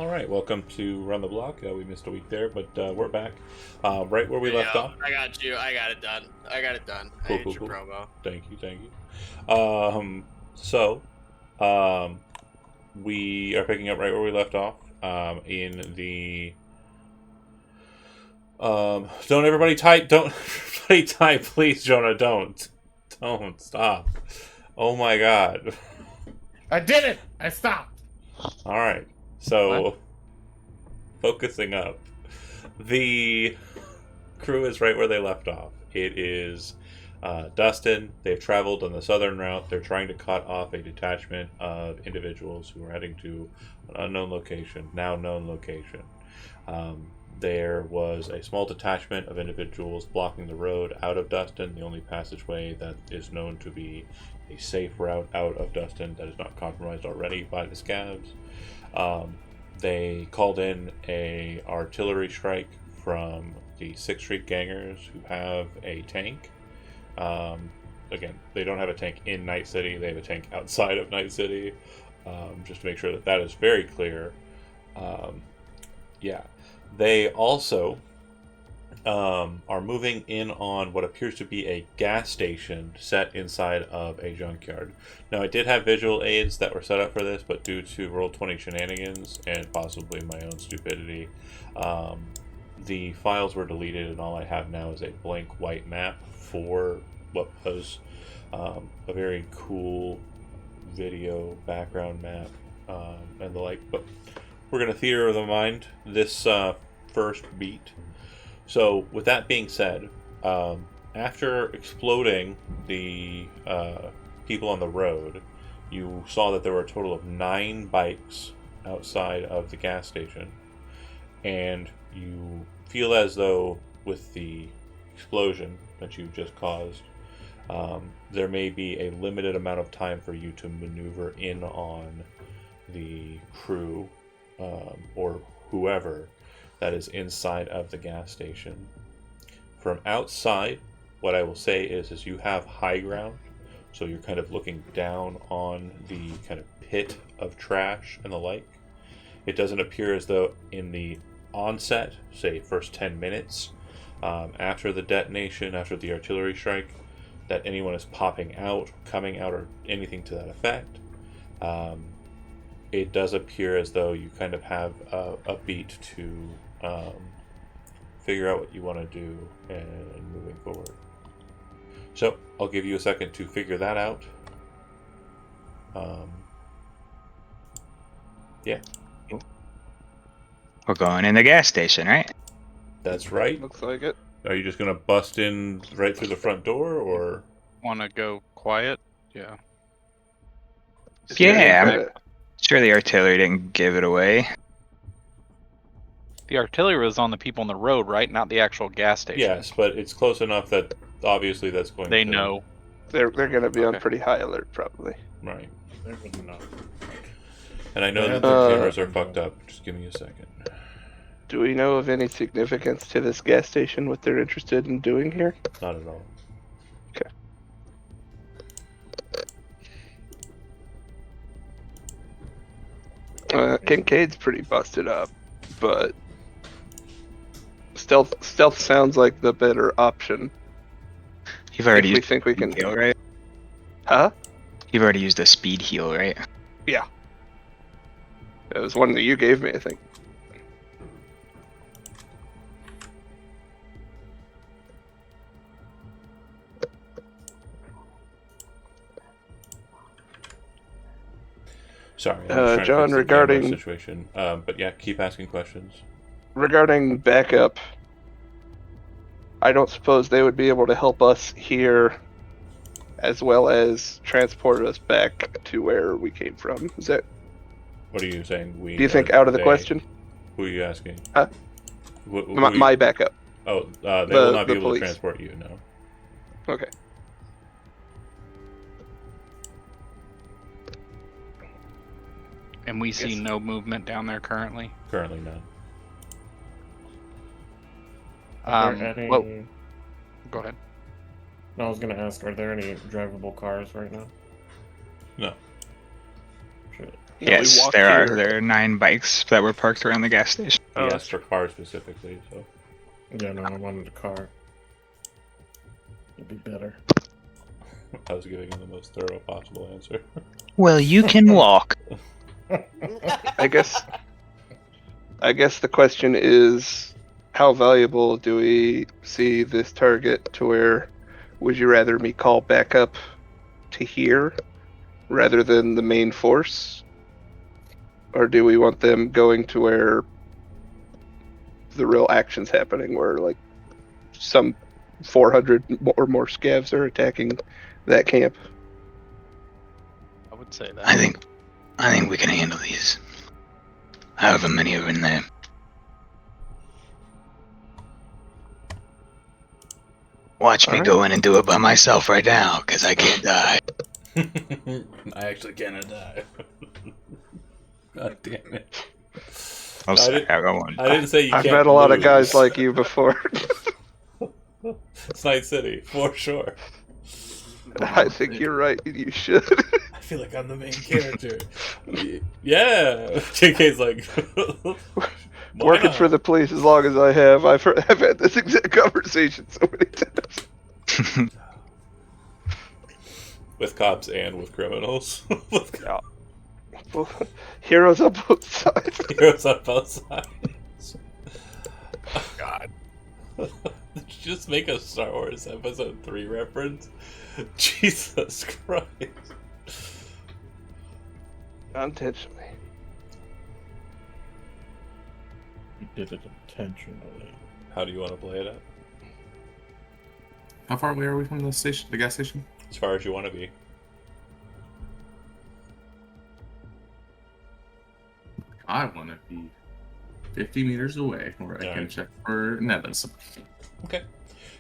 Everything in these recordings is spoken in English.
All right, welcome to Run the Block. We missed a week there, but we're back right where we left off. I got you. I got it done. Cool, I hit cool, your cool. promo. Thank you. So we are picking up right where we left off in the. Don't everybody type. Don't everybody type, please, Jonah. Don't stop. Oh my God. I did it! I stopped! All right. So, focusing up. The crew is right where they left off. It is Dustin. They've traveled on the southern route. They're trying to cut off a detachment of individuals who are heading to an unknown location, now known location. There was a small detachment of individuals blocking the road out of Dustin, the only passageway that is known to be a safe route out of Dustin that is not compromised already by the scabs. They called in a artillery strike from the 6th Street gangers who have a tank. Again, they don't have a tank in Night City, they have a tank outside of Night City, just to make sure that is very clear. They also are moving in on what appears to be a gas station set inside of a junkyard. Now, I did have visual aids that were set up for this, but due to Roll20 shenanigans and possibly my own stupidity, the files were deleted, and all I have now is a blank white map for what was a very cool video background map and the like. But we're going to theater of the mind this first beat. So, with that being said, after exploding the people on the road, you saw that there were a total of 9 bikes outside of the gas station, and you feel as though with the explosion that you've just caused, there may be a limited amount of time for you to maneuver in on the crew or whoever that is inside of the gas station. From outside, what I will say is you have high ground, so you're kind of looking down on the kind of pit of trash and the like. It doesn't appear as though in the onset, say first 10 minutes, after the detonation, after the artillery strike, that anyone is popping out, coming out, or anything to that effect. It does appear as though you kind of have a beat to figure out what you want to do and moving forward. So I'll give you a second to figure that out. Yeah. We're going in the gas station, right? That's right. Looks like it. Are you just going to bust in right through the front door, or? Want to go quiet? Yeah. Yeah, I'm sure the artillery didn't give it away. The artillery was on the people on the road, right? Not the actual gas station. Yes, but it's close enough that obviously that's going They to... know. They're going to be on pretty high alert, probably. Right. They're good enough. And I know that the cameras are fucked up. Just give me a second. Do we know of any significance to this gas station, what they're interested in doing here? Not at all. Kincaid's pretty busted up, but stealth sounds like the better option. You've already we used think we can heal, right? Huh? You've already used a speed heal, right? Yeah. It was one that you gave me, I think. Sorry, I'm just trying to John, fix the regarding- camera situation. But yeah, keep asking questions. Regarding backup, I don't suppose they would be able to help us here as well as transport us back to where we came from. Is that, What are you saying? do you think out of the question? Who are you asking? Huh? Who My backup. Oh, they will not be the able police. to transport you, no. Okay. And we see Yes. no movement down there currently. Currently none. Are there any... Well, go ahead. No, I was gonna ask, are there any drivable cars right now? No. Shit. we Yes, walked there are. here. There are 9 bikes that were parked around the gas station. He Oh, asked for cars specifically, so Yeah, no, I wanted a car. It'd be better. I was giving him the most thorough possible answer. Well, you can walk. I guess the question is, how valuable do we see this target to where would you rather me call back up to here rather than the main force? Or do we want them going to where the real action's happening, where like some 400 or more scavs are attacking that camp? I would say that. I think we can handle these. However many are in there. Watch me Alright. go in and do it by myself right now, because I can't die. I actually cannot die. God damn it. I'll I say, didn't- I won't. I didn't say you I've can't met a lot of lose. guys like you before. It's Night City, for sure. I think you're right. You should. I feel like I'm the main character. Yeah. JK's like, why Working not? for the police as long as I have, I've had this exact conversation so many times. With cops and with criminals. Yeah. Well, heroes on both sides. Heroes on both sides. God. Did you just make a Star Wars Episode 3 reference? Jesus Christ. Unintentionally. You did it intentionally. How do you want to play it out? How far away are we from the station, the gas station? As far as you want to be. I want to be 50 meters away where I can Alright. check for Nevis. Okay.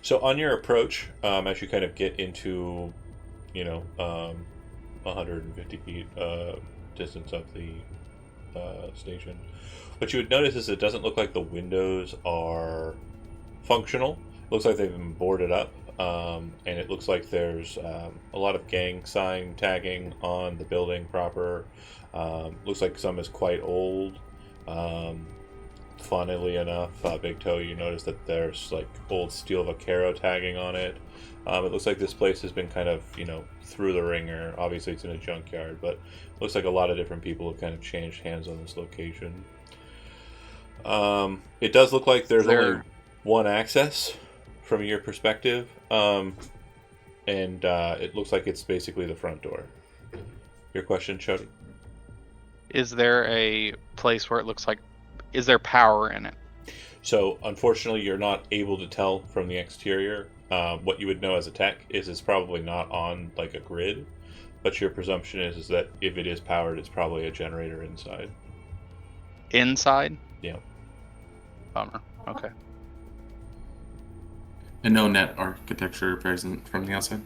So on your approach, as you kind of get into, 150 feet distance of the station, what you would notice is it doesn't look like the windows are functional. It looks like they've been boarded up, and it looks like there's a lot of gang sign tagging on the building proper. Looks like some is quite old. Funnily enough, Big Toe, you notice that there's like old steel vaquero tagging on it. It looks like this place has been kind of, through the ringer. Obviously, it's in a junkyard, but it looks like a lot of different people have kind of changed hands on this location. It does look like there's only one access from your perspective, and it looks like it's basically the front door. Your question, Chody? Is there a place where it looks like, is there power in it? So, unfortunately, you're not able to tell from the exterior. What you would know as a tech is it's probably not on like a grid, but your presumption is that if it is powered, it's probably a generator inside. Inside? Yeah. Bummer. Okay. And no net architecture present from the outside.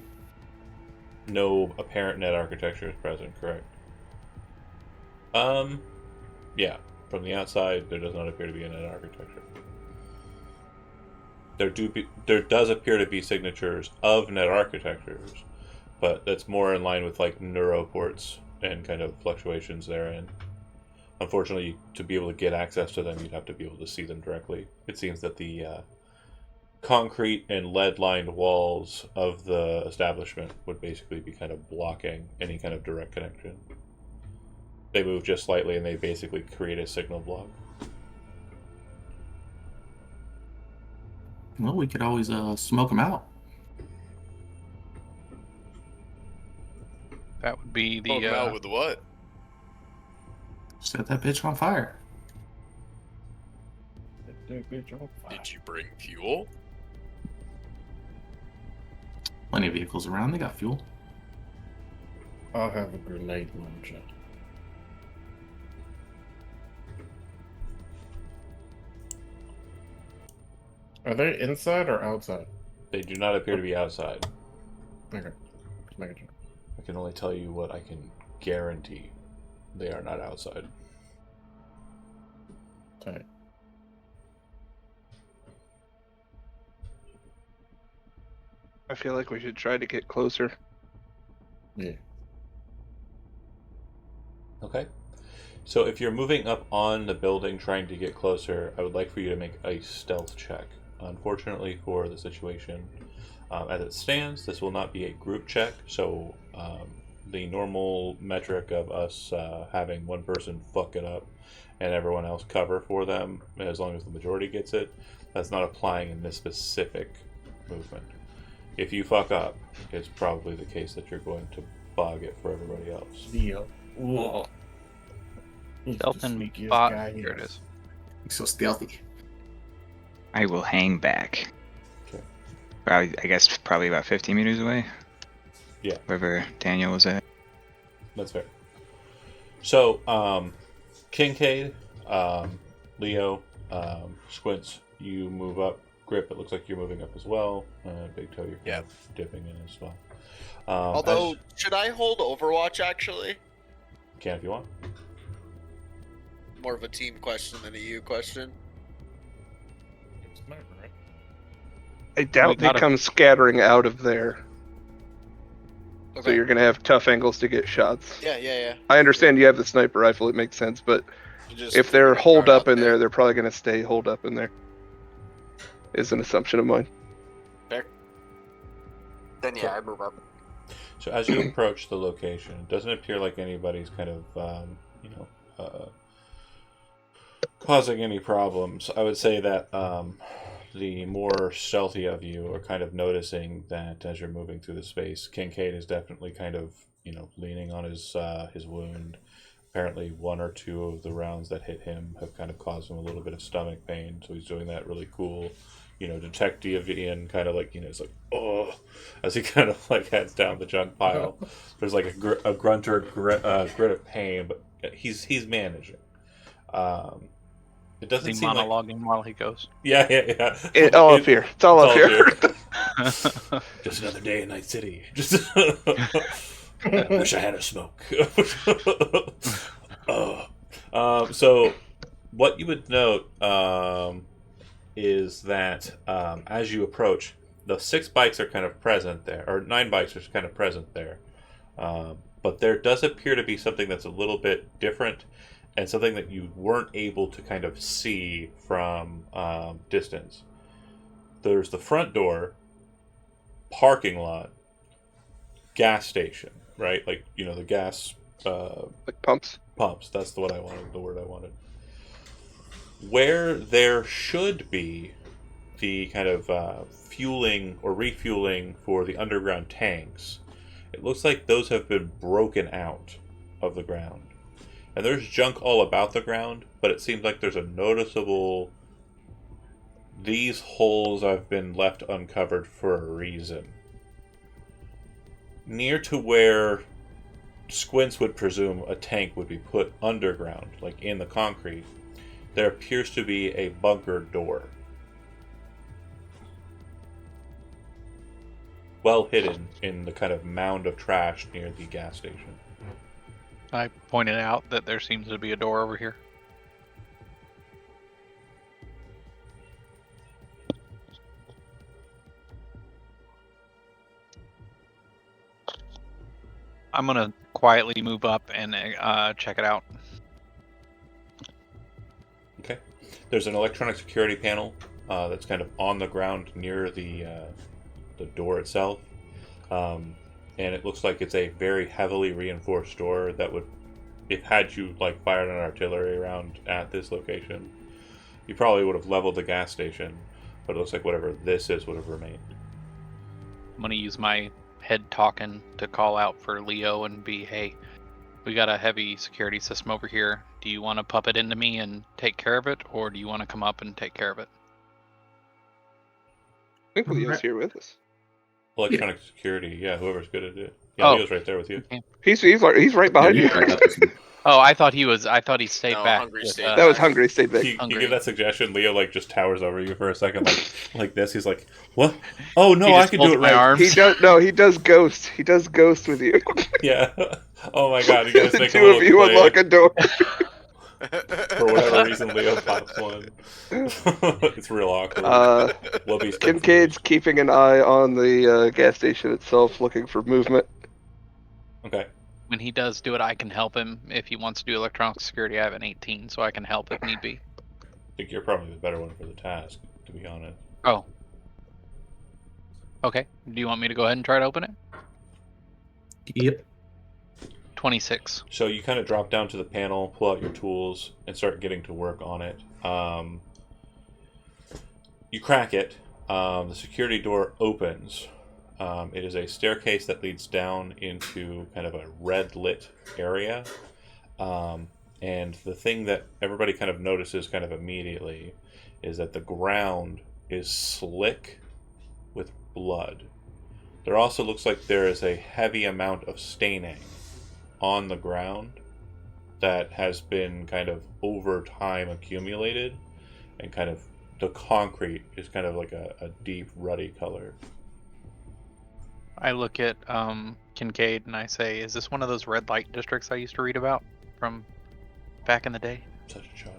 No apparent net architecture is present, correct? Yeah. From the outside, there does not appear to be a net architecture. There does appear to be signatures of net architectures, but that's more in line with like neuroports and kind of fluctuations therein. Unfortunately, to be able to get access to them, you'd have to be able to see them directly. It seems that the concrete and lead-lined walls of the establishment would basically be kind of blocking any kind of direct connection. They move just slightly and they basically create a signal block. Well, we could always smoke them out. That would be Poke 'em out the with what? Set that bitch on fire. Did you bring fuel? Plenty of vehicles around. They got fuel. I'll have a grenade launcher. Are they inside or outside? They do not appear to be outside. Okay. Just making sure. I can only tell you what I can guarantee. They are not outside. Tight. I feel like we should try to get closer. Yeah. Okay. So if you're moving up on the building trying to get closer, I would like for you to make a stealth check. Unfortunately for the situation, as it stands, this will not be a group check, so the normal metric of us having one person fuck it up and everyone else cover for them, as long as the majority gets it, that's not applying in this specific movement. If you fuck up, it's probably the case that you're going to bog it for everybody else. Leo. Whoa. He's Stealth the and sneakiest bot. guy Here it here. is. He's so stealthy. I will hang back. Okay. Probably about 50 meters away. Yeah. Wherever Daniel was at. That's fair. So, Kincaid, Leo, Squints, you move up. Grip, it looks like you're moving up as well. Big Toe, you're kind of dipping in as well. Although, should I hold Overwatch actually? Can if you want. More of a team question than a you question. Sniper, right? I doubt they gotta- come scattering out of there. So Okay. you're going to have tough angles to get shots. Yeah. I understand you have the sniper rifle, it makes sense, but if they're holed up in there, they're probably going to stay holed up in there. Is an assumption of mine. Then yeah, I move up. So as you approach the location, it doesn't appear like anybody's kind of, causing any problems. I would say that the more stealthy of you are kind of noticing that as you're moving through the space, Kincaid is definitely kind of, leaning on his wound. Apparently, one or two of the rounds that hit him have kind of caused him a little bit of stomach pain, so he's doing that really cool, detectivian kind of like, it's like, oh, as he kind of like heads down the junk pile. There's like a grunt or grit of pain, but he's managing. It doesn't He's seem like... monologuing while he goes. Yeah. It's all up here. It's all up here. Just another day in Night City. Just wish I had a smoke. So what you would note is that as you approach, the 6 bikes are kind of present there, or 9 bikes are kind of present there. But there does appear to be something that's a little bit different, and something that you weren't able to kind of see from distance. There's the front door, parking lot, gas station, right? Like, the gas Like pumps. pumps. That's the word I wanted. Where there should be the kind of fueling or refueling for the underground tanks, it looks like those have been broken out of the ground. And there's junk all about the ground, but it seems like there's a noticeable... These holes have been left uncovered for a reason. Near to where Squints would presume a tank would be put underground, like in the concrete, there appears to be a bunker door. Well hidden in the kind of mound of trash near the gas station. I pointed out that there seems to be a door over here. I'm gonna quietly move up and check it out. Okay. There's an electronic security panel that's kind of on the ground near the door itself. And it looks like it's a very heavily reinforced door that would, if had you like fired an artillery round at this location, you probably would have leveled the gas station, but it looks like whatever this is would have remained. I'm gonna use my head talking to call out for Leo and be, hey, we got a heavy security system over here. Do you want to pup it into me and take care of it, or do you want to come up and take care of it? I think Leo's here with us. Electronic security, yeah, whoever's good at it. Yeah, Oh. Leo's right there with you. He's right behind you. I got this one. Oh, I thought he stayed No, back. Hungry with, stayed That was Hungry. Stayed back. You Hungry. give that suggestion, Leo like just towers over you for a second, like this. He's like, "What? Oh no, He I just can do it folds my right." arms. He does. No, he does ghost. He does ghost with you. Yeah. Oh my god, you guys The make a two little of you play. unlock a door. For whatever reason, Leo pops one. It's real awkward. Wubby's Kincaid's keeping an eye on the gas station itself, looking for movement. Okay. when he does do it, I can help him. If he wants to do electronic security, I have an 18, so I can help if need be. I think you're probably the better one for the task, to be honest. Oh. Okay. Do you want me to go ahead and try to open it? Yep. 26. So you kind of drop down to the panel, pull out your tools, and start getting to work on it. You crack it. The security door opens. It is a staircase that leads down into kind of a red lit area. And the thing that everybody kind of notices kind of immediately is that the ground is slick with blood. There also looks like there is a heavy amount of staining on the ground that has been kind of over time accumulated, and kind of the concrete is kind of like a deep ruddy color. I look at Kincaid and I say, is this one of those red light districts I used to read about from back in the day? Such a child.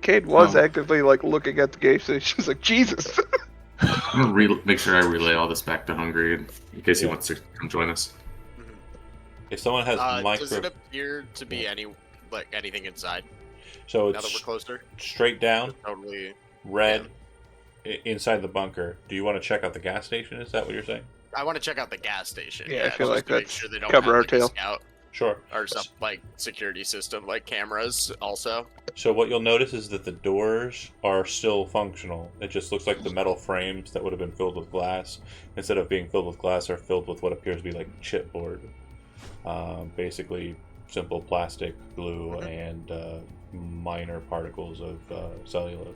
Cade was Oh. actively like looking at the gas station. He's like, Jesus. I'm gonna make sure I relay all this back to Hungry in case he Yeah. wants to come join us. If someone has Does it appear to be anything inside? so Now that we're it's closer, straight down, totally. red, inside the bunker. Do you want to check out the gas station? Is that what you're saying? I want to check out the gas station. Yeah, I feel just like to make that's sure they don't cover have, our like, a tail. scout Sure. or some like security system, like cameras. Also, So what you'll notice is that the doors are still functional. It just looks like the metal frames that would have been filled with glass, instead of being filled with glass, are filled with what appears to be like chipboard. Basically, simple plastic, glue, and minor particles of cellulose.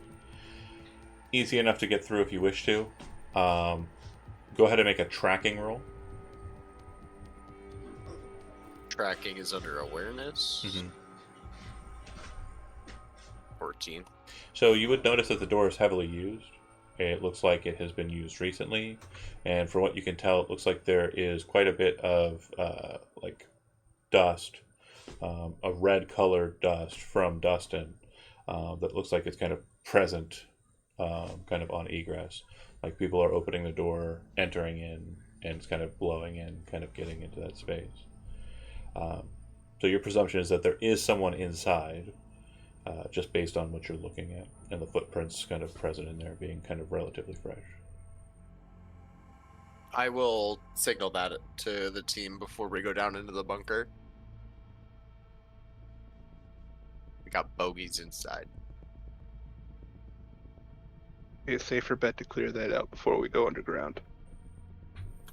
Easy enough to get through if you wish to. Go ahead and make a tracking roll. tracking is under awareness. Mm-hmm. 14. So you would notice that the door is heavily used. It looks like it has been used recently, and from what you can tell, it looks like there is quite a bit of like dust, a red-colored dust from Dustin that looks like it's kind of present, kind of on egress. Like people are opening the door, entering in, and it's kind of blowing in, kind of getting into that space. So your presumption is that there is someone inside. Just based on what you're looking at, and the footprints kind of present in there being kind of relatively fresh. I will signal that to the team before we go down into the bunker. We got bogeys inside. Be a safer bet to clear that out before we go underground.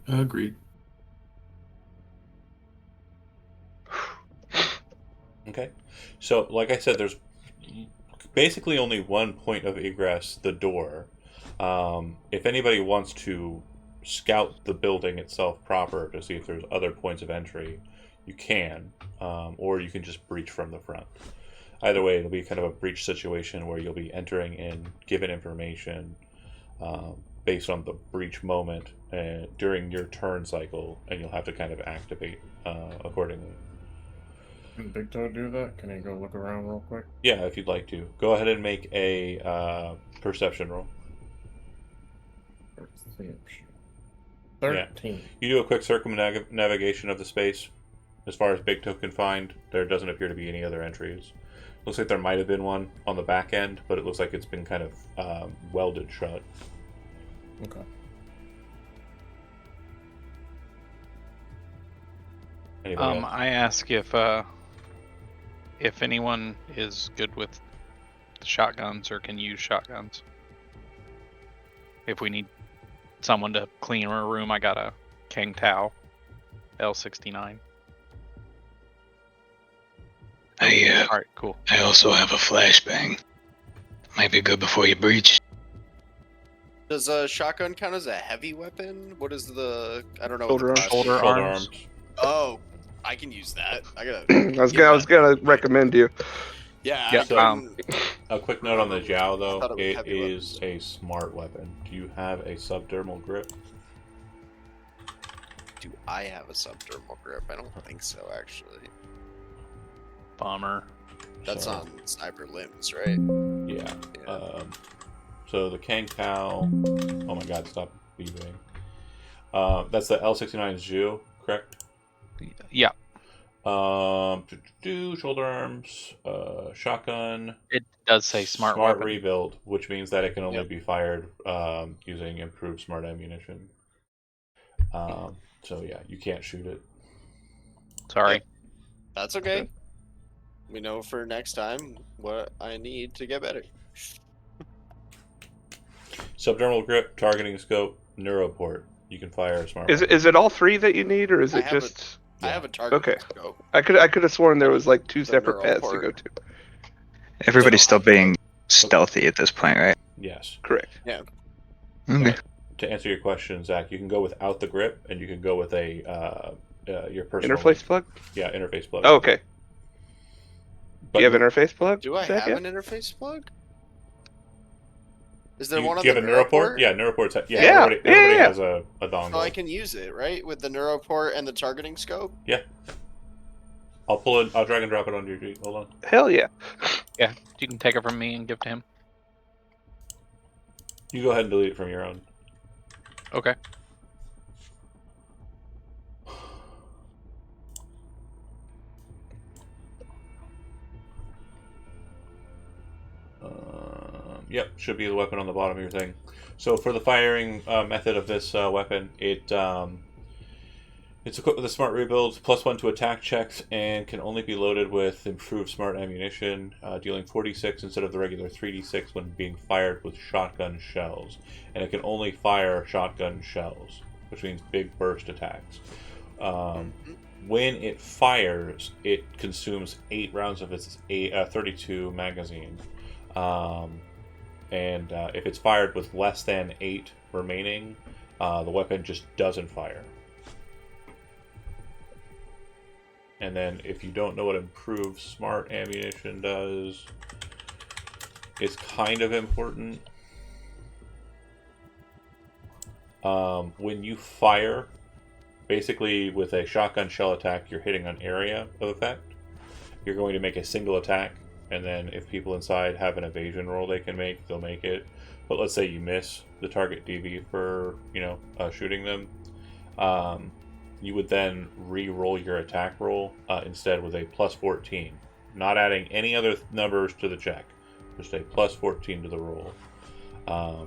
Agreed. Okay, so like I said, there's basically only one point of egress, the door. If anybody wants to scout the building itself proper to see if there's other points of entry, you can, or you can just breach from the front. Either way, it'll be kind of a breach situation where you'll be entering in, given information based on the breach moment during your turn cycle, and you'll have to kind of activate accordingly. Can Big Toe do that? Can he go look around real quick? Yeah, if you'd like to. Go ahead and make a perception roll. Perception. Yeah. 13. You do a quick circumnavigation of the space. As far as Big Toe can find, there doesn't appear to be any other entries. Looks like there might have been one on the back end, but it looks like it's been kind of welded shut. Okay. Anybody else? I ask if anyone is good with shotguns or can use shotguns. If we need someone to clean our room, I got a Kang Tao L69. Alright, cool. I also have a flashbang. Might be good before you breach. Does a shotgun count as a heavy weapon? What is the? I don't know. Shoulder what the arms. class is. Shoulder Shoulder arms. arms. Oh, I can use that. I gotta. I was gonna recommend you. Yeah. Yeah, I can, A quick note on the Jow, I though. thought it was It heavy is a smart weapon. Do you have a subdermal grip? do I have a subdermal grip? I don't think so, actually. Bummer. That's So- on cyber limbs, right? Yeah. Yeah. So the Kang Tao. Oh my god, stop beeping. That's the L69 Zoo, correct? Yeah, Shoulder arms, shotgun. it does say smart weapon. rebuild, which means that it can only Yep. be fired using improved smart ammunition. So yeah, you can't shoot it. Sorry. Yep. That's okay. We know for next time what I need to get better. Subdermal grip, targeting scope, neuroport. You can fire a smart. Is it all three that you need, or is I it have just? I have a target Okay. scope. I could have sworn there was like two The separate neural paths to port. go to. Everybody's So, still being stealthy at this point, right? Yes. Correct. Okay. To answer your question, Zach, you can go without the grip, and you can go with a your personal Interface plug. Yeah, interface plug. Oh, okay. But Do you have interface plug? Do I Zach, have yet? an interface plug? Is there you, one on do you the have a neuroport? neuroport? Yeah, neuroport's. Yeah, Yeah, everybody yeah. has a dongle. So I can use it, right? With the neuroport and the targeting scope? Yeah. I'll pull it. I'll drag and drop it onto your G. Hold on. Hell yeah. Yeah, you can take it from me and give to him. You go ahead and delete it from your own. Okay. Yep, should be the weapon on the bottom of your thing. So for the firing method of this weapon, it's equipped with a smart rebuild, +1 to attack checks, and can only be loaded with improved smart ammunition, dealing 46 instead of the regular 3d6 when being fired with shotgun shells. And it can only fire shotgun shells, which means big burst attacks. When it fires, it consumes 8 rounds of its 32 magazine. And if it's fired with less than 8 remaining, the weapon just doesn't fire. And then if you don't know what improved smart ammunition does, it's kind of important. When you fire, basically with a shotgun shell attack, you're hitting an area of effect. You're going to make a single attack, and then if people inside have an evasion roll they can make, they'll make it. But let's say you miss the target DV for, shooting them. You would then re-roll your attack roll instead with a +14. Not adding any other numbers to the check. Just a +14 to the roll.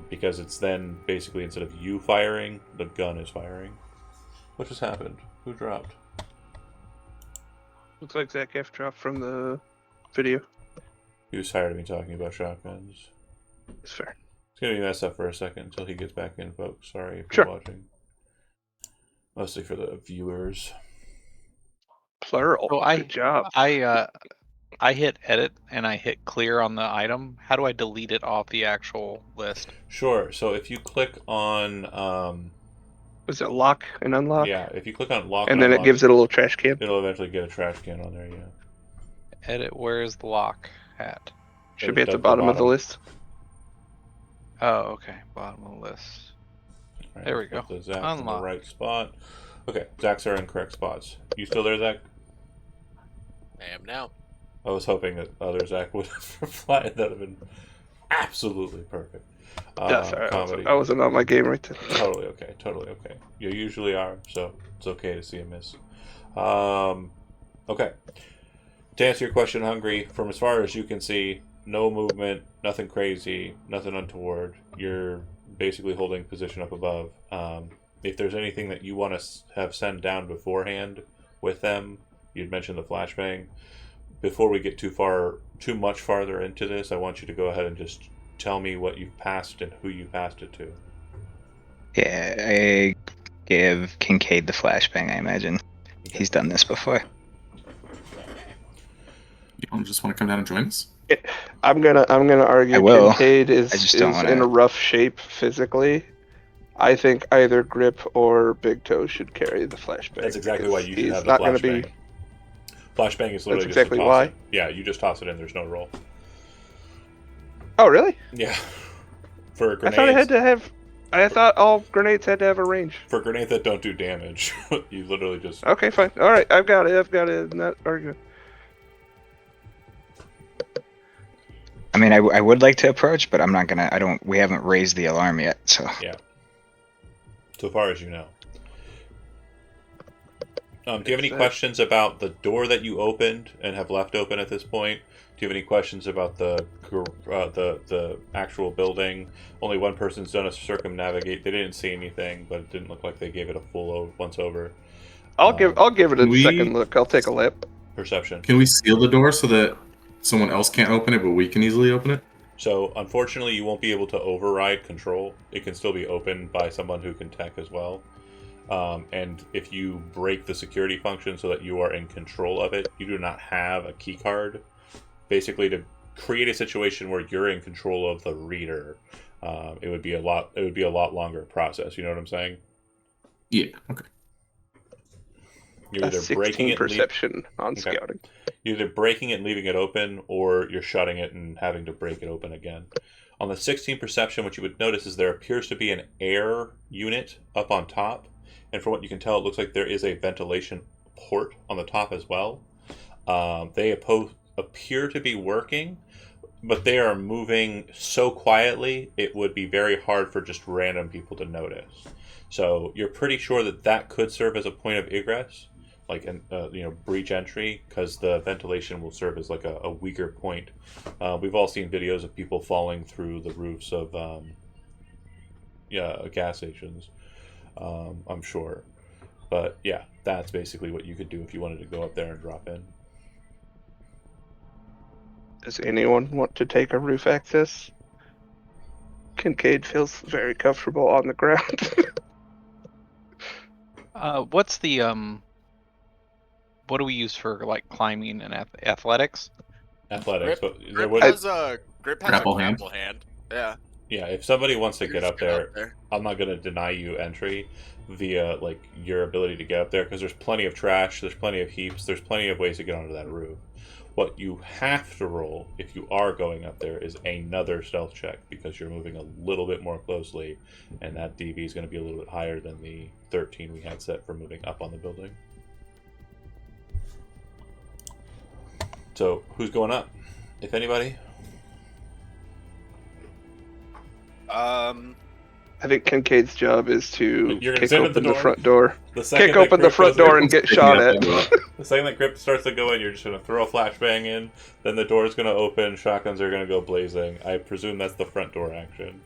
Because it's then basically instead of you firing, the gun is firing. What just happened? Who dropped? Looks like Zach F dropped from the video. He was tired of me talking about shotguns. It's fair. It's going to be messed up for a second until he gets back in, folks. Sorry if Sure. you're watching. Mostly for the viewers. Plural. So Good job. I hit edit and I hit clear on the item. How do I delete it off the actual list? Sure. So if you click on, Was it lock and unlock? yeah, if you click on lock And then it unlock, gives it a little trash can. it'll eventually get a trash can on there. Yeah. Edit. Where's the lock at? Should be at the At the bottom of the bottom. list. Oh, okay. Bottom of the list. Right, There we put go. The Zach's in the Unlock. right spot. Okay, Zach's are in correct spots. You still there, Zach? I am now. I was hoping that other Zach would have replied. That would have been absolutely perfect. That's alright. Comedy. I wasn't on my game right then. Totally okay. Totally okay. You usually are, so it's okay to see a miss. Okay. To answer your question, Hungry, from as far as you can see, no movement, nothing crazy, nothing untoward. You're basically holding position up above. If there's anything that you want to have sent down beforehand with them, you'd mentioned the flashbang. Before we get too much farther into this, I want you to go ahead and just tell me what you've passed and who you passed it to. Yeah, I give Kincaid the flashbang, I imagine. He's done this before. You don't just want to come down and join us? I'm gonna argue I will. Kincaid I just don't wanna- in a rough shape physically. I think either Grip or Big Toe should carry the flashbang. That's exactly why you should he's have the not gonna flashbang. be. Flashbang is literally That's just a exactly toss why? it. Yeah, you just toss it in. There's no roll. Oh really? Yeah. For I grenades, thought it had to have. I thought all grenades had to have a range. for grenades that don't do damage, you literally just. Okay, fine. All right, I've got it. I'm not arguing. I mean, I would like to approach, but I'm not gonna. We haven't raised the alarm yet, so. So far as you know. Do you have any Makes sense. questions about the door that you opened and have left open at this point? Do you have any questions about the actual building? Only one person's done a circumnavigate. They didn't see anything, but it didn't look like they gave it a full once over. I'll give it Can a we- second look. I'll take a lap. Perception. Can we seal the door so that someone else can't open it, but we can easily open it? So unfortunately, you won't be able to override control. It can still be opened by someone who can tech as well. And if you break the security function so that you are in control of it, you do not have a key card. Basically, to create a situation where you're in control of the reader, it would be a lot longer process. You know what I'm saying? Yeah. Okay. You're A either 16 breaking it, perception on Okay. scouting. you're either breaking it and leaving it open, or you're shutting it and having to break it open again. On the 16 perception, what you would notice is there appears to be an air unit up on top, and from what you can tell, it looks like there is a ventilation port on the top as well. They appear to be working, but they are moving so quietly it would be very hard for just random people to notice. So you're pretty sure that that could serve as a point of egress, like an breach entry, because the ventilation will serve as like a weaker point. We've all seen videos of people falling through the roofs of gas stations. I'm sure, but yeah, that's basically what you could do if you wanted to go up there and drop in. Does anyone want to take a roof access? Kincaid feels very comfortable on the ground. What's the what do we use for like climbing and athletics? Athletics, but there Grip would, has a Grapple hand. grapple hand. Yeah. yeah, if somebody wants to You get just up there, I'm not going to deny you entry via like your ability to get up there, because there's plenty of trash, there's plenty of heaps, there's plenty of ways to get onto that roof. What you have to roll if you are going up there is another stealth check, because you're moving a little bit more closely, and that DV is going to be a little bit higher than the 13 we had set for moving up on the building. So who's going up, if anybody? I think Kincaid's job is to You're gonna kick stand at open the the door? front door. The second Kick that open the Grip front goes door in- and get shot Yeah, at. I'll go up. The second that Grip starts to go in, you're just going to throw a flashbang in, then the door's going to open, shotguns are going to go blazing. I presume that's the front door action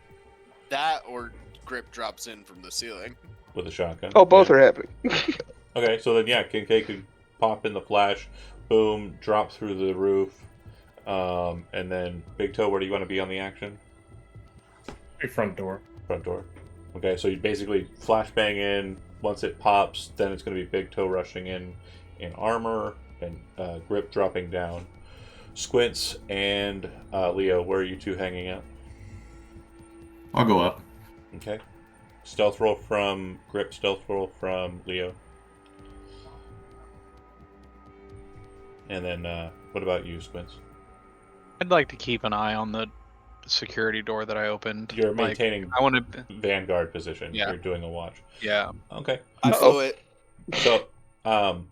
That or Grip drops in from the ceiling. with a shotgun. Oh, both Yeah. are happening. Okay, so then, yeah, Kincaid could pop in the flash, boom, drop through the roof, and then Big Toe, where do you want to be on the action? Big front door. Front door. Okay, so you basically flashbang in. Once it pops, then it's going to be Big Toe rushing in armor, and Grip dropping down. Squints and Leo, where are you two hanging out? I'll go up. Okay. Stealth roll from Grip, stealth roll from Leo. And then, what about you, Squints? I'd like to keep an eye on the security door that I opened. You're Like, maintaining I want to. Vanguard position. Yeah. You're doing a watch. Yeah. Okay. I Uh-oh. flew it. So,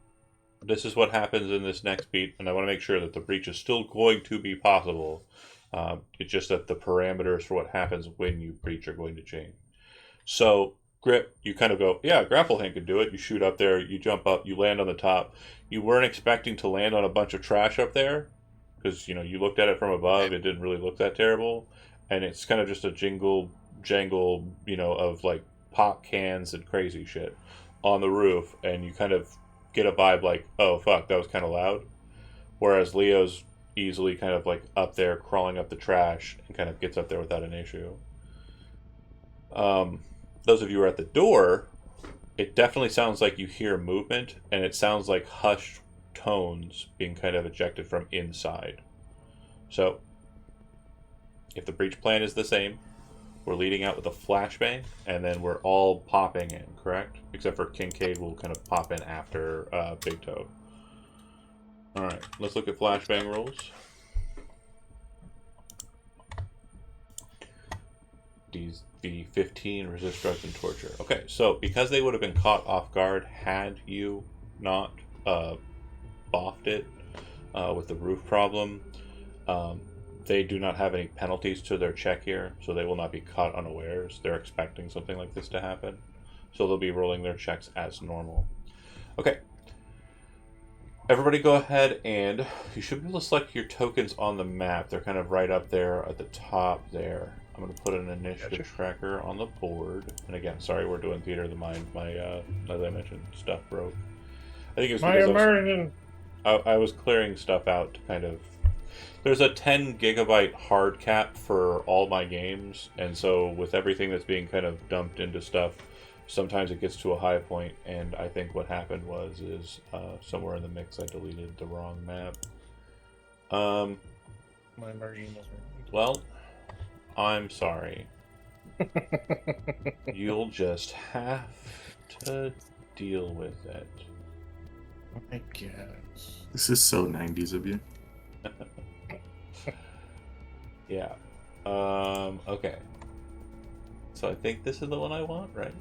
this is what happens in this next beat, and I want to make sure that the breach is still going to be possible. It's just that the parameters for what happens when you breach are going to change. So, Grip, you kind of go, yeah, grapple hand could do it. You shoot up there, you jump up, you land on the top. You weren't expecting to land on a bunch of trash up there, because, you looked at it from above, it didn't really look that terrible. And it's kind of just a jangle, of like pop cans and crazy shit on the roof, and you kind of get a vibe like, oh fuck, that was kind of loud. Whereas Leo's easily kind of like up there crawling up the trash and kind of gets up there without an issue. Those of you who are at the door, it definitely sounds like you hear movement, and it sounds like hushed tones being kind of ejected from inside. So, if the breach plan is the same, we're leading out with a flashbang, and then we're all popping in, correct? Except for Kincaid will kind of pop in after Big Toe. Alright, let's look at flashbang rolls. The 15 resist drugs and torture. Okay, so because they would have been caught off guard had you not boffed it with the roof problem, they do not have any penalties to their check here, so they will not be caught unawares. They're expecting something like this to happen, so they'll be rolling their checks as normal. Okay, Everybody go ahead and you should be able to select your tokens on the map. They're kind of right up there at the top there. I'm going to put an initiative tracker on the board. And again, sorry, we're doing Theater of the Mind. My, as I mentioned, stuff broke. I think it was because I was clearing stuff out to kind of... There's a 10 gigabyte hard cap for all my games. And so with everything that's being kind of dumped into stuff, sometimes it gets to a high point, and I think what happened is somewhere in the mix I deleted the wrong map. My immersion was Well, I'm sorry. You'll just have to deal with it. I guess. This is so 90s of you. Yeah. Okay. So I think this is the one I want, right?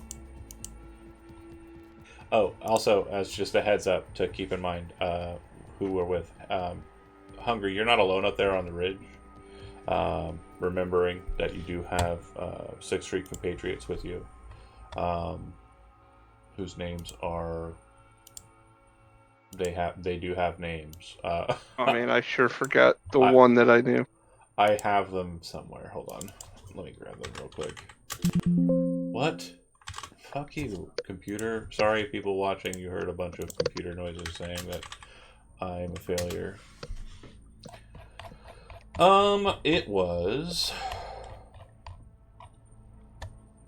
Oh, also, as just a heads up to keep in mind who we're with. Hungry, you're not alone up there on the ridge. Remembering that you do have 6th Street compatriots with you, whose names are... They do have names. I mean, I sure forgot the one that I knew. I have them somewhere. Hold on. Let me grab them real quick. What? Fuck you, computer. Sorry, people watching, you heard a bunch of computer noises saying that I'm a failure. It was...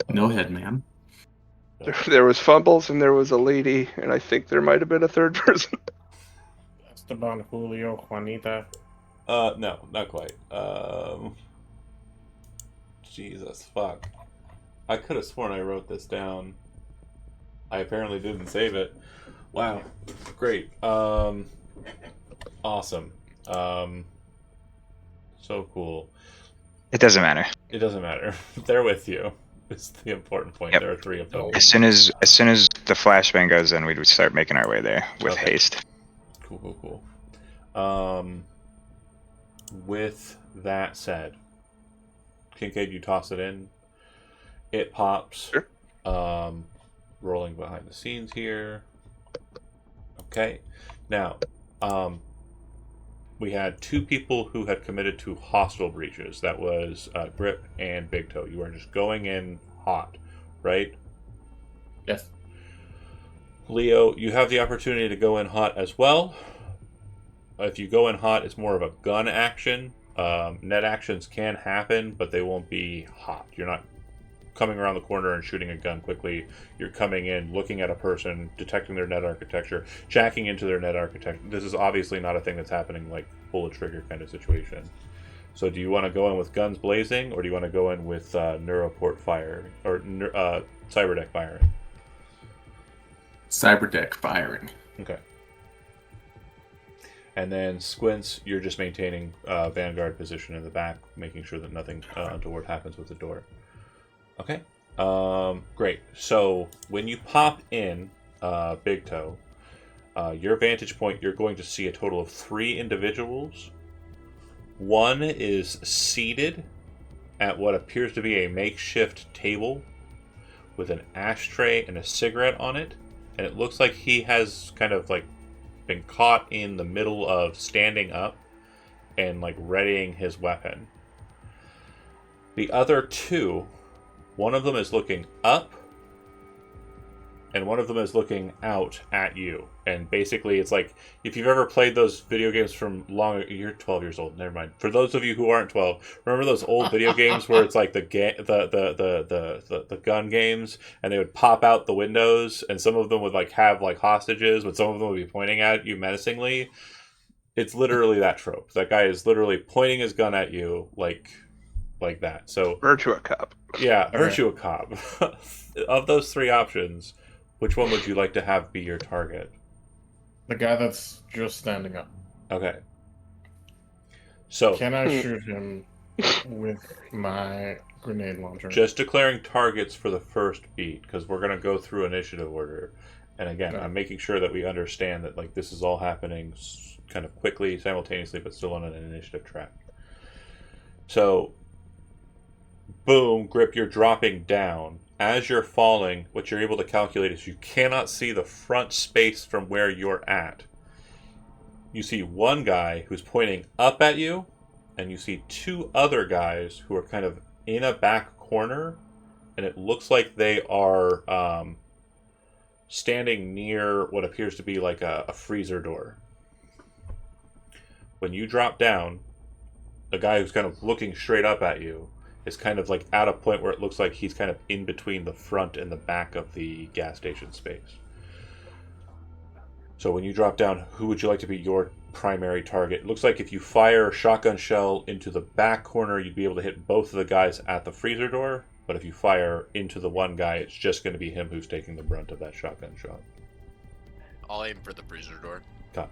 No head, man. There was fumbles and there was a lady, and I think there might have been a third person. Esteban, Julio, Juanita. No, not quite. Jesus, fuck. I could have sworn I wrote this down. I apparently didn't save it. Wow. Great. Awesome. So cool. It doesn't matter. It doesn't matter. They're with you. It's the important point. Yep. There are 3 of them. As soon as the flashbang goes in, we'd start making our way there with Okay. haste. Cool. With that said, Kincaid, you toss it in. It pops. Sure. Rolling behind the scenes here. Okay. Now, we had 2 people who had committed to hostile breaches. That was Grip and Big Toe. You are just going in hot, right? Yes. Leo, you have the opportunity to go in hot as well. If you go in hot, it's more of a gun action. Net actions can happen, but they won't be hot. You're not coming around the corner and shooting a gun quickly. You're coming in, looking at a person, detecting their net architecture, jacking into their net architecture. This is obviously not a thing that's happening like bullet trigger kind of situation. So do you want to go in with guns blazing, or do you want to go in with neuroport fire, or cyberdeck firing? Cyberdeck firing. Okay. And then Squints, you're just maintaining vanguard position in the back, making sure that nothing untoward happens with the door. Okay. Great. So when you pop in Big Toe, your vantage point, you're going to see a total of 3 individuals. One is seated at what appears to be a makeshift table with an ashtray and a cigarette on it, and it looks like he has kind of like been caught in the middle of standing up and like readying his weapon. The other 2, one of them is looking up and one of them is looking out at you. And basically it's like, if you've ever played those video games from long... You're 12 years old, never mind. For those of you who aren't 12, remember those old video games where it's like the gun games, and they would pop out the windows, and some of them would like have like hostages, but some of them would be pointing at you menacingly? It's literally that trope. That guy is literally pointing his gun at you like that. So Virtua Cop. yeah, Virtua Cop. Of those 3 options, which one would you like to have be your target? The guy that's just standing up. Okay. So, Can I shoot him with my grenade launcher? just declaring targets for the first beat, because we're going to go through initiative order. And again, Okay. I'm making sure that we understand that like this is all happening kind of quickly, simultaneously, but still on an initiative track. So, boom, Grip, you're dropping down. As you're falling, what you're able to calculate is you cannot see the front space from where you're at. you see one guy who's pointing up at you, and you see two other guys who are kind of in a back corner, and it looks like they are standing near what appears to be like a freezer door. When you drop down, the guy who's kind of looking straight up at you is kind of like at a point where it looks like he's kind of in between the front and the back of the gas station space. So when you drop down, who would you like to be your primary target? It looks like if you fire a shotgun shell into the back corner, you'd be able to hit both of the guys at the freezer door. But if you fire into the one guy, it's just going to be him who's taking the brunt of that shotgun shot. I'll aim for the freezer door. Got it.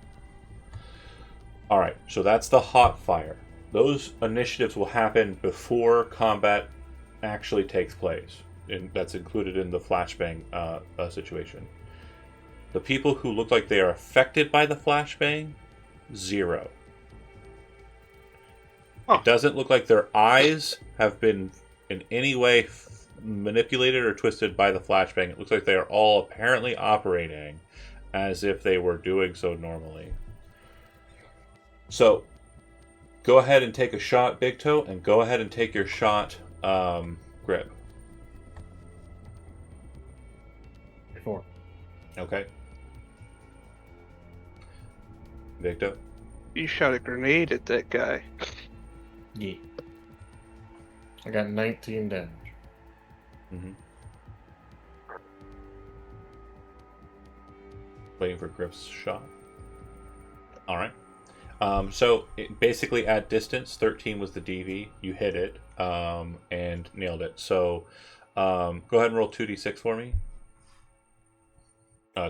Alright, so that's the hot fire. Those initiatives will happen before combat actually takes place. And that's included in the flashbang situation. The people who look like they are affected by the flashbang, 0. It doesn't look like their eyes have been in any way manipulated or twisted by the flashbang. It looks like they are all apparently operating as if they were doing so normally. So, go ahead and take a shot, Big Toe, and go ahead and take your shot, Grip. 4. Okay. Big Toe. You shot a grenade at that guy. Yeah. I got 19 damage. Mm-hmm. Waiting for Grip's shot. Alright. So, basically at distance, 13 was the DV. You hit it, and nailed it. So, go ahead and roll 2d6 for me.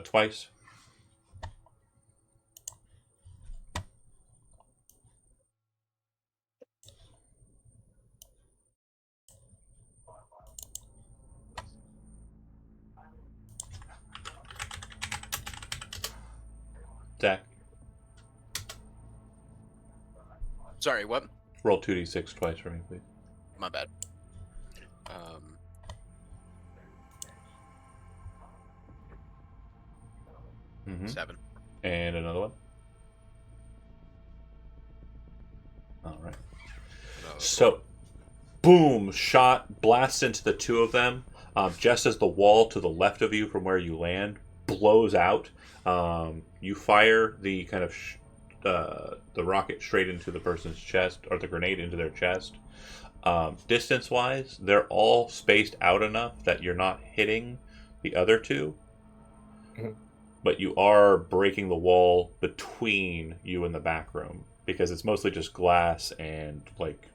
Twice. Zach, Sorry, what? roll 2d6 twice for me, please. My bad. Mm-hmm. 7. And another one. Alright. So, boom, shot blasts into the two of them, just as the wall to the left of you from where you land blows out. You fire the kind of the rocket straight into the person's chest, or the grenade into their chest. Distance-wise, they're all spaced out enough that you're not hitting the other two, but you are breaking the wall between you and the back room, because it's mostly just glass and, like,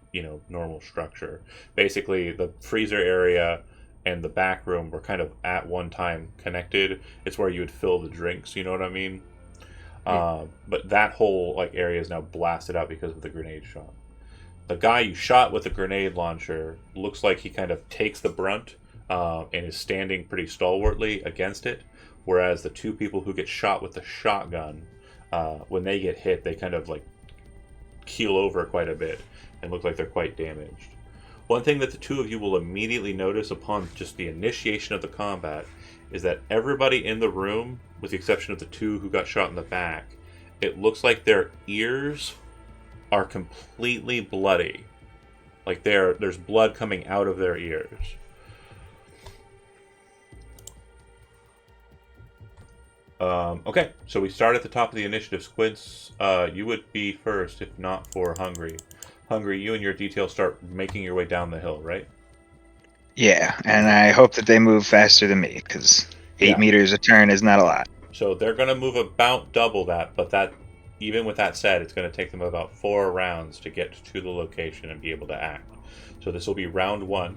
normal structure. Basically, the freezer area and the back room were kind of at one time connected. It's where you would fill the drinks, you know what I mean? But that whole area is now blasted out because of the grenade shot. The guy you shot with the grenade launcher looks like he kind of takes the brunt and is standing pretty stalwartly against it, whereas the two people who get shot with the shotgun, when they get hit, they kind of keel over quite a bit and look like they're quite damaged. One thing that the two of you will immediately notice upon just the initiation of the combat is that everybody in the room, with the exception of the two who got shot in the back, it looks like their ears are completely bloody. Like there's blood coming out of their ears. Okay, so we start at the top of the initiative. Squints, you would be first if not for Hungry. Hungry, you and your detail start making your way down the hill, right? Yeah, and I hope that they move faster than me, because 8 meters a turn is not a lot. So they're going to move about double that, but that, even with that said, it's going to take them about 4 rounds to get to the location and be able to act. So this will be round 1.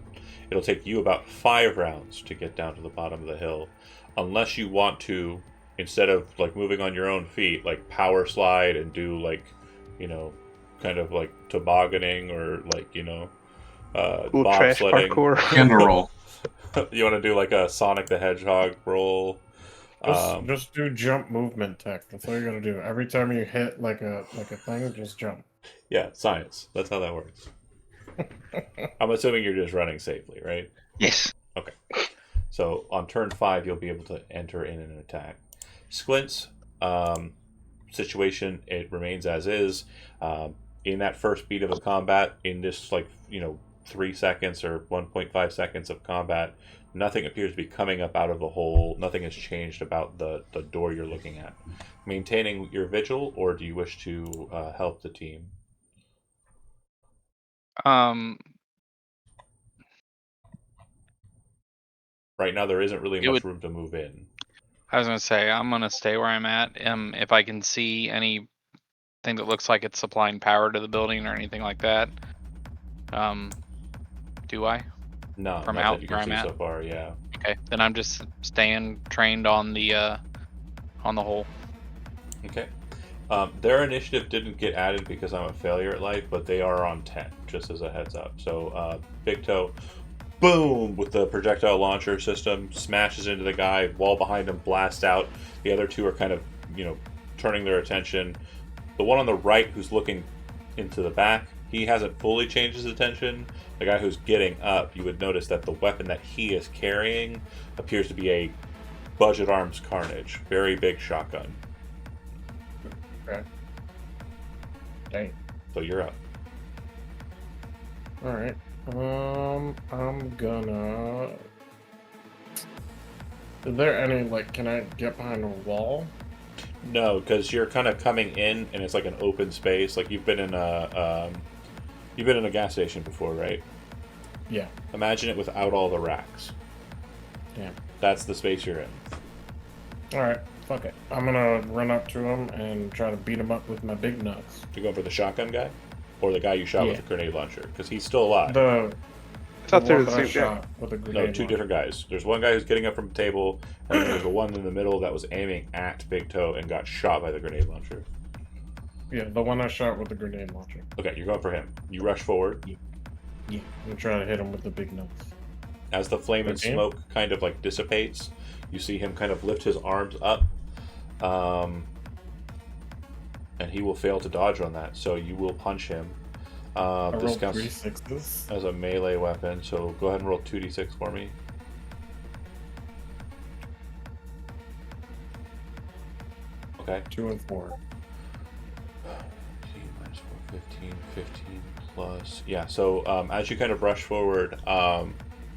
It'll take you about 5 rounds to get down to the bottom of the hill, unless you want to, instead of moving on your own feet, power slide and do kind of tobogganing or Cool trash bobsledding. parkour. Candle roll. You want to do a Sonic the Hedgehog roll? Just do jump movement tech. That's all you gotta do. Every time you hit a thing, just jump. Yeah, science. That's how that works. I'm assuming you're just running safely, right? Yes. Okay. So on turn 5, you'll be able to enter in an attack. Squints, situation, it remains as is. In that first beat of the combat, in this 3 seconds or 1.5 seconds of combat, nothing appears to be coming up out of the hole. Nothing has changed about the door you're looking at. Maintaining your vigil, or do you wish to help the team? Right now, there isn't really much room to move in. I was gonna say I'm gonna stay where I'm at. If I can see anything that looks like it's supplying power to the building or anything like that, do I? No, From not out that you where can I'm see at? so far. Yeah. Okay, then I'm just staying trained on the hole. Okay. Their initiative didn't get added because I'm a failure at life, but they are on 10, just as a heads up. So, Big Toe, boom, with the projectile launcher system, smashes into the guy, wall behind him blasts out. The other two are kind of, turning their attention. The one on the right who's looking into the back, he hasn't fully changed his attention. The guy who's getting up, you would notice that the weapon that he is carrying appears to be a Budget Arms Carnage. Very big shotgun. Okay. Dang. So you're up. All right. I'm gonna. Is there any can I get behind a wall? No, because you're kind of coming in, and it's like an open space. Like you've been in a gas station before, right? Yeah. Imagine it without all the racks. Yeah. That's the space you're in. All right. Fuck it. I'm gonna run up to him and try to beat him up with my big nuts. You going for the shotgun guy, or the guy you shot with the grenade launcher? Because he's still alive. I thought they were the one that I same guy. shot with a grenade No, two launcher. different guys. There's one guy who's getting up from the table, and then there's the one in the middle that was aiming at Big Toe and got shot by the grenade launcher. Yeah, the one I shot with the grenade launcher. Okay, you're going for him. You rush forward. Yeah. I'm trying to hit him with the big nuts. As the flame and Okay. smoke kind of dissipates, you see him kind of lift his arms up. And he will fail to dodge on that, so you will punch him. I This rolled counts 3 6s. as a melee weapon, so go ahead and roll 2d6 for me. Okay. 2 and 4. 15 minus 4, 15, 15 plus. Yeah, so as you kind of rush forward,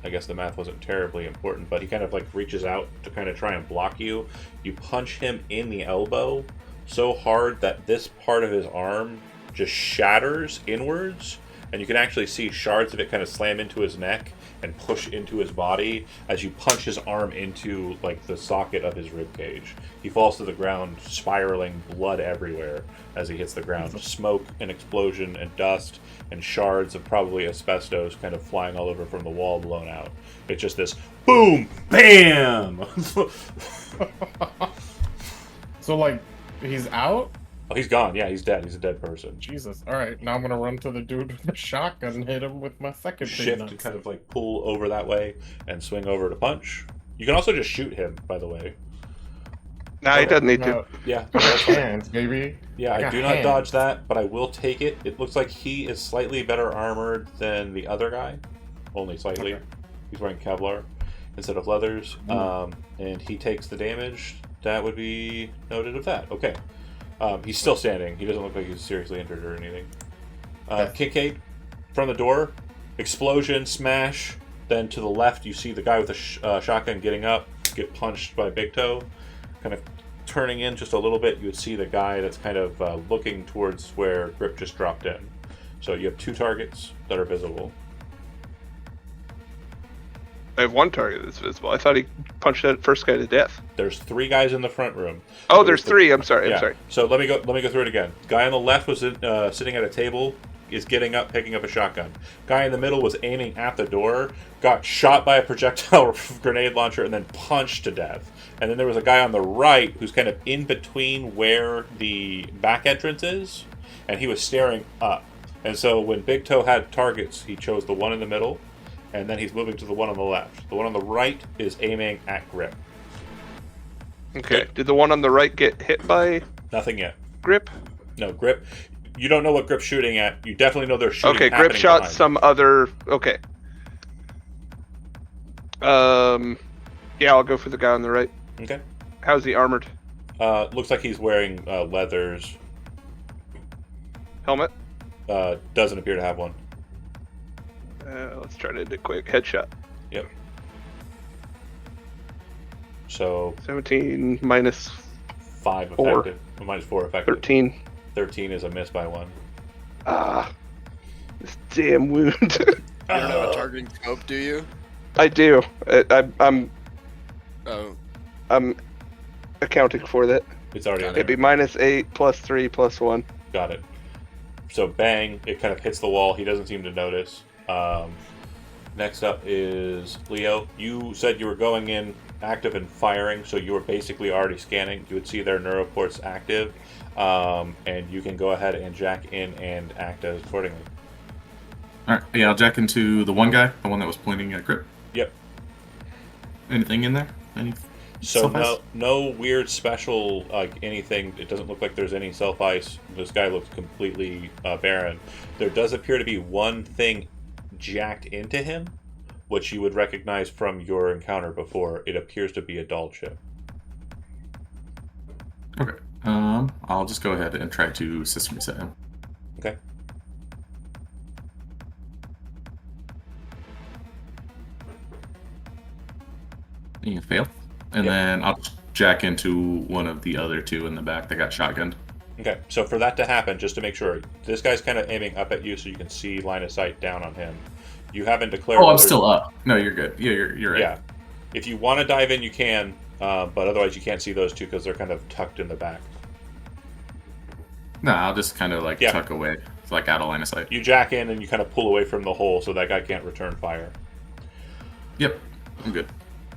I guess the math wasn't terribly important, but he kind of reaches out to kind of try and block you. You punch him in the elbow so hard that this part of his arm just shatters inwards, and you can actually see shards of it kind of slam into his neck and push into his body as you punch his arm into the socket of his rib cage. He falls to the ground, spiraling, blood everywhere as he hits the ground. Smoke and explosion and dust and shards of probably asbestos kind of flying all over from the wall blown out. It's just this boom, bam. So he's out? Oh, he's gone. Yeah, he's dead. He's a dead person. Jesus. Alright, now I'm gonna run to the dude with the shotgun and hit him with my second big Shift nuts. and kind of pull over that way and swing over to punch. You can also just shoot him, by the way. Nah, he doesn't need to. No, Yeah. I got hands, baby. Yeah, I got do not hands. dodge that, but I will take it. It looks like he is slightly better armored than the other guy. Only slightly. Okay. He's wearing Kevlar instead of leathers. And he takes the damage. That would be noted of that. Okay. He's still standing. He doesn't look like he's seriously injured or anything. Kincaid, from the door, explosion, smash. Then to the left, you see the guy with the shotgun getting up, get punched by Big Toe. Kind of turning in just a little bit, you would see the guy that's kind of looking towards where Grip just dropped in. So you have 2 targets that are visible. I have one target that's visible. I thought he punched that first guy to death. There's 3 guys in the front room. Oh, there's 3. I'm sorry. Yeah. I'm sorry. So let me go through it again. Guy on the left was sitting at a table, is getting up, picking up a shotgun. Guy in the middle was aiming at the door, got shot by a projectile grenade launcher, and then punched to death. And then there was a guy on the right who's kind of in between where the back entrance is, and he was staring up. And so when Big Toe had targets, he chose the one in the middle, and then he's moving to the one on the left. The one on the right is aiming at Grip. Okay. Did the one on the right get hit by Nothing yet. Grip? No, Grip. You don't know what Grip's shooting at. You definitely know they're shooting. Okay, Grip happening shot behind. some other. Okay. Yeah, I'll go for the guy on the right. Okay. How's he armored? Looks like he's wearing leathers. Helmet. Doesn't appear to have one. Let's try to do a quick headshot. Yep. So 17 minus 5 4. effective. Or minus 4 effective. 13. 13 is a miss by 1. This damn wound. You don't have a targeting scope, do you? I do. I'm Oh, accounting for that. It's already in Got there. It'd be minus 8 plus 3 plus 1. Got it. So bang, it kind of hits the wall. He doesn't seem to notice. Next up is Leo. You said you were going in active and firing, so you were basically already scanning. You would see their neuroports active, and you can go ahead and jack in and act as accordingly. Alright, yeah, I'll jack into the one guy, the one that was pointing at Grip. Yep. Anything in there? Any So self-ice? no weird special anything. It doesn't look like there's any self ice. This guy looks completely barren. There does appear to be one thing jacked into him, which you would recognize from your encounter before. It appears to be a doll chip. Okay. I'll just go ahead and try to system reset him. Okay. You fail. And Yep. then I'll jack into one of the other two in the back that got shotgunned. Okay, so for that to happen, just to make sure, this guy's kind of aiming up at you so you can see line of sight down on him. You haven't declared. Oh, I'm whether- still up. No, you're good. Yeah, you're right. Yeah. If you want to dive in, you can, but otherwise you can't see those two because they're kind of tucked in the back. No, I'll just kind of like Yeah. tuck away, like out of line of sight. You jack in and you kind of pull away from the hole so that guy can't return fire. Yep, I'm good.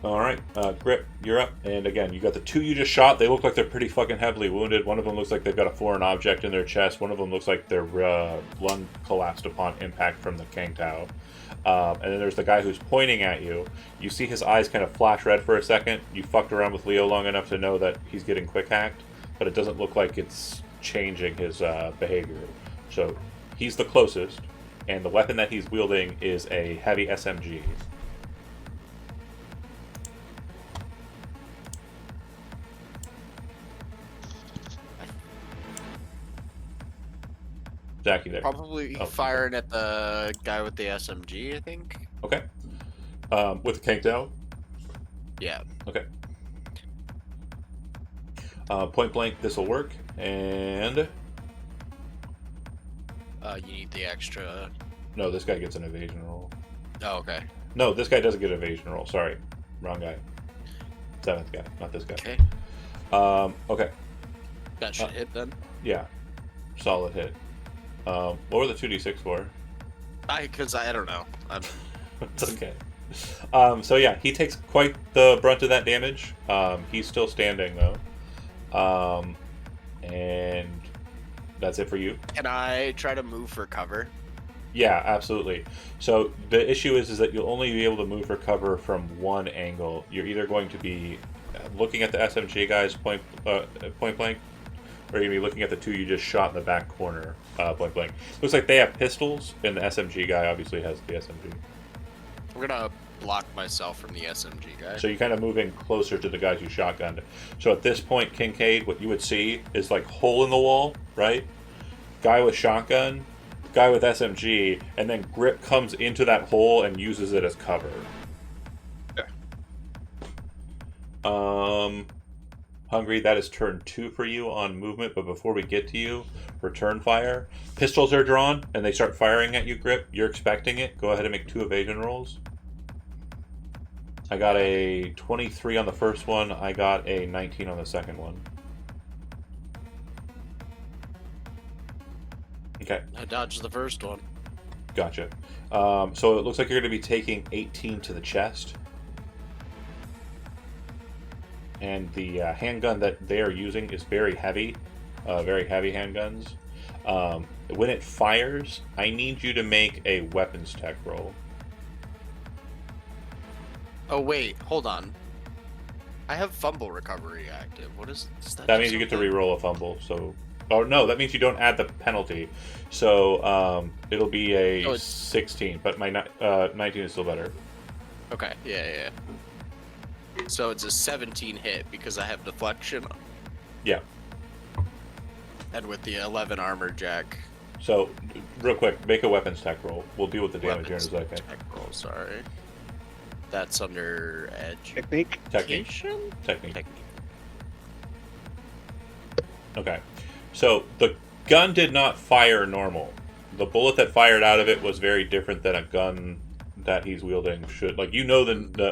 All right, Grip, you're up. And again, you got the two you just shot. They look like they're pretty fucking heavily wounded. One of them looks like they've got a foreign object in their chest. One of them looks like their lung collapsed upon impact from the Kang Tao. And then there's the guy who's pointing at you. You see his eyes kind of flash red for a second. You fucked around with Leo long enough to know that he's getting quick hacked, but it doesn't look like it's changing his behavior. So he's the closest, and the weapon that he's wielding is a heavy SMG. Jackie there. probably Oh. firing at the guy with the SMG, I think. Okay. With the Kang Tao? Yeah. Okay. Point blank, this will work. And You need the extra. no, this guy gets an evasion roll. Oh, okay. No, this guy doesn't get an evasion roll. Sorry, wrong guy. 7th guy, not this guy. Okay. Okay. That should hit then. Yeah, solid hit. What were the 2d6 for? Because I don't know. It's okay. So yeah, he takes quite the brunt of that damage. He's still standing though. And that's it for you. Can I try to move for cover? Yeah, absolutely. So the issue is that you'll only be able to move for cover from one angle. You're either going to be looking at the SMG guys point blank, or you're going to be looking at the two you just shot in the back corner point blank. Looks like they have pistols, and the SMG guy obviously has the SMG. I'm gonna block myself from the SMG guy. So you kind of move in closer to the guys you shotgunned. So at this point, Kincaid, what you would see is like hole in the wall, right? Guy with shotgun, guy with SMG, and then Grip comes into that hole and uses it as cover. Hungry, that is turn 2 for you on movement, but before we get to you, return fire. Pistols are drawn, and they start firing at you, Grip. You're expecting it. Go ahead and make 2 evasion rolls. I got a 23 on the first one. I got a 19 on the second one. Okay, I dodged the first one. gotcha. So it looks like you're going to be taking 18 to the chest. And the handgun that they are using is very heavy handguns. When it fires, I need you to make a weapons tech roll. Oh wait, hold on. I have fumble recovery active. What is that? That means you get to re-roll a fumble. So, oh no, that means you don't add the penalty. So it'll be a Oh, it's- 16, but my 19 is still better. Okay, yeah. So it's a 17 hit because I have deflection. Yeah. And with the 11 armor jack. So, real quick, make a weapons tech roll. We'll deal with the damage here in a Weapons second. tech roll, sorry. That's under Technique. Technique. education? Technique. Okay. So, the gun did not fire normal. The bullet that fired out of it was very different than a gun that he's wielding should. Like, you know,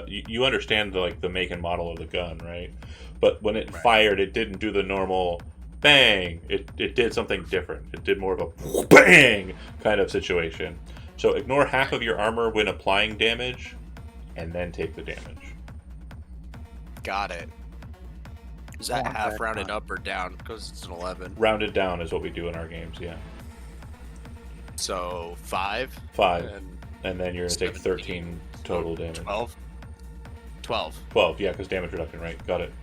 you understand the make and model of the gun, right? But when it fired, it didn't do the normal bang. It did something different. It did more of a bang kind of situation. So ignore half of your armor when applying damage, and then take the damage. Got it. Is that half rounded up or down? Because it's an 11. Rounded down is what we do in our games, yeah. So 5? 5. And then you're going to take 13 total damage. 12? 12. 12, yeah, because damage reduction, right? Got it.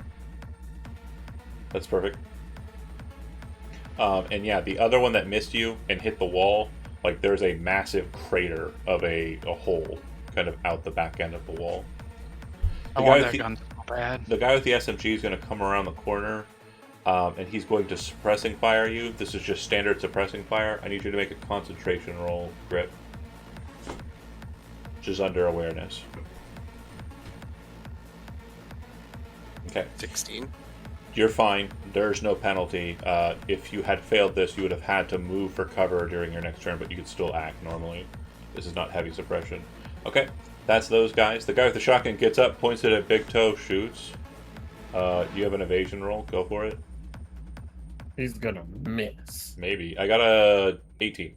That's perfect. And yeah, the other one that missed you and hit the wall, like there's a massive crater of a hole kind of out the back end of the wall. I want that gun so bad. The guy with the SMG is going to come around the corner, and he's going to suppressing fire you. This is just standard suppressing fire. I need you to make a concentration roll, Grip. Which is under awareness. Okay. 16. You're fine. There's no penalty. If you had failed this, you would have had to move for cover during your next turn, but you could still act normally. This is not heavy suppression. Okay, that's those guys. The guy with the shotgun gets up, points it at Big Toe, shoots. You have an evasion roll. Go for it. He's gonna miss. Maybe. I got a 18.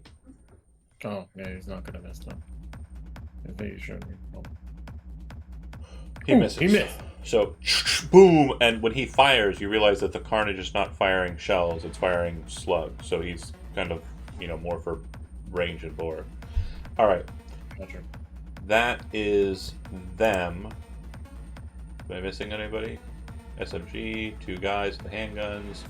Oh, yeah, he's not gonna miss them. Evasion. Oh. He misses. He missed. So, boom! And when he fires, you realize that the Carnage is not firing shells, it's firing slugs. So he's kind of, more for range and bore. Alright. Gotcha. That is them. Am I missing anybody? SMG, 2 guys, the handguns,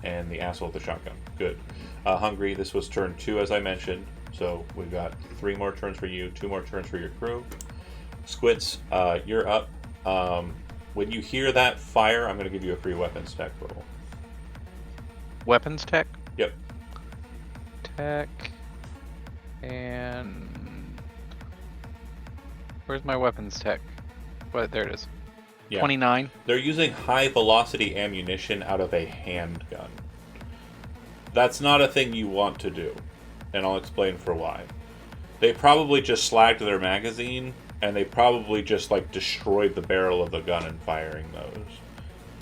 and the asshole with the shotgun. Good. Hungry, this was turn 2 as I mentioned. So we've got 3 more turns for you, 2 more turns for your crew. Squits, you're up. When you hear that fire, I'm going to give you a free weapons tech roll. Weapons tech? Yep. Tech. And where's my weapons tech? What? There it is. Yeah. 29. They're using high velocity ammunition out of a handgun. That's not a thing you want to do, and I'll explain for why. They probably just slagged their magazine, and they probably just destroyed the barrel of the gun in firing those.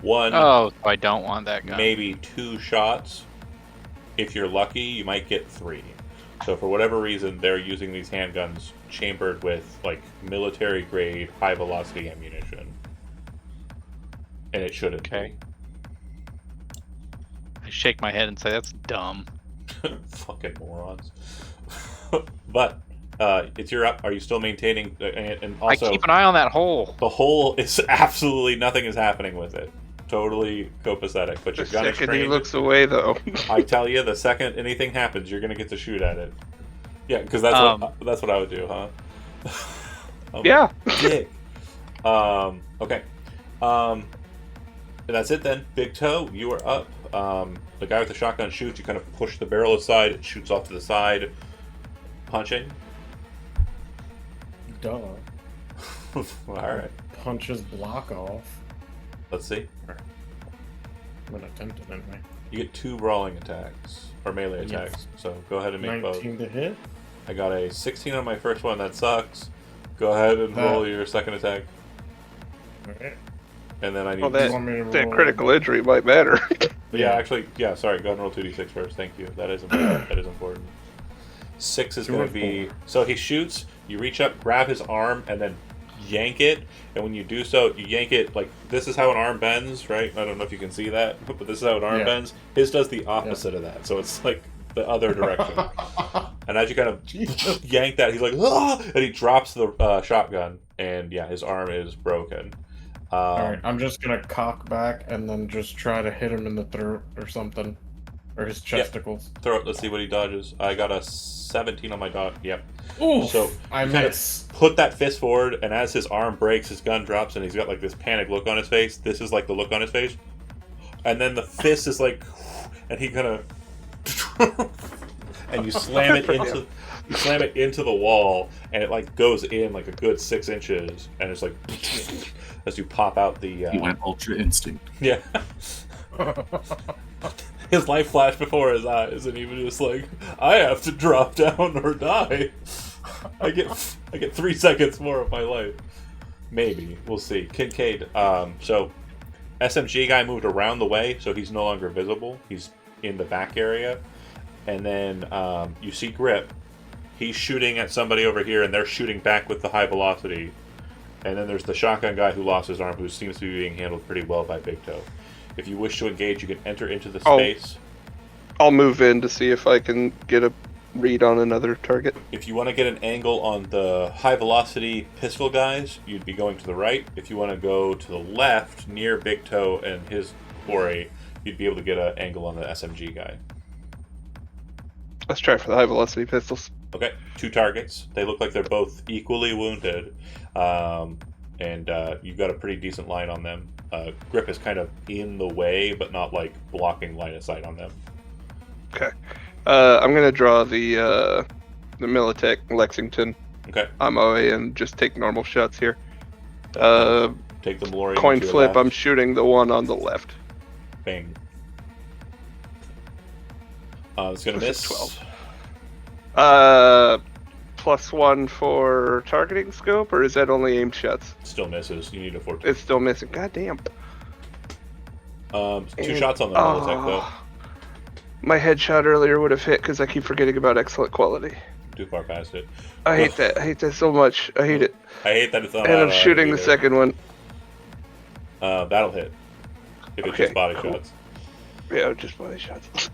One, oh, I don't want that gun. maybe 2 shots. If you're lucky, you might get 3. So for whatever reason, they're using these handguns chambered with military grade high velocity ammunition. And it shouldn't be. I shake my head and say that's dumb. Fucking morons. But it's your up. Are you still maintaining? And also, I keep an eye on that hole. The hole is absolutely nothing is happening with it. Totally copacetic. But your gun is trained. He looks away though. I tell you, the second anything happens, you're gonna get to shoot at it. Yeah, because that's what I would do, huh? Yeah. Dick. Okay. And that's it then. Big Toe, you are up. The guy with the shotgun shoots. You kind of push the barrel aside. It shoots off to the side. Punching. Duh. All right. Punch his block off. Let's see. I'm gonna attempt it anyway. You get 2 brawling attacks or melee attacks. So go ahead and make 19 both. to hit. I got a 16 on my first one. That sucks. Go ahead and roll your second attack. Okay. And then I need. Well, that critical injury might matter. Yeah, actually, yeah. Sorry, go ahead and roll 2d6 first. Thank you. That is important. That is important. 6 is going to be. So he shoots. You reach up, grab his arm, and then yank it. And when you do so, you yank it like this is how an arm bends, right? I don't know if you can see that, but this is how an arm bends. His does the opposite of that. So it's like the other direction. And as you kind of yank that, he's like, ah! And he drops the shotgun. And yeah, his arm is broken. Alright, I'm just gonna cock back and then just try to hit him in the throat or something. Or his chesticles. Throat, let's see what he dodges. I got a 17 on my dodge. Yep. Ooh, so I miss. Put that fist forward, and as his arm breaks, his gun drops, and he's got this panic look on his face. This is the look on his face. and then the fist is like, and he kind of, and you slam it into the wall, and it like goes in like a good 6 inches, and it's like as you pop out the. He went Ultra Instinct. Yeah. His life flashed before his eyes, and he was just like, "I have to drop down or die. I get 3 seconds more of my life. Maybe we'll see." Kincaid. So SMG guy moved around the way, so he's no longer visible. He's in the back area, and then you see Grip. He's shooting at somebody over here, and they're shooting back with the high velocity. And then there's the shotgun guy who lost his arm, who seems to be being handled pretty well by Big Toe. If you wish to engage, you can enter into the space. I'll move in to see if I can get a read on another target. If you want to get an angle on the high velocity pistol guys, you'd be going to the right. If you want to go to the left, near Big Toe and his quarry, you'd be able to get an angle on the SMG guy. Let's try for the high velocity pistols. Okay, 2 targets. They look like they're both equally wounded. And you've got a pretty decent line on them. Grip is kind of in the way, but not like blocking line of sight on them. Okay. I'm gonna draw the Militech Lexington. Okay. I'm away and just take normal shots here. Take the DeLorean. Coin to your flip. left. I'm shooting the one on the left. Bang. It's gonna miss. 12. +1 for targeting scope, or is that only aimed shots? Still misses. You need a 14. It's still missing. God damn. 2 shots on the Militech though. My headshot earlier would have hit because I keep forgetting about excellent quality. Too far past it. I hate that. I hate that so much. I hate it. I hate that it's not. And I'm shooting the second one. That'll hit. If it's just body shots. Yeah, just body shots.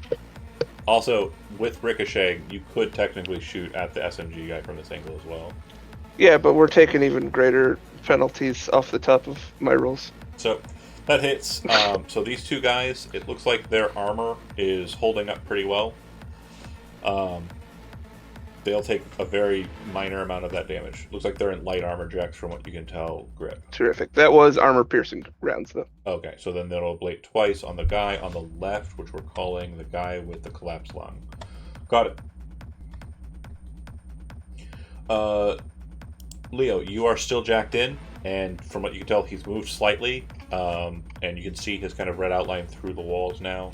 Also, with ricocheting, you could technically shoot at the SMG guy from this angle as well. Yeah, but we're taking even greater penalties off the top of my rolls. So that hits. So these 2 guys, it looks like their armor is holding up pretty well. They'll take a very minor amount of that damage. Looks like they're in light armor jacks from what you can tell, Grip. Terrific. That was armor piercing rounds, though. Okay, so then that'll ablate twice on the guy on the left, which we're calling the guy with the collapsed lung. Got it. Leo, you are still jacked in, and from what you can tell, he's moved slightly, and you can see his kind of red outline through the walls now.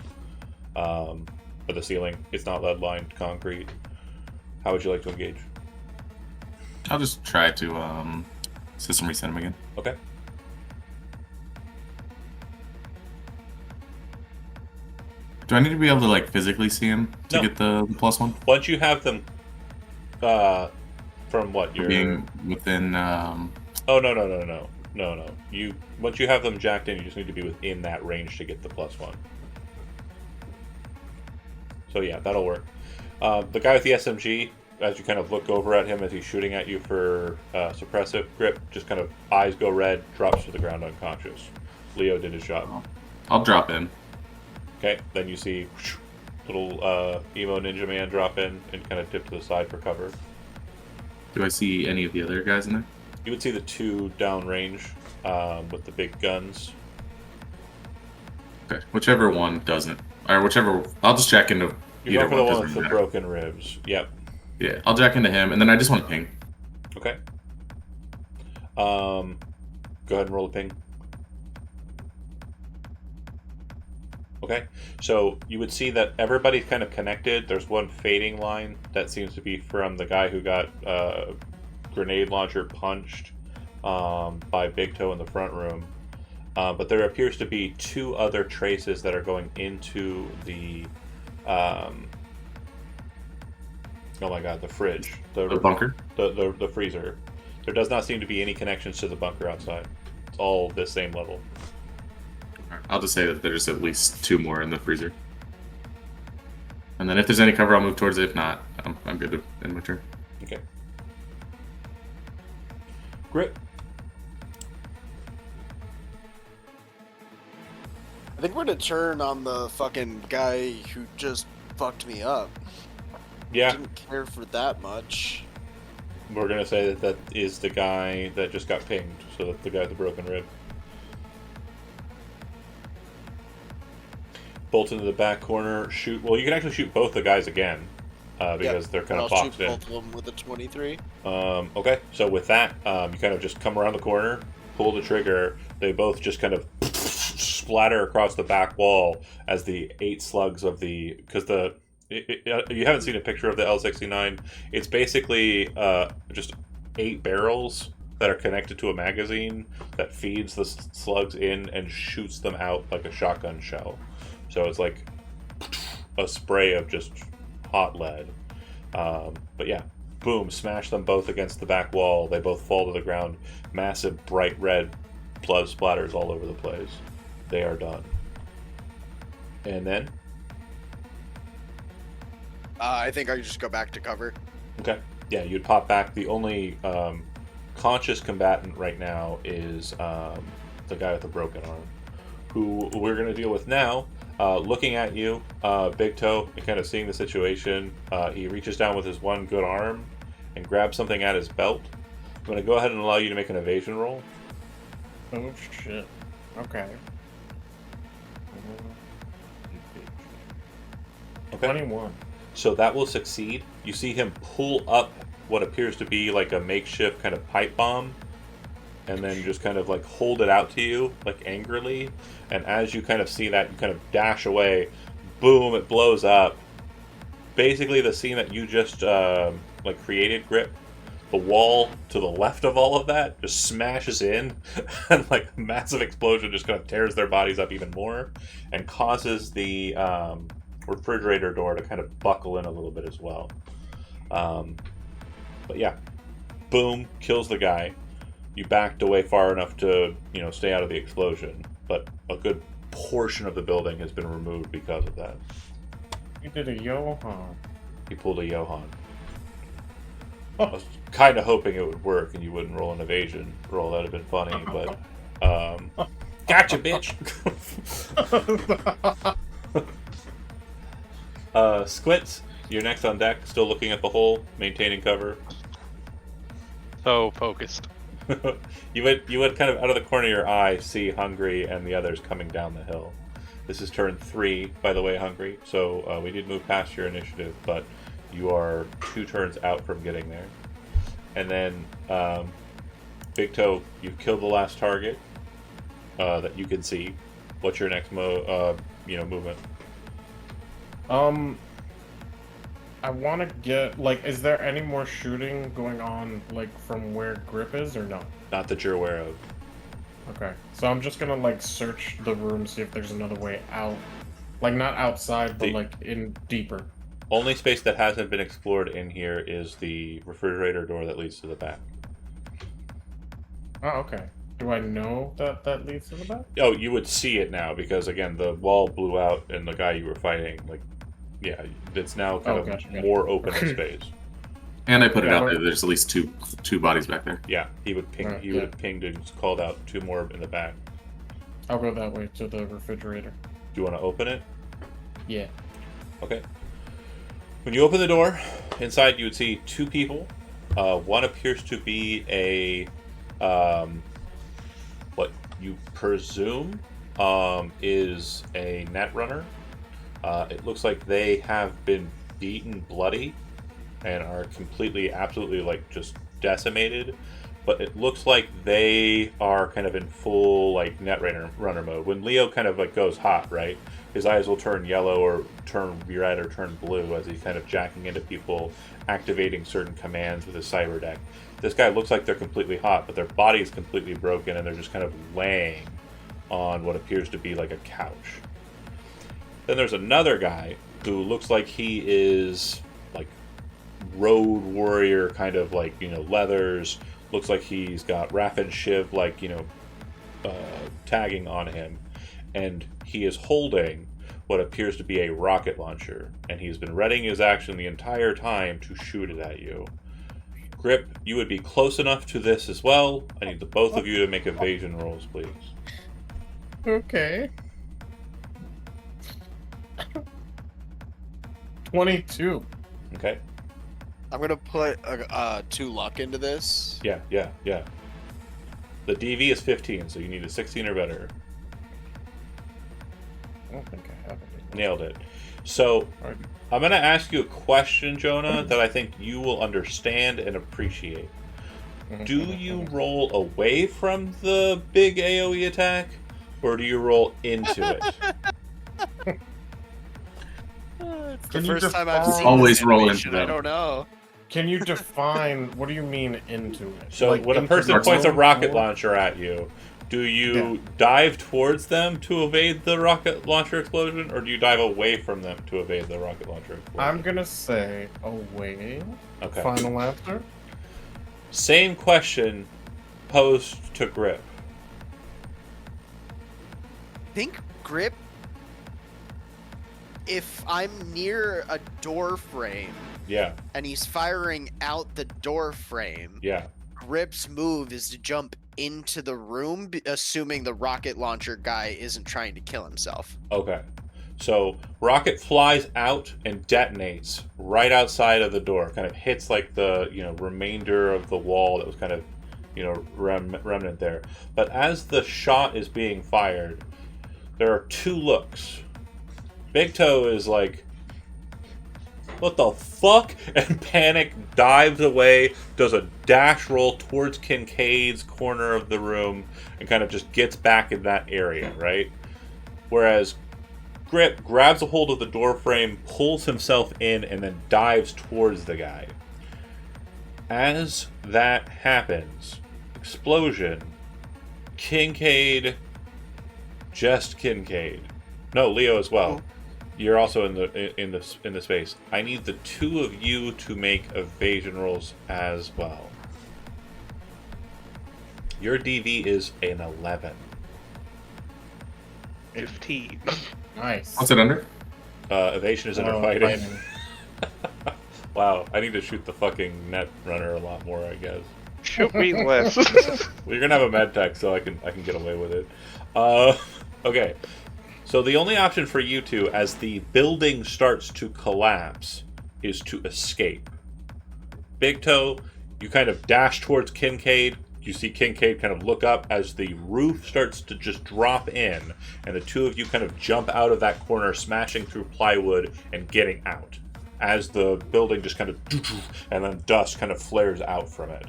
But the ceiling, it's not lead-lined concrete. How would you like to engage? I'll just try to system reset him again. Okay. Do I need to be able to like physically see him to No. get the +1? Once you have them, from what you're Being within. Oh no. You once you have them jacked in, you just need to be within that range to get the +1. So yeah, that'll work. The guy with the SMG, as you kind of look over at him as he's shooting at you for suppressive Grip, just kind of eyes go red, drops to the ground unconscious. Leo did his job. I'll drop in. Okay, then you see little emo ninja man drop in and kind of dip to the side for cover. Do I see any of the other guys in there? You would see the 2 downrange with the big guns. Okay, whichever one doesn't, or whichever. I'll just jack into You're either going for the one. one with doesn't the matter. broken ribs. Yep. Yeah, I'll jack into him, and then I just want to ping. Okay. Go ahead and roll a ping. Okay, so you would see that everybody's kind of connected. There's one fading line that seems to be from the guy who got grenade launcher punched by Big Toe in the front room. But there appears to be 2 other traces that are going into the oh my god, the fridge. The bunker? The freezer. There does not seem to be any connections to the bunker outside. It's all this same level. I'll just say that there's at least 2 more in the freezer. And then if there's any cover, I'll move towards it. If not, I'm good to end my turn. Okay. Grip. I think we're gonna turn on the fucking guy who just fucked me up. Yeah, Didn't care for that much. we're gonna say that that is the guy that just got pinged. So that's the guy with the broken rib. bolt into the back corner, shoot. Well, you can actually shoot both the guys again because they're kind I'll of boxed shoot in. both of them with a 23. Okay, so with that, you kind of just come around the corner, pull the trigger. They both just kind of splatter across the back wall as the 8 slugs of the you haven't seen a picture of the L69. It's basically just 8 barrels that are connected to a magazine that feeds the slugs in and shoots them out like a shotgun shell. So it's like a spray of just hot lead. But yeah, boom, smash them both against the back wall. They both fall to the ground. Massive bright red blood splatters all over the place. They are done. And then? I think I just go back to cover. Okay. Yeah, you'd pop back. The only conscious combatant right now is the guy with the broken arm, who we're going to deal with now. Looking at you, Big Toe, and kind of seeing the situation, he reaches down with his one good arm and grabs something at his belt. I'm going to go ahead and allow you to make an evasion roll. Oh shit. Okay. Okay. 21. So that will succeed. You see him pull up what appears to be like a makeshift kind of pipe bomb, and then just kind of like hold it out to you, like angrily. And as you kind of see that, you kind of dash away. Boom! It blows up. Basically, the scene that you just like created, Grip. The wall to the left of all of that just smashes in, and like a massive explosion just kind of tears their bodies up even more, and causes the refrigerator door to kind of buckle in a little bit as well. But yeah, boom, kills the guy. You backed away far enough to, stay out of the explosion, but a good portion of the building has been removed because of that. You did a Johan. He pulled a Johan. I was kind of hoping it would work and you wouldn't roll an evasion roll. That'd have been funny, but gotcha, bitch. Squints, you're next on deck, still looking at the hole, maintaining cover. So focused. you would kind of out of the corner of your eye see Hungry and the others coming down the hill. This is turn 3, by the way, Hungry. So we did move past your initiative, but you are 2 turns out from getting there. And then Big Toe, you've killed the last target that you can see. What's your next movement? I want to get, is there any more shooting going on, from where Grip is, or no? Not that you're aware of. Okay. So I'm just gonna, search the room, see if there's another way out. Not outside, but, in deeper. Only space that hasn't been explored in here is the refrigerator door that leads to the back. Oh, okay. Do I know that leads to the back? Oh, you would see it now because, again, the wall blew out and the guy you were fighting, it's now kind of gotcha. more open space. And I put it out there. There's at least two bodies back there. Yeah, he would ping. He would have pinged and called out 2 more in the back. I'll go that way to the refrigerator. Do you want to open it? Yeah. Okay. When you open the door, inside you would see 2 people. One appears to be a what you presume is a net runner. It looks like they have been beaten bloody and are completely, absolutely, just decimated. But it looks like they are kind of in full, net runner mode. When Leo kind of, goes hot, right? His eyes will turn yellow or turn red or turn blue as he's kind of jacking into people, activating certain commands with his cyber deck. This guy looks like they're completely hot, but their body is completely broken and they're just kind of laying on what appears to be like a couch. Then there's another guy who looks like he is road warrior kind of leathers. Looks like he's got Raph and Shiv tagging on him. And he is holding what appears to be a rocket launcher. And he's been readying his action the entire time to shoot it at you. Grip, you would be close enough to this as well. I need the both of you to make evasion rolls, please. Okay. 22. Okay. I'm gonna put 2 luck into this. Yeah. The DV is 15, so you need a 16 or better. I don't think I have it Nailed it. So, Right. I'm going to ask you a question, Jonah, that I think you will understand and appreciate. Do you roll away from the big AoE attack, or do you roll into it? It's the Can you first time I've define- seen Always this roll animation. into I them. don't know. Can you define what do you mean into it? So, Like, when a into person the points a room rocket or- launcher at you, do you dive towards them to evade the rocket launcher explosion, or do you dive away from them to evade the rocket launcher explosion? I'm gonna say away. Okay. Final answer. Same question posed to Grip. Think grip. If I'm near a door frame Yeah, and he's firing out the door frame, yeah. Grip's move is to jump into the room, assuming the rocket launcher guy isn't trying to kill himself. Okay. So, rocket flies out and detonates right outside of the door. Kind of hits like the, remainder of the wall that was kind of, remnant there. But as the shot is being fired, there are two looks. Big Toe is like, what the fuck? And panic dives away, does a dash roll towards Kincaid's corner of the room, and kind of just gets back in that area, right? Whereas Grip grabs a hold of the door frame, pulls himself in, and then dives towards the guy. As that happens, explosion, Kincaid, just Kincaid. No, Leo as well. You're also in the space. I need the two of you to make evasion rolls as well. Your DV is an 11. 15. Nice. What's it under? Evasion is under Oh, fighting. Wow, I need to shoot the fucking net runner a lot more, I guess. Shoot me less. Well, you're gonna have a med tech, so I can get away with it. Okay. So the only option for you two, as the building starts to collapse, is to escape. Big Toe, you kind of dash towards Kincaid. You see Kincaid kind of look up as the roof starts to just drop in, and the two of you kind of jump out of that corner, smashing through plywood and getting out. As the building just kind of, and then dust kind of flares out from it.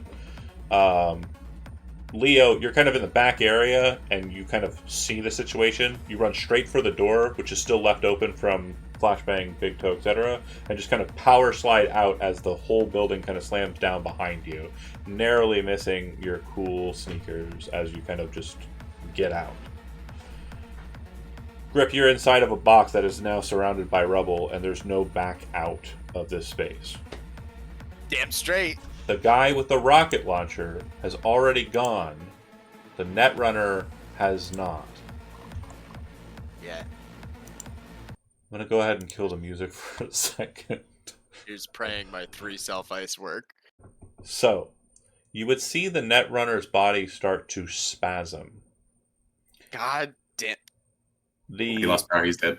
Leo, you're kind of in the back area, and you kind of see the situation. You run straight for the door, which is still left open from Flashbang, Big Toe, etc., and just kind of power slide out as the whole building kind of slams down behind you, narrowly missing your cool sneakers as you kind of just get out. Grip, you're inside of a box that is now surrounded by rubble, and there's no back out of this space. Damn straight. The guy with the rocket launcher has already gone. The Netrunner has not. Yeah. I'm gonna go ahead and kill the music for a second. Here's praying my 3 self-ice work. So, you would see the Netrunner's body start to spasm. God damn. He lost power. He's dead.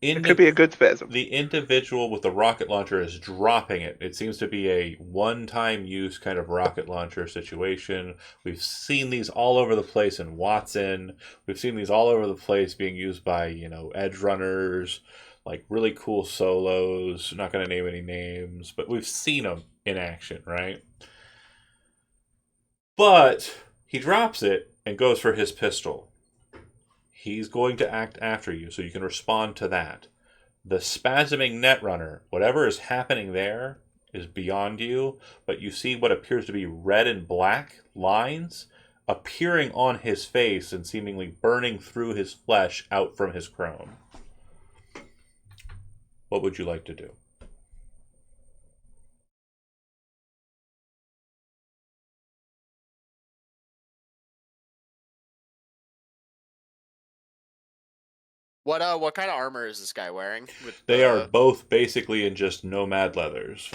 It could be a good spasm. The individual with the rocket launcher is dropping it. It seems to be a one-time use kind of rocket launcher situation. We've seen these all over the place in Watson. We've seen these all over the place being used by, edge runners, like really cool solos. I'm not going to name any names, but we've seen them in action, right? But he drops it and goes for his pistol. He's going to act after you, so you can respond to that. The spasming Netrunner, whatever is happening there is beyond you, but you see what appears to be red and black lines appearing on his face and seemingly burning through his flesh out from his crown. What would you like to do? What kind of armor is this guy wearing? They are both basically in just nomad leathers.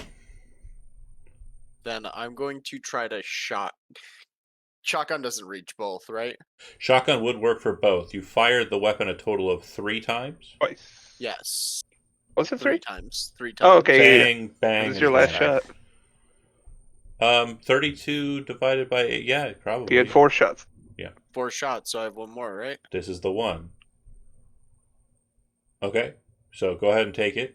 Then I'm going to try to Shotgun doesn't reach both, right? Shotgun would work for both. You fired the weapon a total of 3 times. Twice. Yes. Was it 3? times. 3 times. Oh, okay. Bang, bang. This is and your last bang. shot. 32 divided by 8. Yeah, probably. You had 4 shots. 4 shots, so I have 1 more, right? This is the one. Okay. So go ahead and take it.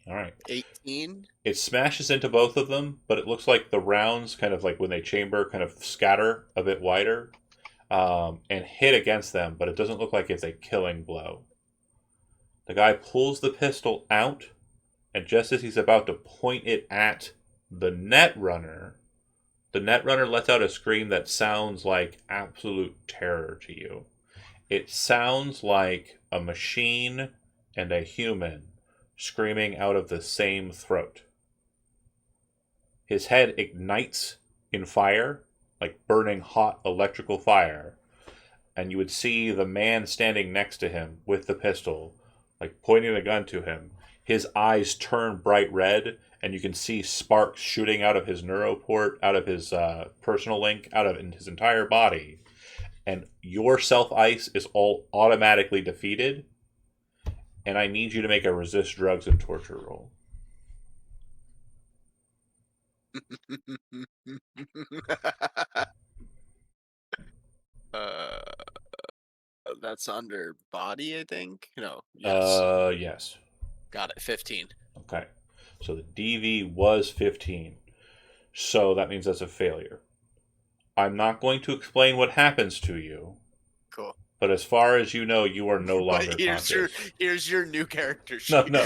All right. 18. It smashes into both of them, but it looks like the rounds kind of like when they chamber kind of scatter a bit wider and hit against them, but it doesn't look like it's a killing blow. The guy pulls the pistol out, and just as he's about to point it at the Netrunner lets out a scream that sounds like absolute terror to you. It sounds like a machine and a human screaming out of the same throat. His head ignites in fire, like burning hot electrical fire, and you would see the man standing next to him with the pistol, like pointing the gun to him. His eyes turn bright red, and you can see sparks shooting out of his neuroport, out of his personal link, out of his entire body. And your self-ice is all automatically defeated, and I need you to make a resist drugs and torture roll. uh, that's under body, I think. No. Yes. Yes. Got it. 15. Okay. So the DV was 15. So that means that's a failure. I'm not going to explain what happens to you. Cool. But as far as you know, you are no longer But conscious. here's your new character No. sheet. No.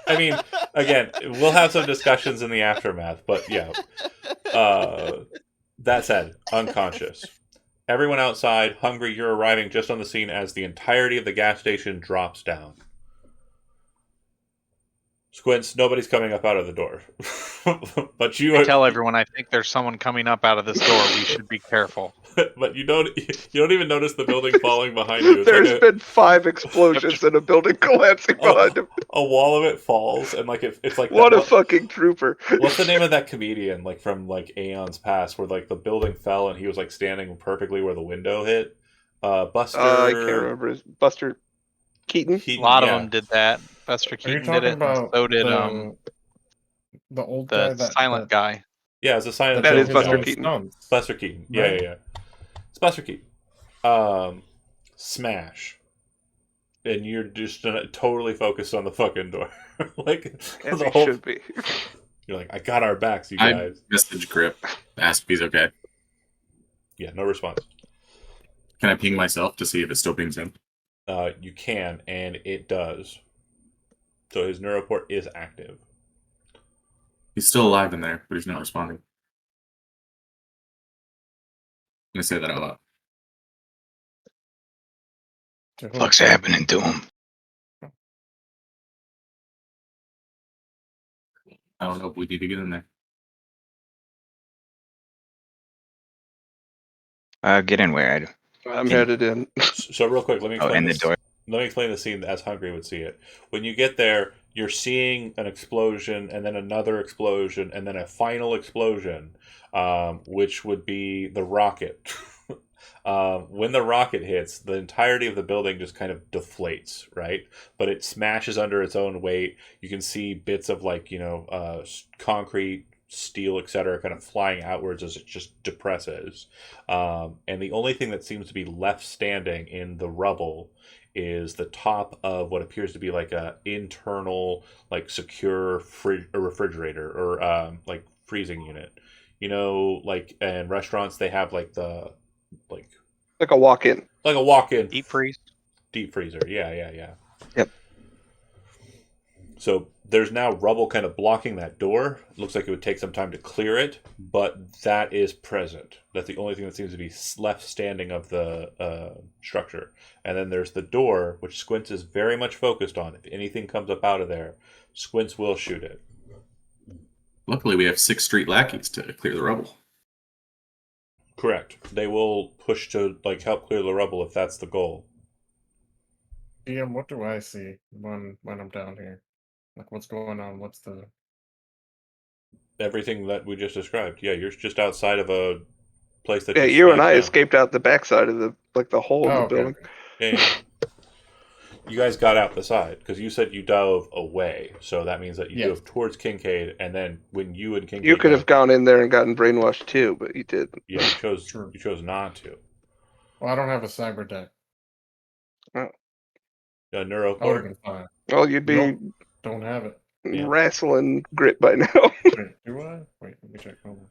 I mean, again, we'll have some discussions in the aftermath, but yeah. That said, unconscious. Everyone outside, hungry, you're arriving just on the scene as the entirety of the gas station drops down. Squints, nobody's coming up out of the door. But you I tell everyone I think there's someone coming up out of this door. We should be careful. But you don't even notice the building falling behind you. It's There's like been 5 explosions and a building collapsing behind him. a wall of it falls, and like it's like What a fucking trooper! What's the name of that comedian like from like aeons past where like the building fell and he was like standing perfectly where the window hit? Buster. I can't remember his Buster Keaton. A lot of them did that. Buster Keaton did it. About so did the old the guy, silent guy. Yeah, it's a silent. That did is his Buster own Keaton. stunts, Buster Keaton. right? Yeah. It's Buster Keaton. Smash. And you're just totally focused on the fucking door. Like As the he whole. should be. You're like, I got our backs, you I guys. message Grip, ask if he's okay. Yeah, no response. Can I ping myself to see if it still pings him? You can, and it does. So his neuroport is active. He's still alive in there, but he's not responding. I'm gonna say that out loud. What's happening to him? I don't know if we need to get in there. Get in where? I'm headed in. So real quick, let me explain in the this. door. Let me explain the scene as Hungry would see it. When you get there, you're seeing an explosion, and then another explosion, and then a final explosion, which would be the rocket. When the rocket hits, the entirety of the building just kind of deflates, right? But it smashes under its own weight. You can see bits of concrete, steel, etc., kind of flying outwards as it just depresses. And the only thing that seems to be left standing in the rubble is the top of what appears to be like a internal, like secure refrigerator or like freezing unit. You know, like in restaurants they have like the Like a walk-in. like a walk-in Deep freeze. deep freezer. Yeah. Yep. So there's now rubble kind of blocking that door. It looks like it would take some time to clear it, but that is present. That's the only thing that seems to be left standing of the structure. And then there's the door, which Squints is very much focused on. If anything comes up out of there, Squints will shoot it. Luckily, we have 6 street lackeys to clear the rubble. Correct. They will push to help clear the rubble if that's the goal. DM, what do I see when I'm down here? Like, what's going on? What's the... Everything that we just described. Yeah, you're just outside of a place that. Yeah, just you and I smashed down. escaped out the backside of the hole in the okay. building. Yeah. You guys got out the side because you said you dove away, so that means that you dove towards Kincaid, and then when you and Kincaid, You could have gone in there and gotten brainwashed too, but you didn't. Yeah, you chose not to. Well, I don't have a cyber deck. A I would have neuroport. been fine. Well, you'd be Nope, don't have it. Yeah. wrestling Grit by now. Wait, do I? Wait, let me check. Hold on.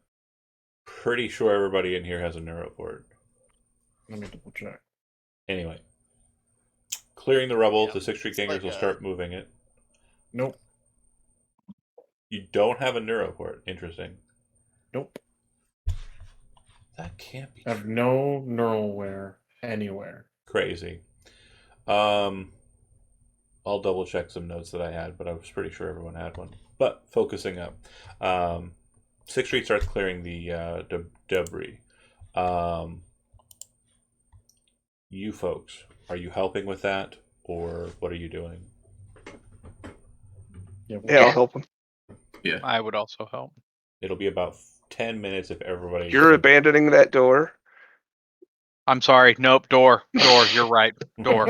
Pretty sure everybody in here has a neuroport. Let me double check. Anyway, clearing the rubble, Yeah, the 6th Street it's Gangers like will a- start moving it. Nope. You don't have a neuroport. Interesting. Nope. That can't be I have true. no neural anywhere. Crazy. I'll double check some notes that I had, but I was pretty sure everyone had one. But focusing up, 6th Street starts clearing the debris. You folks, are you helping with that, or what are you doing? Yeah. Yeah, I'll help him. Yeah. I would also help. It'll be about 10 minutes if everybody. You're abandoning that door. I'm sorry. Nope. Door. You're right. Door.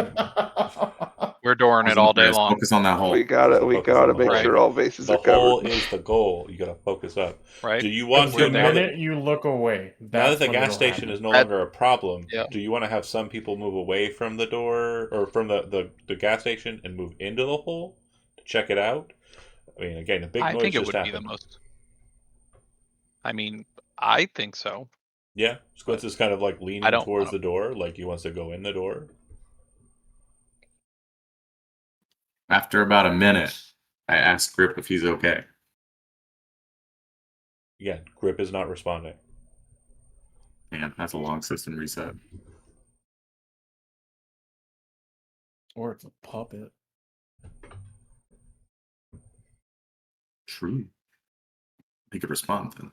We're dooring it all day long. Focus on that hole. We gotta Focus on the make hole. sure all bases The are covered. hole is the goal. You got to focus up. Right. Do you want the to now minute that, you look away, now that that's the when gas it'll station happen. is no longer a problem? Yeah. Do you want to have some people move away from the door or from the gas station and move into the hole to check it out? I mean, again, a big I noise think it just would be happened. the most. I mean, I think so. Yeah, Squints is kind of like I leaning don't towards wanna- the door, like he wants to go in the door. After about a minute, I ask Grip if he's okay. Again, Grip is not responding. Man, that's a long system reset. Or it's a puppet. True. He could respond then.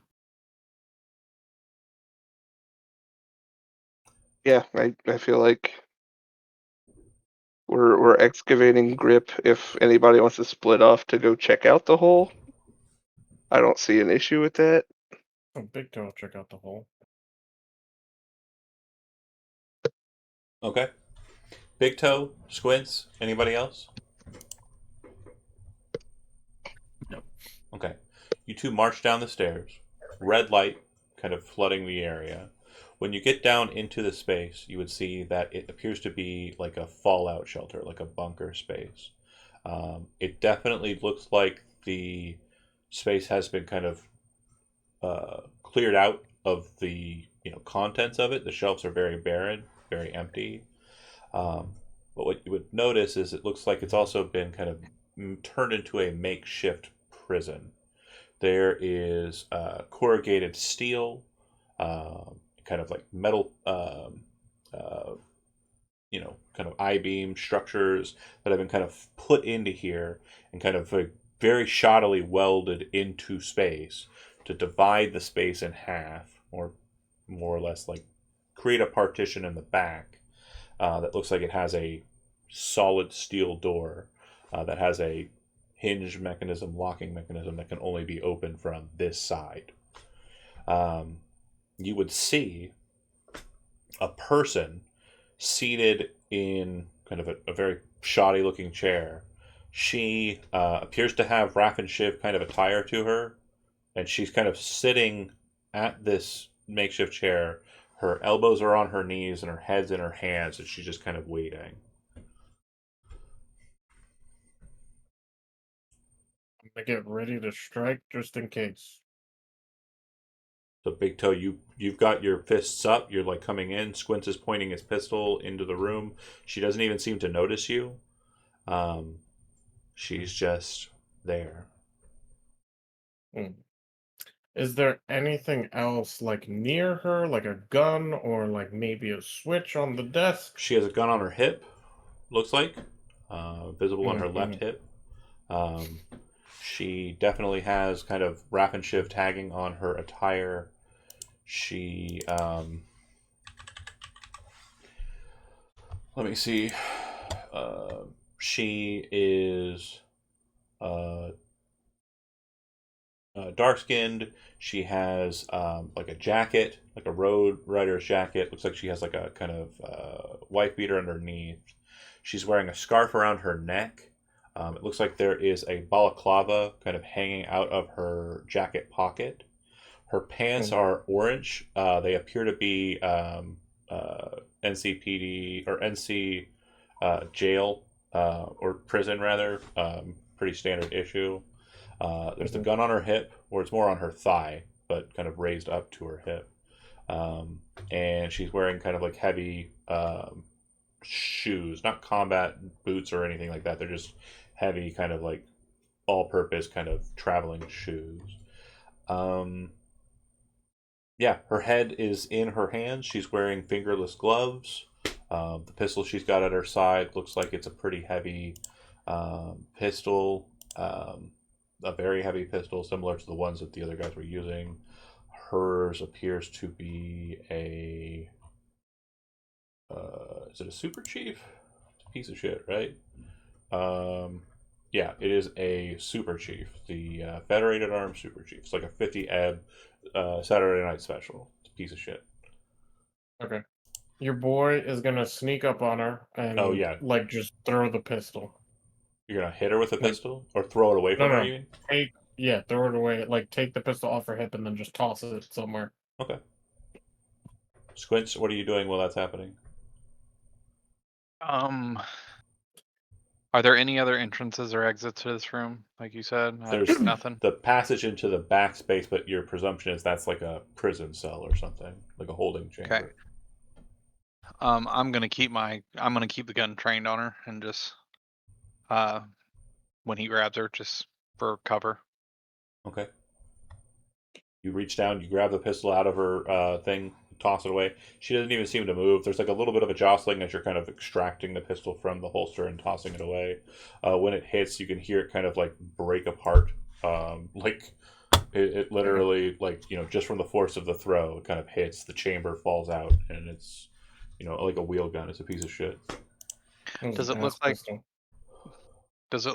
Yeah, I feel like we're excavating Grip. If anybody wants to split off to go check out the hole, I don't see an issue with that. Oh, Big Toe, check out the hole. Okay. Big Toe, Squints, anybody else? Nope. Okay. You two march down the stairs. Red light kind of flooding the area. When you get down into the space, you would see that it appears to be like a fallout shelter, like a bunker space. It definitely looks like the space has been kind of cleared out of the contents of it. The shelves are very barren, very empty. But what you would notice is it looks like it's also been kind of turned into a makeshift prison. There is corrugated steel, kind of like metal, kind of I-beam structures that have been kind of put into here and kind of very shoddily welded into space to divide the space in half, or more or less like create a partition in the back that looks like it has a solid steel door that has a hinge mechanism, locking mechanism that can only be opened from this side. You would see a person seated in kind of a very shoddy looking chair. She appears to have Raph and Shiv kind of attire to her, and she's kind of sitting at this makeshift chair. Her elbows are on her knees and her head's in her hands, and she's just kind of waiting. I'm gonna get ready to strike just in case. So Big Toe, you've got your fists up. You're like coming in. Squints is pointing his pistol into the room. She doesn't even seem to notice you. She's just there. Is there anything else like near her, like a gun or like maybe a switch on the desk? She has a gun on her hip. Looks like visible on her left hip. She definitely has kind of Raph and Shiv tagging on her attire. She let me see. She is dark skinned. She has like a jacket, like a road rider's jacket. Looks like she has like a kind of wife beater underneath. She's wearing a scarf around her neck. It looks like there is a balaclava kind of hanging out of her jacket pocket. Her pants are orange. They appear to be NCPD or NC jail or prison rather. Pretty standard issue. There's the gun on her hip, or it's more on her thigh, but kind of raised up to her hip. And she's wearing kind of like heavy shoes, not combat boots or anything like that. They're just heavy, kind of like all-purpose kind of traveling shoes. Yeah, her head is in her hands. She's wearing fingerless gloves. The pistol she's got at her side looks like it's a pretty heavy pistol, a very heavy pistol, similar to the ones that the other guys were using. Hers appears to be a is it a super chief? It's a piece of shit, right? Yeah, it is a super chief, the Federated Arms super chief. It's like a 50 ebb Saturday night special. It's a piece of shit. Okay. Your boy is gonna sneak up on her and Oh, yeah. like just throw the pistol. You're gonna hit her with a pistol or throw it away from her? You mean? Throw it away. Like take the pistol off her hip and then just toss it somewhere. Okay. Squints, what are you doing while that's happening? Are there any other entrances or exits to this room? Like you said, There's nothing. the passage into the back space, but your presumption is that's like a prison cell or something, like a holding chamber. Okay. I'm gonna keep the gun trained on her and just when he grabs her, just for cover. Okay. You reach down, you grab the pistol out of her thing, toss it away. She doesn't even seem to move. There's like a little bit of a jostling as you're kind of extracting the pistol from the holster and tossing it away. When it hits, you can hear it kind of like break apart. Like it literally, like, you know, just from the force of the throw, it kind of hits, the chamber falls out, and it's, you know, like a wheel gun. It's a piece of shit. Does it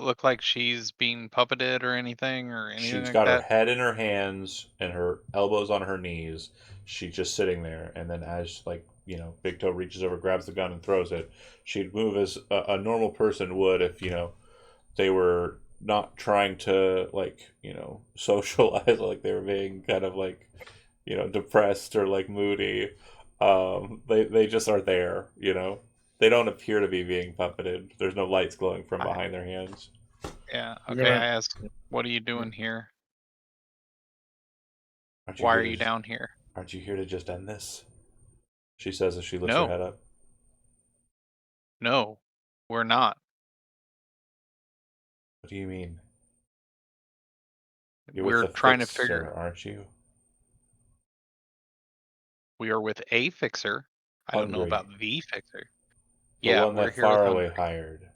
look like she's being puppeted or anything She's like got her that? head in her hands and her elbows on her knees. She's just sitting there, and then as, like, you know, Big Toe reaches over, grabs the gun, and throws it, she'd move as a normal person would if, you know, they were not trying to, like, you know, socialize, like they were being kind of like, you know, depressed or like moody. They just are there, you know. They don't appear to be being puppeted. There's no lights glowing from behind their hands. Yeah. Okay. I ask, what are you doing here? Why are you down here? Aren't you here to just end this? She says as she lifts No. her head up. No, we're not. What do you mean? You're We're with the trying to fixer, figure. aren't you? We are with a fixer. I don't know Hungry. about the fixer. The Yeah, one we're that here with Faraway Hungry. hired.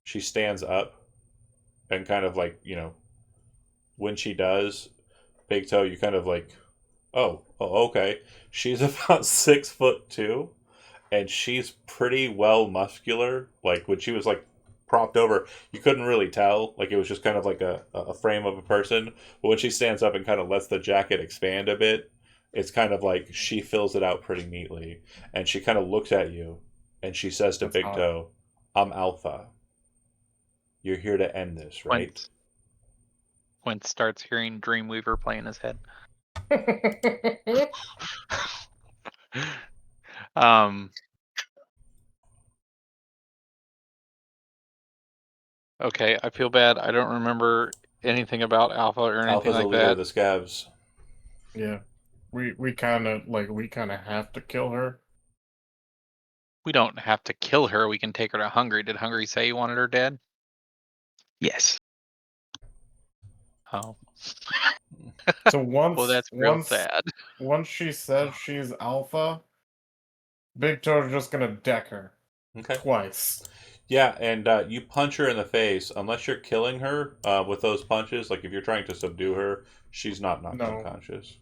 She stands up and kind of like, you know, when she does, Big Toe, you kind of like, oh, okay. She's about 6'2", and she's pretty well muscular. Like when she was like propped over, you couldn't really tell. Like it was just kind of like a frame of a person. But when she stands up and kind of lets the jacket expand a bit, it's kind of like she fills it out pretty neatly. And she kind of looks at you, and she says to That's Big hot. Toe, "I'm Alpha. You're here to end this, right?" Quint starts hearing Dreamweaver play in his head. Okay, I feel bad. I don't remember anything about Alpha or anything Alpha's like the leader that. of the scabs. Yeah. We kind of have to kill her. We don't have to kill her. We can take her to Hungry. Did Hungry say he wanted her dead? Yes. Oh. So once Well, that's real sad. Once she says she's Alpha, Big Toe's just gonna deck her Okay. twice. Yeah, and you punch her in the face. Unless you're killing her with those punches, like if you're trying to subdue her, she's not knocked No. unconscious.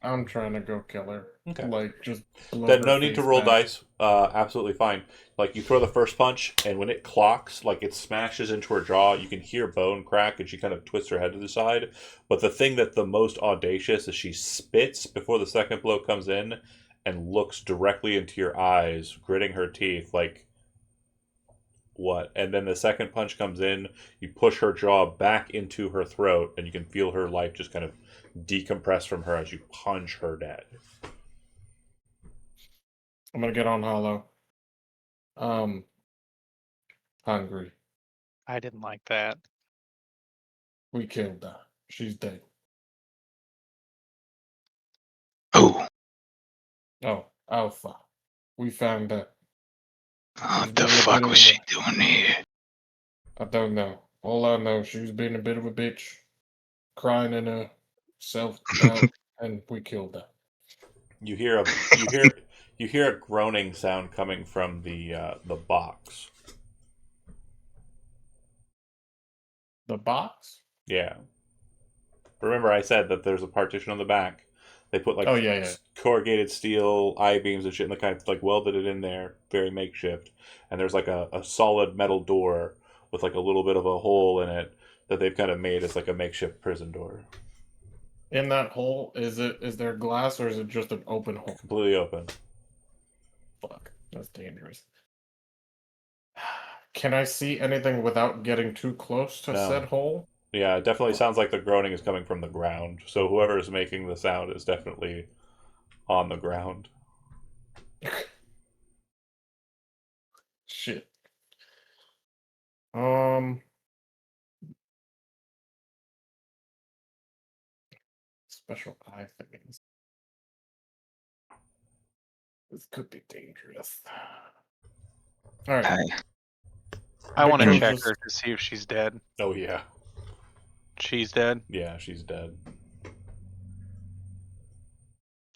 I'm trying to go kill her. Okay. Like just blow Then her no need to face roll back. dice. Absolutely fine. Like you throw the first punch, and when it clocks, like it smashes into her jaw, you can hear bone crack, and she kind of twists her head to the side. But the thing that's the most audacious is she spits before the second blow comes in, and looks directly into your eyes, gritting her teeth, like, what? And then the second punch comes in, you push her jaw back into her throat, and you can feel her life just kind of decompress from her as you punch her dead. I'm gonna get on Hollow. Hungry. I didn't like that. We killed her. She's dead. Oh, Oh, Alpha. We found her. what the fuck was she doing here? I don't know. All I know, she was being a bit of a bitch, crying in her self-doubt, and we killed her. You hear a groaning sound coming from the box. The box? Yeah. Remember, I said that there's a partition on the back. They put like Oh, yeah. corrugated steel I beams and shit, and they kind of like welded it in there, very makeshift. And there's like a solid metal door with like a little bit of a hole in it that they've kind of made as like a makeshift prison door, In that hole, is there glass or is it just an open hole? completely open. Fuck, that's dangerous. Can I see anything without getting too close to No. said hole? Yeah, it definitely sounds like the groaning is coming from the ground. So whoever is making the sound is definitely on the ground. Shit. Special eye things. This could be dangerous. All right. Hi. I want to Victor, check just- her to see if she's dead. Oh yeah, She's dead. yeah, she's dead.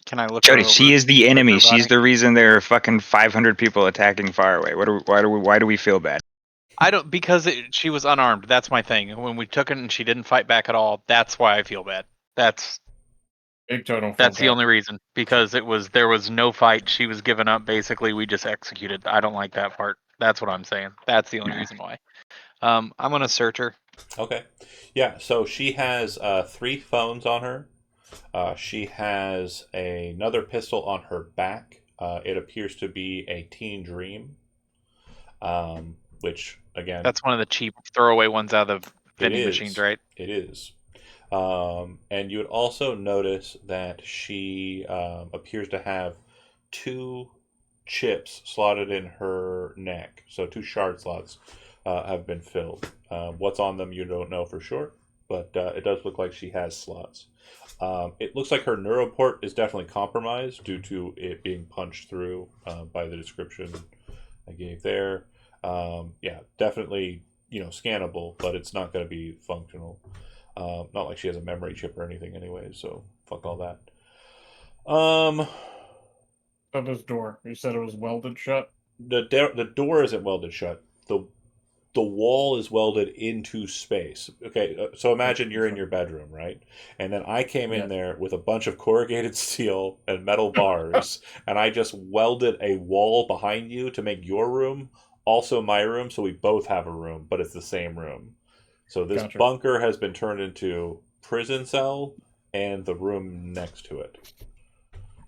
Can I look? Jody, her she over is the with her enemy. She's body? the reason there are fucking 500 people attacking Faraway. Why do we feel bad? I don't because she was unarmed. That's my thing. When we took it and she didn't fight back at all, that's why I feel bad. That's Big Toe don't feel that's the bad. only reason because there was no fight. She was given up. Basically, we just executed. I don't like that part. That's what I'm saying. That's the only Yeah. reason why. I'm gonna search her. Okay, yeah. So she has 3 phones on her. She has another pistol on her back. It appears to be a Teen Dream, which again, That's one of the cheap throwaway ones out of the vending is. machines, right? It is. And you would also notice that she appears to have 2 chips slotted in her neck. So 2 shard slots have been filled. What's on them, you don't know for sure, but it does look like she has slots. It looks like her neuroport is definitely compromised due to it being punched through by the description I gave there. Yeah, definitely, scannable, but it's not going to be functional. Not like she has a memory chip or anything anyway, so fuck all that. Oh, this door. You said it was welded shut? The door isn't welded shut. The wall is welded into space. Okay, so imagine you're in your bedroom, right? And then I came in Yes. there with a bunch of corrugated steel and metal bars, and I just welded a wall behind you to make your room also my room, so we both have a room, but it's the same room. So this Gotcha. bunker has been turned into prison cell and the room next to it.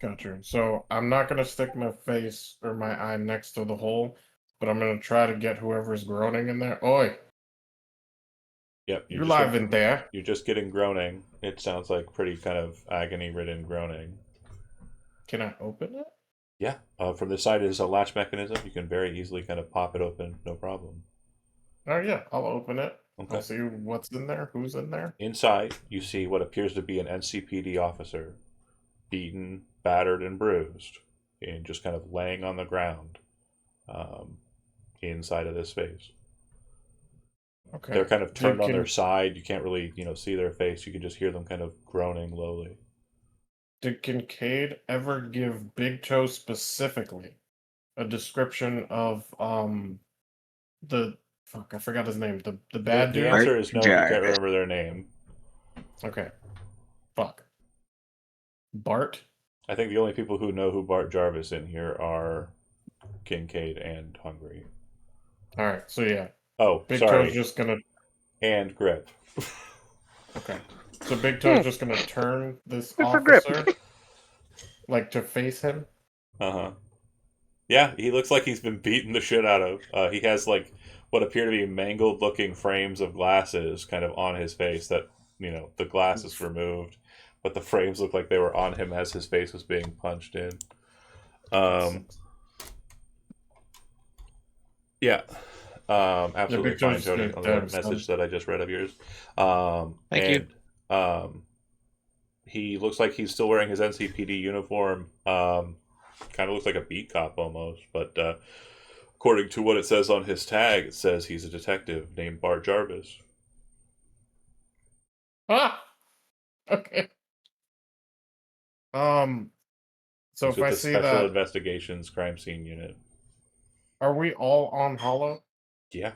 Gotcha. So I'm not gonna stick my face or my eye next to the hole, but I'm gonna try to get whoever's groaning in there. Oi, Yep, you live in there? You're just getting groaning. It sounds like pretty kind of agony-ridden groaning. Can I open it? Yeah, from the side is a latch mechanism. You can very easily kind of pop it open, no problem. Oh yeah, I'll open it. Okay. I'll see what's in there, who's in there. Inside, you see what appears to be an NCPD officer, beaten, battered, and bruised, and just kind of laying on the ground inside of this space. Okay. They're kind of turned on Can- their side. You can't really, see their face. You can just hear them kind of groaning lowly. Did Kincaid ever give Big Toe specifically a description of the fuck, I forgot his name. The bad The dude? answer is no. You can't Jarvis. remember their name. Okay. Fuck. Bart? I think the only people who know who Bart Jarvis in here are Kincaid and Hungry. Alright, so yeah. Oh, Big sorry. Toe's just gonna And Grip. Okay. So Big Toe's just gonna turn this Good for Grip. officer like to face him. Uh-huh. Yeah, he looks like he's been beaten the shit out of. He has like what appear to be mangled looking frames of glasses kind of on his face that, the glass is removed, but the frames look like they were on him as his face was being punched in. Yeah. Absolutely Big fine, Toast Tony, good on the times, message son. that I just read of yours. Thank you. He looks like he's still wearing his NCPD uniform. Kind of looks like a beat cop almost, but according to what it says on his tag, it says he's a detective named Bart Jarvis. Ah, okay. So He's if with I the see Special that, Investigations Crime Scene Unit. are we all on Hollow? Yeah.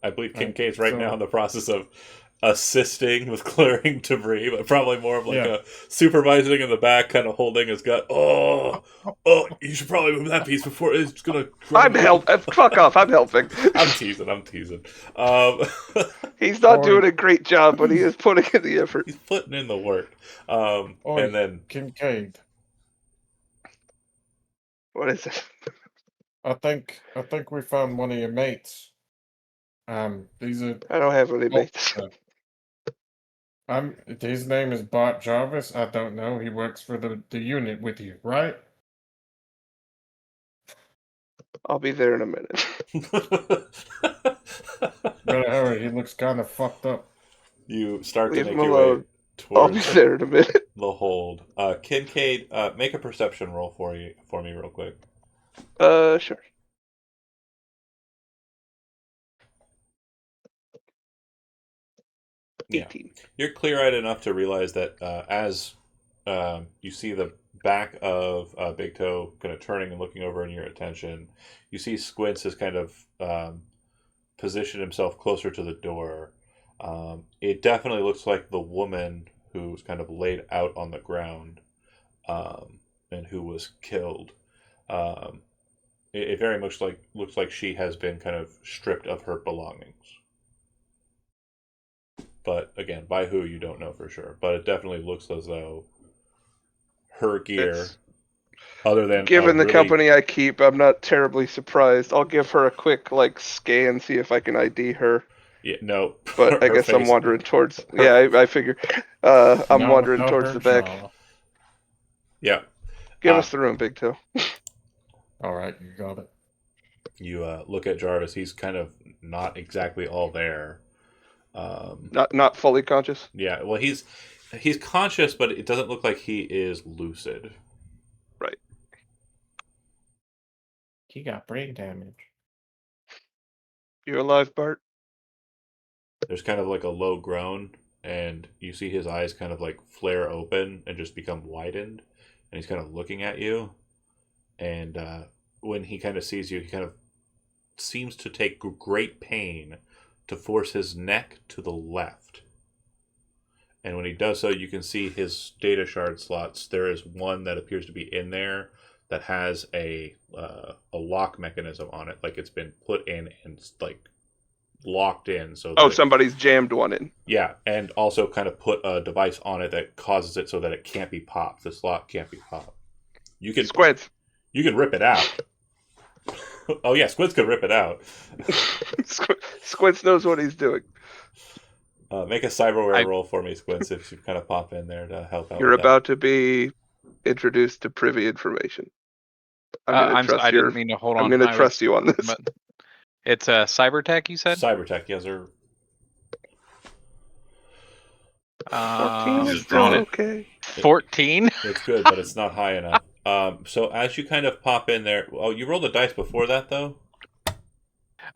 I believe Alright, Kincaid's right now so- in the process of assisting with clearing debris, but probably more of like Yeah. a supervising in the back, kind of holding his gut. Oh, you should probably move that piece before it's gonna. I'm helping. Fuck off! I'm helping. I'm teasing. Um, He's not Oi. doing a great job, but he is putting in the effort. he's putting in the work. Oi, And then Kincaid. What is it? I think we found one of your mates. These are. I don't have any mates. His name is Bart Jarvis. I don't know. He works for the unit with you, right? I'll be there in a minute. Better hurry. He looks kind of fucked up. you start Leave to him make your way alone. I'll be towards there in a minute. the hold. Kincaid, make a perception roll for me real quick. Sure. Yeah. 18. You're clear-eyed enough to realize that as you see the back of Big Toe kind of turning and looking over in your attention, you see Squints has kind of positioned himself closer to the door. It definitely looks like the woman who's kind of laid out on the ground and who was killed. Um, it very much looks like she has been kind of stripped of her belongings. But again, by who you don't know for sure. But it definitely looks as though her gear, It's, other than given the really, company I keep, I'm not terribly surprised. I'll give her a quick scan, see if I can ID her. yeah, no, But I her guess I'm face, wandering towards. her- Yeah, I figure. I'm No, wandering no towards hurt the back. jaw. Yeah, Give us the room, Big Toe. All right, you got it. you look at Jarvis. He's kind of not exactly all there. Not fully conscious. Yeah, well, he's conscious, but it doesn't look like he is lucid. Right. He got brain damage. You alive, Bart? There's kind of like a low groan, and you see his eyes kind of like flare open and just become widened, and he's kind of looking at you. And when he kind of sees you, he kind of seems to take great pain to force his neck to the left. And when he does so, you can see his data shard slots. There is one that appears to be in there that has a lock mechanism on it, like it's been put in and like locked in. So Somebody's jammed one in. yeah, and also kind of put a device on it that causes it so that it can't be popped. This lock can't be popped. You can Squints. You can rip it out. Oh yeah, Squints could rip it out. Squints knows what he's doing. Make a cyberware roll for me, Squints, if you kind of pop in there to help out. You're with about to be introduced to privy information. I'm gonna trust I your. didn't mean to hold on. I'm gonna I trust you on this. But it's Cybertech, you that. said? Cybertech, yes, sir. 14 You is just still drawn it. okay. 14? It's good, but it's not high enough. So as you kind of pop in there, oh, you rolled a dice before that though?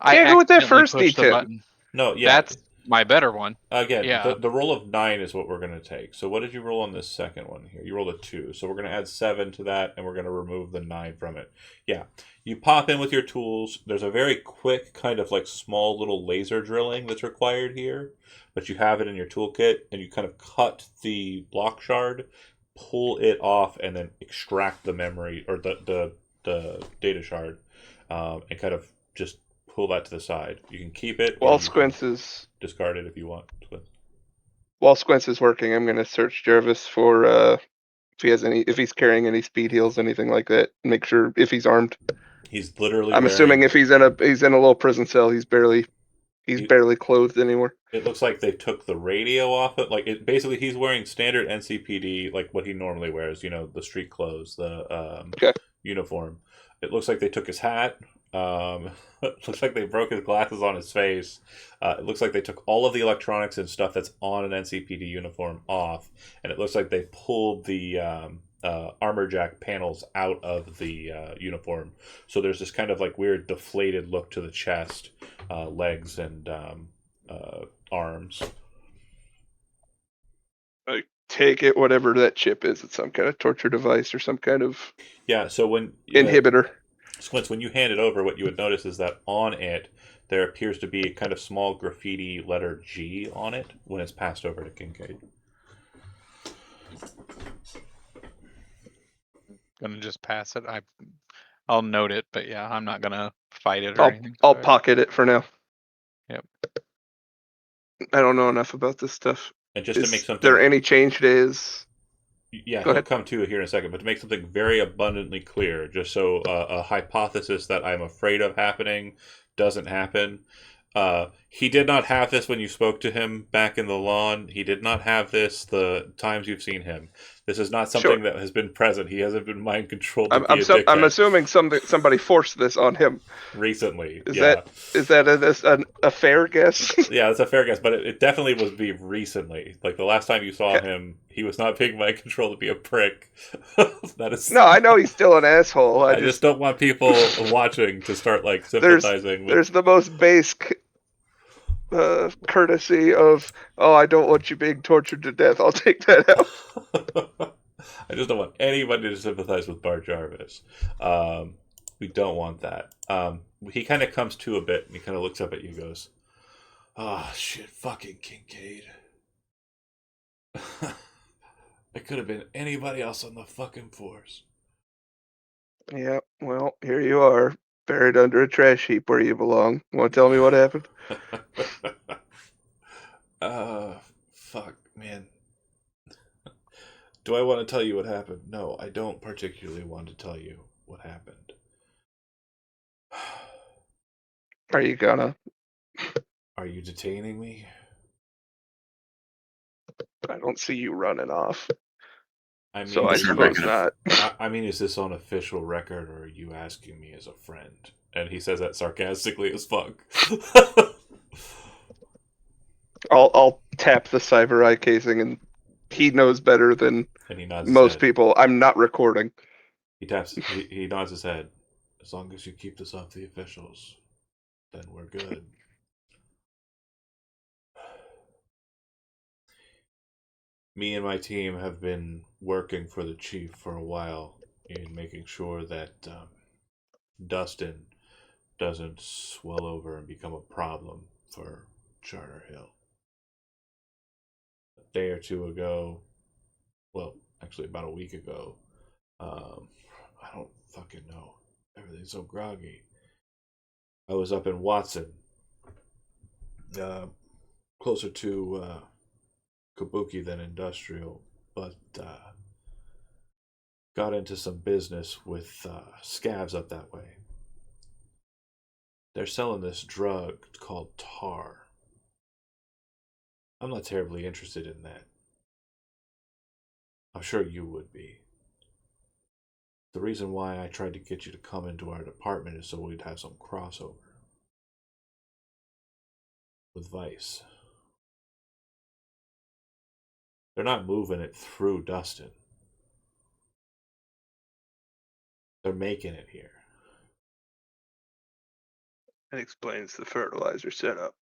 Can't go with that accidentally first pushed the D10. button. No, yeah. That's my better one. Again, Yeah. the roll of 9 is what we're going to take. So what did you roll on this second one here? You rolled a 2. So we're going to add 7 to that, and we're going to remove the 9 from it. Yeah. You pop in with your tools. There's a very quick kind of like small little laser drilling that's required here. But you have it in your toolkit, and you kind of cut the block shard, pull it off, and then extract the memory, or the data shard, and kind of just pull that to the side. You can keep it. While or you can Squints is discard it if you want. working, I'm gonna search Jarvis for if he's carrying any speed heals, anything like that. Make sure if he's armed. He's literally I'm wearing, assuming if he's in a little prison cell, he's barely clothed anymore. It looks like they took the radio off it. Like it basically, he's wearing standard NCPD, like what he normally wears. You know, the street clothes, the Okay. uniform. It looks like they took his hat Looks like they broke his glasses on his face. It looks like they took all of the electronics and stuff that's on an NCPD uniform off, and it looks like they pulled the armor jack panels out of the uniform. So there's this kind of like weird deflated look to the chest, legs, and arms. I take it whatever that chip is, it's some kind of torture device or some kind of Yeah. So when inhibitor. Squints, when you hand it over, what you would notice is that on it there appears to be a kind of small graffiti letter G on it when it's passed over to Kincaid. Gonna just pass it. I'll note it, but yeah, I'm not gonna fight it or anything. I'll pocket it for now. Yep. I don't know enough about this stuff. And just to make Is something, there any change days? yeah, Go he'll ahead. come to it here in a second. But to make something very abundantly clear, just so a hypothesis that I'm afraid of happening doesn't happen. He did not have this when you spoke to him back in the lawn. He did not have this the times you've seen him. This is not something that has been present. He hasn't been mind controlled to be a dickhead. I'm assuming somebody forced this on him Recently. Is yeah. that a fair guess? Yeah, that's a fair guess, but it definitely was be recently. Like the last time you saw him, he was not being mind controlled to be a prick. That is No, I know he's still an asshole. I just don't want people watching to start like sympathizing with. There's the most base courtesy of, oh, I don't want you being tortured to death. I'll take that out. I just don't want anybody to sympathize with Bart Jarvis. We don't want that. He kind of comes to a bit and he kind of looks up at you and goes, "Oh, shit, fucking Kincaid. It could have been anybody else on the fucking force." Yeah, well, here you are, buried under a trash heap where you belong. Want to tell me what happened? Fuck, man. Do I want to tell you what happened? No, I don't particularly want to tell you what happened. Are you gonna? Are you detaining me? I don't see you running off. I mean, So I suppose not. I mean, is this on official record, or are you asking me as a friend? And he says that sarcastically as fuck. I'll tap the cyber eye casing, and he knows better than and he nods his most head. people. I'm not recording. He nods his head. As long as you keep this off the officials, then we're good. Me and my team have been working for the chief for a while in making sure that Dustin doesn't swell over and become a problem for Charter Hill. A day or two ago, well, actually about a week ago, I don't fucking know. Everything's so groggy. I was up in Watson, closer to Kabuki than Industrial, but got into some business with scavs up that way. They're selling this drug called tar. I'm not terribly interested in that. I'm sure you would be. The reason why I tried to get you to come into our department is so we'd have some crossover with Vice. They're not moving it through Dustin. They're making it here. That explains the fertilizer setup.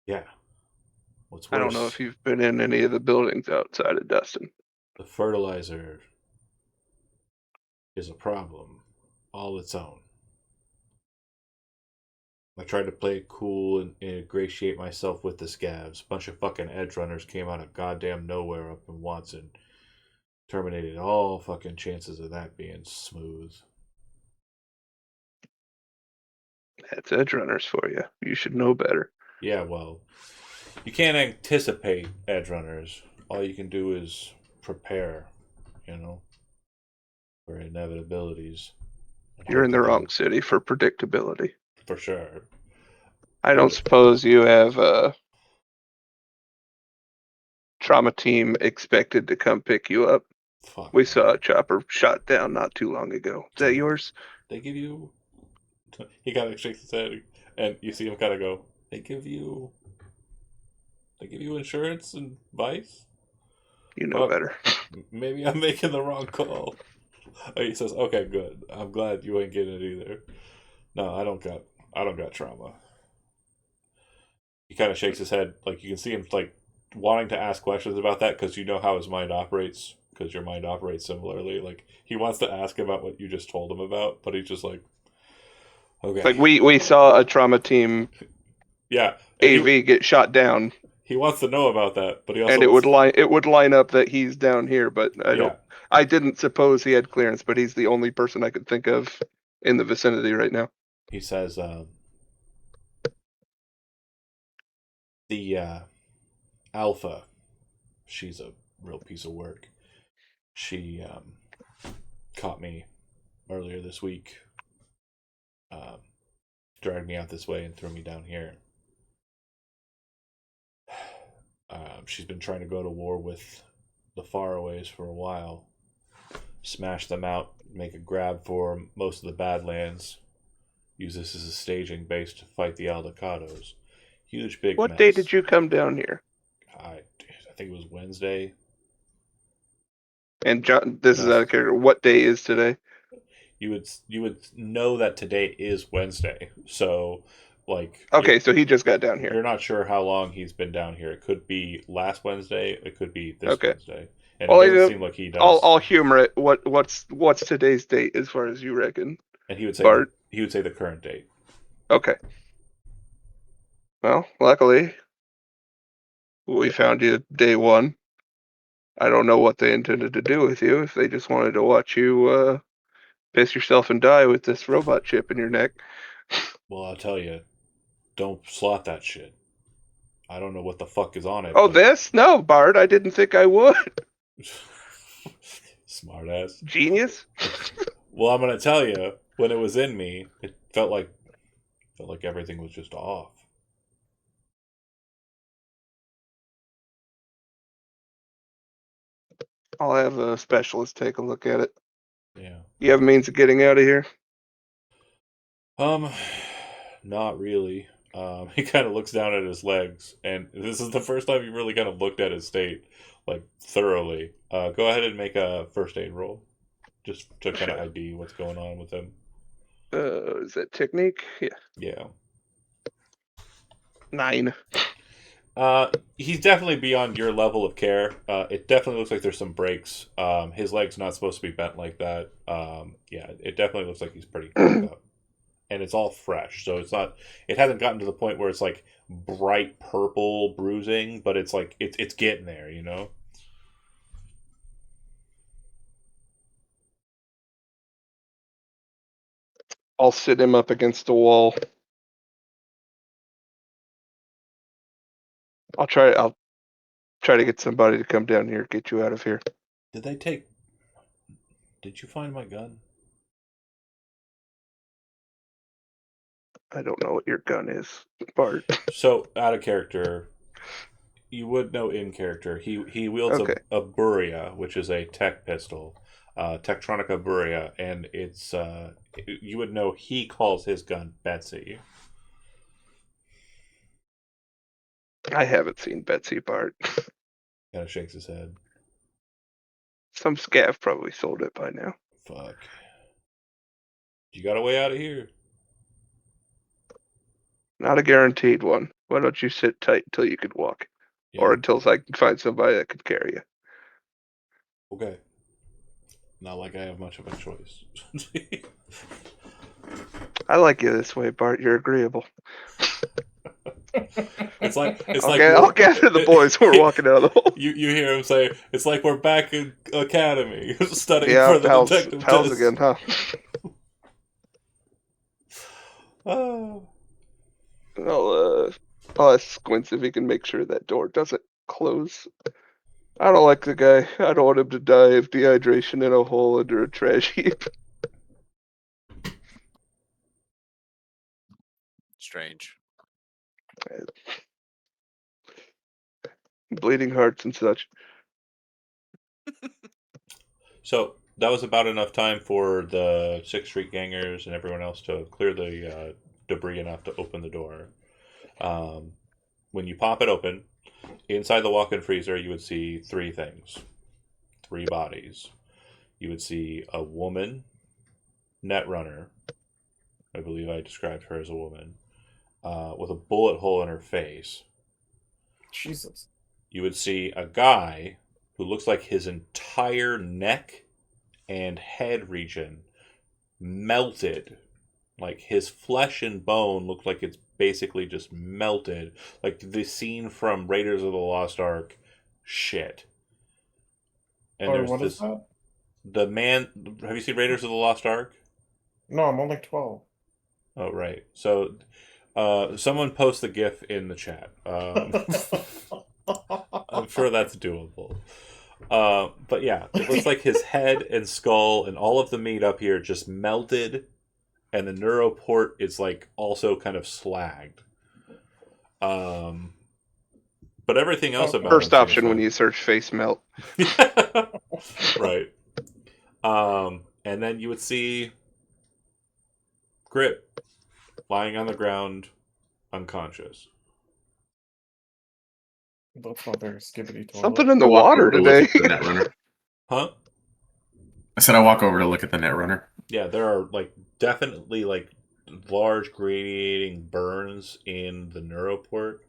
Yeah. What's worse, I don't know if you've been in any of the buildings outside of Dustin. the fertilizer is a problem all its own. I tried to play it cool and ingratiate myself with the scavs. Bunch of fucking edge runners came out of goddamn nowhere up in Watson. Terminated all fucking chances of that being smooth. That's edge runners for you. You should know better. Yeah, well, you can't anticipate edge runners. All you can do is prepare, for inevitabilities. You're in the wrong city for predictability. For sure. I don't suppose you have a trauma team expected to come pick you up. Fuck. We man. saw a chopper shot down not too long ago. Is that yours? They give you. He kind of shakes his head, and you see him kind of go. They give you insurance and advice. You know Fuck. better. Maybe I'm making the wrong call. He says, "Okay, good. I'm glad you ain't getting it either." No, I don't got trauma. He kind of shakes his head, like you can see him like wanting to ask questions about that because you know how his mind operates. Because your mind operates similarly. Like he wants to ask about what you just told him about, but he's just like, okay, Like we saw a trauma team yeah. And AV get shot down, he wants to know about that, but he also and it wants would line up that he's down here, but I didn't suppose he had clearance, but he's the only person I could think of in the vicinity right now. He says, the Alpha, she's a real piece of work. She caught me earlier this week, dragged me out this way and threw me down here. She's been trying to go to war with the Faraways for a while. Smash them out, make a grab for most of the Badlands. Use this as a staging base to fight the Aldecados. Huge big What mess. day did you come down here? I think it was Wednesday. And John, this is out of character. What day is today? You would know that today is Wednesday. So, like, Okay, so he just got down here. You're not sure how long he's been down here. It could be last Wednesday. It could be this Okay. Wednesday. And Well, it doesn't seem like he does. I'll humor it. What's today's date as far as you reckon? And he would say Bart. he would say the current date. Okay. Well, luckily, we found you day one. I don't know what they intended to do with you. If they just wanted to watch you piss yourself and die with this robot chip in your neck. Well, I'll tell you, don't slot that shit. I don't know what the fuck is on it. Oh, but... this? No, Bart. I didn't think I would. Smart ass. Genius. Well, I'm gonna tell you, when it was in me, it felt like everything was just off. I'll have a specialist take a look at it. Yeah. You have means of getting out of here? Not really. He kind of looks down at his legs, and this is the first time he really kind of looked at his state, like, thoroughly. Go ahead and make a first aid roll, just to kind of ID what's going on with him. Is that technique? Yeah. Yeah. 9. He's definitely beyond your level of care. It definitely looks like there's some breaks. His leg's not supposed to be bent like that. Yeah, it definitely looks like he's pretty fucked up. And it's all fresh, so it hasn't gotten to the point where it's like bright purple bruising, but it's like it's getting there, you know. I'll sit him up against the wall. I'll try to get somebody to come down here, get you out of here. Did you find my gun? I don't know what your gun is, Bart. So out of character, you would know in character. He wields Okay. a Buria, which is a tech pistol, Tektronica Buria, and it's you would know he calls his gun Betsy. I haven't seen Betsy, Bart. Kind of shakes his head. Some scav probably sold it by now. Fuck. You got a way out of here. Not a guaranteed one. Why don't you sit tight until you could walk? Yeah. Or until I can find somebody that could carry you. Okay. Not like I have much of a choice. I like you this way, Bart. You're agreeable. It's like I'll gather the boys. We're walking out of the hole. You hear him say, "It's like we're back in academy studying Yeah, for the detective pals test." again, huh? I'll ask Squints if he can make sure that door doesn't close. I don't like the guy. I don't want him to die of dehydration in a hole under a trash heap. Strange. Bleeding hearts and such. So that was about enough time for the 6th Street gangers and everyone else to clear the debris enough to open the door. When you pop it open, inside the walk-in freezer, you would see 3 things. 3 bodies. You would see a woman, Netrunner. I believe I described her as a woman, with a bullet hole in her face. Jesus. You would see a guy who looks like his entire neck and head region melted. Like his flesh and bone looked like it's basically just melted. Like the scene from Raiders of the Lost Ark shit. And Or there's what this is that? the man. Have you seen Raiders of the Lost Ark? No, I'm only 12. Oh right. So someone post the GIF in the chat. I'm sure that's doable. But yeah, it looks like his head and skull and all of the meat up here just melted, and the neuroport is like also kind of slagged. But everything else about First him seems option when fine. you search face melt. Right. And then you would see Grip lying on the ground, unconscious. That's not very skibbity toilet. Something in the I walk water over to look today. at the Netrunner. Huh? I said I walk over to look at the Netrunner. Yeah, there are like definitely like large gradiating burns in the neuroport,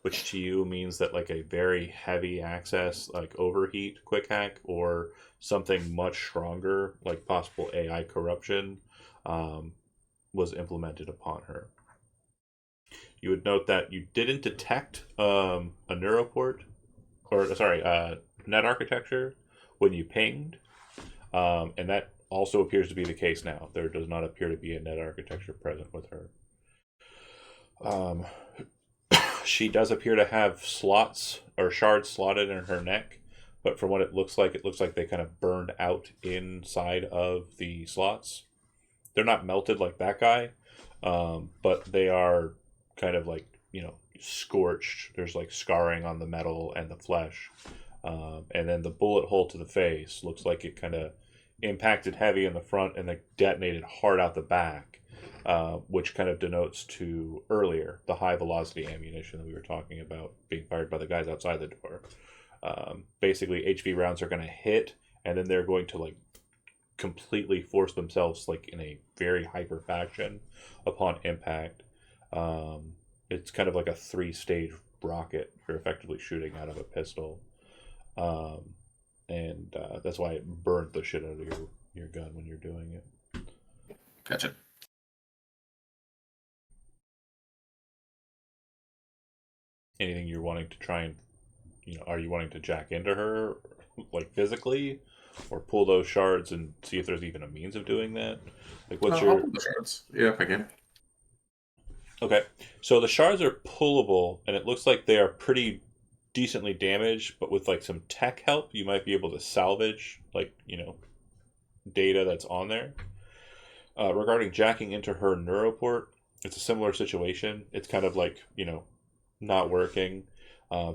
which to you means that like a very heavy access, like overheat quick hack, or something much stronger, like possible AI corruption, was implemented upon her. You would note that you didn't detect a neuroport, or sorry, net architecture when you pinged, and that also appears to be the case now. There does not appear to be a net architecture present with her. She does appear to have slots or shards slotted in her neck, but from what it looks like they kind of burned out inside of the slots. They're not melted like that guy, but they are kind of like, scorched. There's like scarring on the metal and the flesh. And then the bullet hole to the face looks like it kind of impacted heavy in the front and then detonated hard out the back, which kind of denotes to earlier the high velocity ammunition that we were talking about being fired by the guys outside the door. Basically, HV rounds are going to hit, and then they're going to like completely force themselves like in a very hyper faction upon impact. It's kind of like a 3-stage rocket you're effectively shooting out of a pistol. And that's why it burned the shit out of your gun when you're doing it. Gotcha. Anything you're wanting to try and, are you wanting to jack into her, like physically, or pull those shards and see if there's even a means of doing that? Like, what's I'll your? pull the shards. Yeah, if I can. Okay, so the shards are pullable, and it looks like they are pretty decently damaged, but with like some tech help, you might be able to salvage like data that's on there. Regarding jacking into her neuroport, it's a similar situation. It's kind of like not working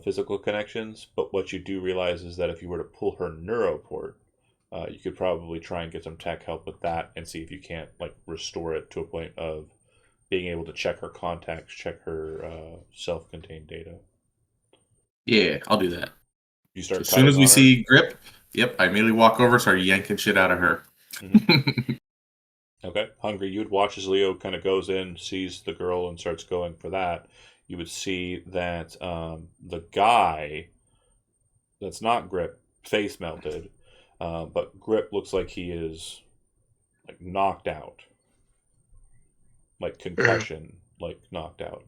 physical connections, but what you do realize is that if you were to pull her neuroport, you could probably try and get some tech help with that and see if you can't like restore it to a point of being able to check her contacts, check her self-contained data. Yeah, I'll do that. You start As soon as cutting we on her? see Grip, yep, I immediately walk over, start yanking shit out of her. Okay. Hungry, you would watch as Leo kind of goes in, sees the girl, and starts going for that. You would see that the guy that's not Grip, face melted, but Grip looks like he is like knocked out. Like concussion, like knocked out.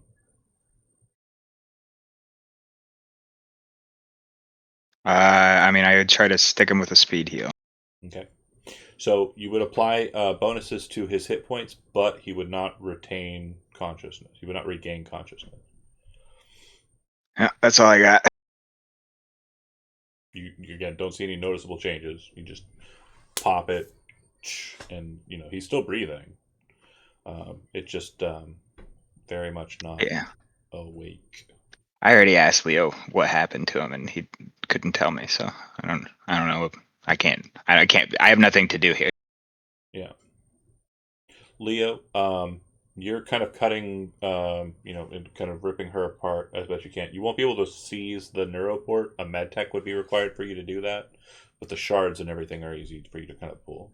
I mean, I would try to stick him with a speed heal. Okay. So you would apply bonuses to his hit points, but he would not retain consciousness. He would not regain consciousness. Yeah, that's all I got. You again don't see any noticeable changes. You just pop it, and he's still breathing. It's just very much not awake. I already asked Leo what happened to him, and he couldn't tell me. So I don't know I can't. I have nothing to do here. Yeah. Leo, you're kind of cutting, and kind of ripping her apart as best you can. You won't be able to seize the neuroport. A med tech would be required for you to do that, but the shards and everything are easy for you to kind of pull.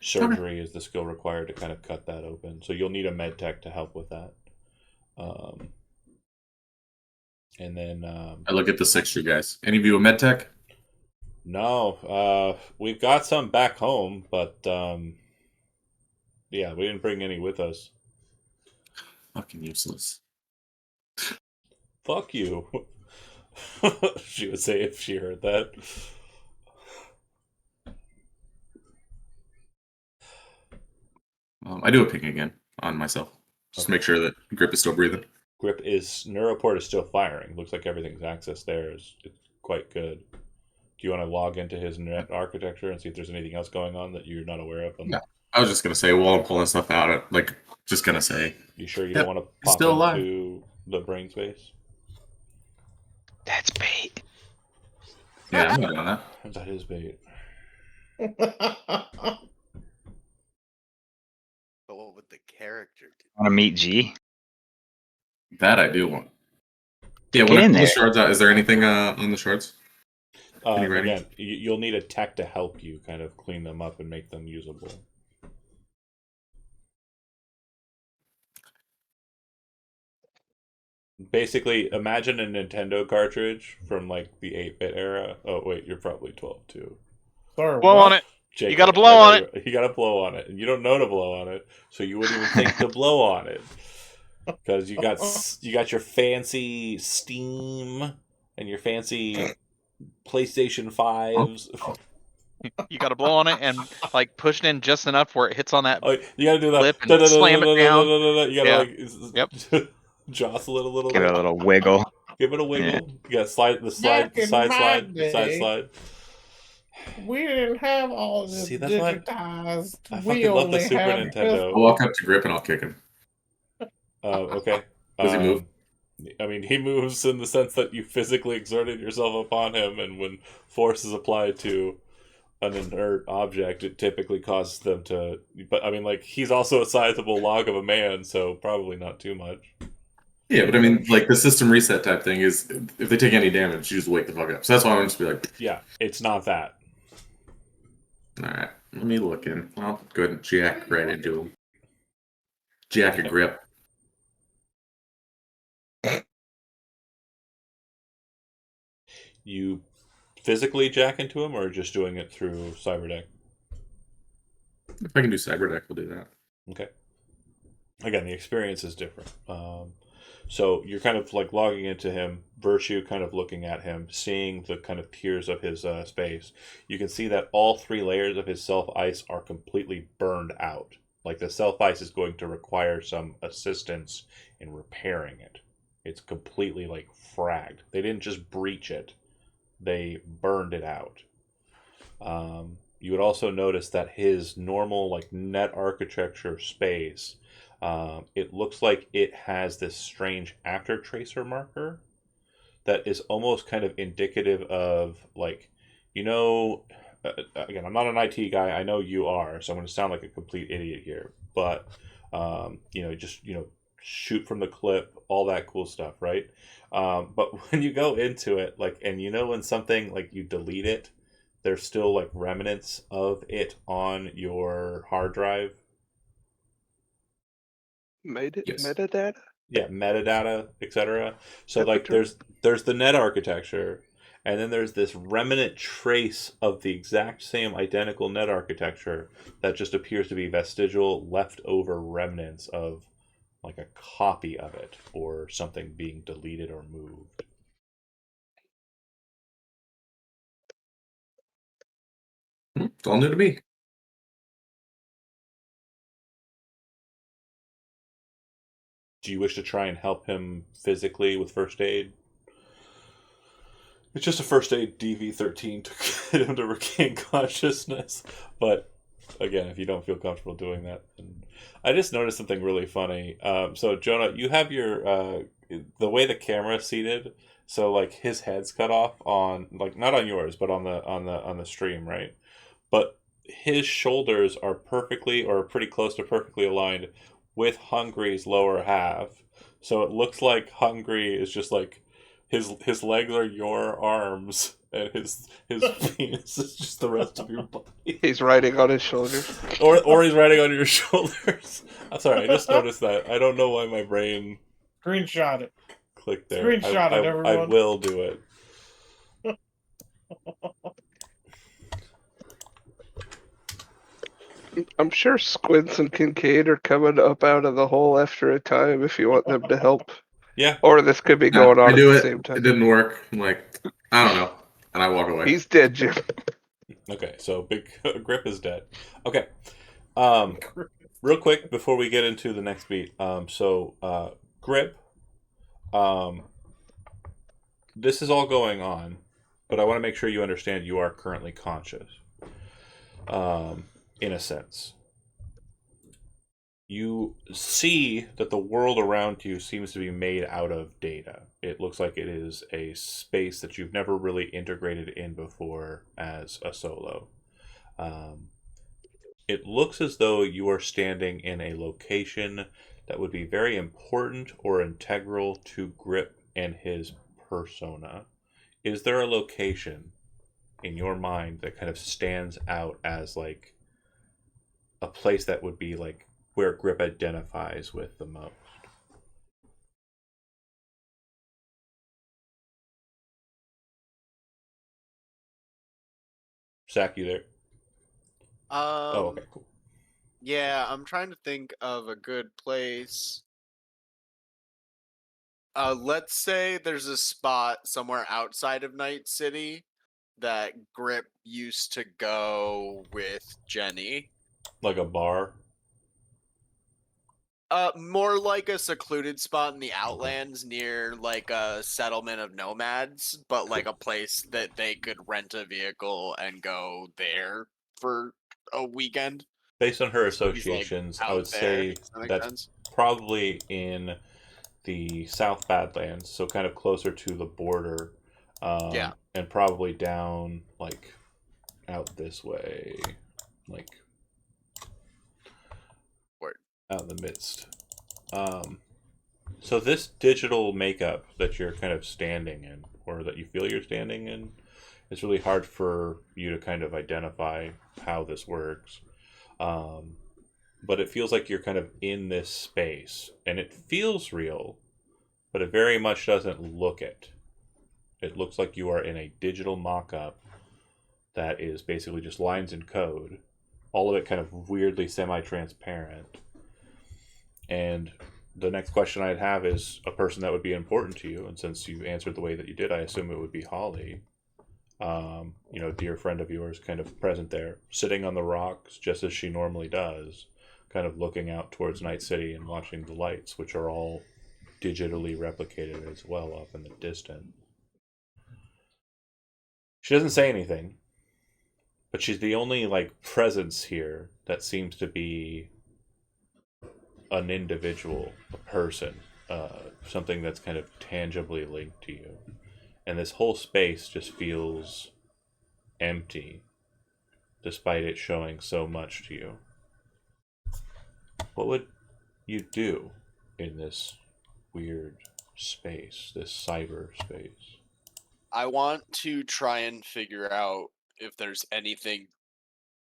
Surgery is the skill required to kind of cut that open, so you'll need a med tech to help with that. And then I look at the 6 guys. Any of you a med tech? no, we've got some back home, but yeah, we didn't bring any with us. Fucking useless. Fuck you. She would say if she heard that. I do a ping again on myself. Just to make sure that grip is still breathing. Neuroport is still firing. Looks like everything's access there is quite good. Do you want to log into his net architecture and see if there's anything else going on that you're not aware of? No. I was just gonna say while I'm pulling stuff out, just gonna say. You sure you Yep, don't want to he's pop still alive. into the brain space? That's bait. Yeah, I'm not doing that. That is bait. But what would the character do? Want to meet G? That I do want. Yeah, Get when I in pull the there. shards out, is there anything on the shards? Any writing? Again, you'll need a tech to help you kind of clean them up and make them usable. Basically, imagine a Nintendo cartridge from like the 8-bit era. Oh wait, you're probably 12 too. Sorry, Blow what? on it. Jacob, gotta blow I on know You gotta blow on it, and you don't know to blow on it, so you wouldn't even think to blow on it because you got your fancy Steam and your fancy PlayStation 5s. You got to blow on it and like push it in just enough where it hits on that. Oh, you gotta do that. Flip and slam it down. You gotta Yeah. like jostle it a little Give bit. it a little wiggle. Give it a wiggle. Yeah. You gotta slide the Back in side my slide day, we didn't have all this See, that's why digitized. I We fucking love the only Super have Nintendo. I'll walk up to grip and I'll kick him. Okay. Does he move? I mean, he moves in the sense that you physically exerted yourself upon him, and when force is applied to an inert object, it typically causes them to. But I mean, like, he's also a sizable log of a man, so probably not too much. Yeah, but I mean, like the system reset type thing is if they take any damage, you just wake the fuck up. So that's why I'm just be like, Yeah, it's not that. all right, let me look in. I'll go ahead and jack right into him. Jack a grip. You physically jack into him, or just doing it through Cyberdeck? If I can do Cyberdeck, we'll do that. Okay. Again, the experience is different. So you're kind of like logging into him, Virtue kind of looking at him, seeing the kind of tiers of his space. You can see that all 3 layers of his self ice are completely burned out. Like the self ice is going to require some assistance in repairing it. It's completely like fragged. They didn't just breach it, they burned it out. You would also notice that his normal like net architecture space, it looks like it has this strange after tracer marker that is almost kind of indicative of like, again, I'm not an IT guy. I know you are, so I'm going to sound like a complete idiot here. But just shoot from the clip, all that cool stuff, right? But when you go into it, like, and when something like you delete it, there's still like remnants of it on your hard drive. Yes. Metadata? Yeah, metadata, etc. So That like picture? there's the net architecture, and then there's this remnant trace of the exact same identical net architecture that just appears to be vestigial leftover remnants of like a copy of it or something being deleted or moved. It's all new to me. Do you wish to try and help him physically with first aid? It's just a first aid DV13 to get him to regain consciousness. But again, if you don't feel comfortable doing that, then... I just noticed something really funny. So Jonah, you have your the way the camera is seated. So like his head's cut off on like not on yours, but on the stream, right? But his shoulders are perfectly or pretty close to perfectly aligned with Hungry's lower half. So it looks like Hungry is just like his legs are your arms and his penis is just the rest of your body. He's riding on his shoulders. Or he's riding on your shoulders. I'm sorry, I just noticed that. I don't know why my brain Screenshot it. clicked there. Screenshot it, I everyone. will do it. I'm sure Squints and Kincaid are coming up out of the hole after a time if you want them to help. Yeah. Or this could be going on I at do the it. same time. It didn't work. I'm like, I don't know. And I walk away. He's dead, Jim. Okay, so Big Grip is dead. Okay. Real quick before we get into the next beat. Grip. This is all going on, but I want to make sure you understand you are currently conscious. In a sense. You see that the world around you seems to be made out of data. It looks like it is a space that you've never really integrated in before as a solo. It looks as though you are standing in a location that would be very important or integral to Grip and his persona. Is there a location in your mind that kind of stands out as like a place that would be like where Grip identifies with the most? Zach, you there? Oh, okay, cool. Yeah, I'm trying to think of a good place. Let's say there's a spot somewhere outside of Night City that Grip used to go with Jenny. Like a bar? More like a secluded spot in the Outlands near like a settlement of nomads, but like a place that they could rent a vehicle and go there for a weekend. Based on her So he's, like, associations, I out would there. say Does that make that's sense? probably in the South Badlands, so kind of closer to the border, Yeah. and probably down like out this way, like Word. out in the midst. So this digital makeup that you're kind of standing in, or that you feel you're standing in, it's really hard for you to kind of identify how this works. But it feels like you're kind of in this space, and it feels real, but it very much doesn't look it. It looks like you are in a digital mock-up that is basically just lines and code, all of it kind of weirdly semi-transparent. And the next question I'd have is a person that would be important to you, and since you answered the way that you did, I assume it would be Holly. Dear friend of yours, kind of present there, sitting on the rocks just as she normally does, kind of looking out towards Night City and watching the lights, which are all digitally replicated as well up in the distance. She doesn't say anything, but she's the only like presence here that seems to be an individual, a person, something that's kind of tangibly linked to you. And this whole space just feels empty, despite it showing so much to you. What would you do in this weird space, this cyber space? I want to try and figure out if there's anything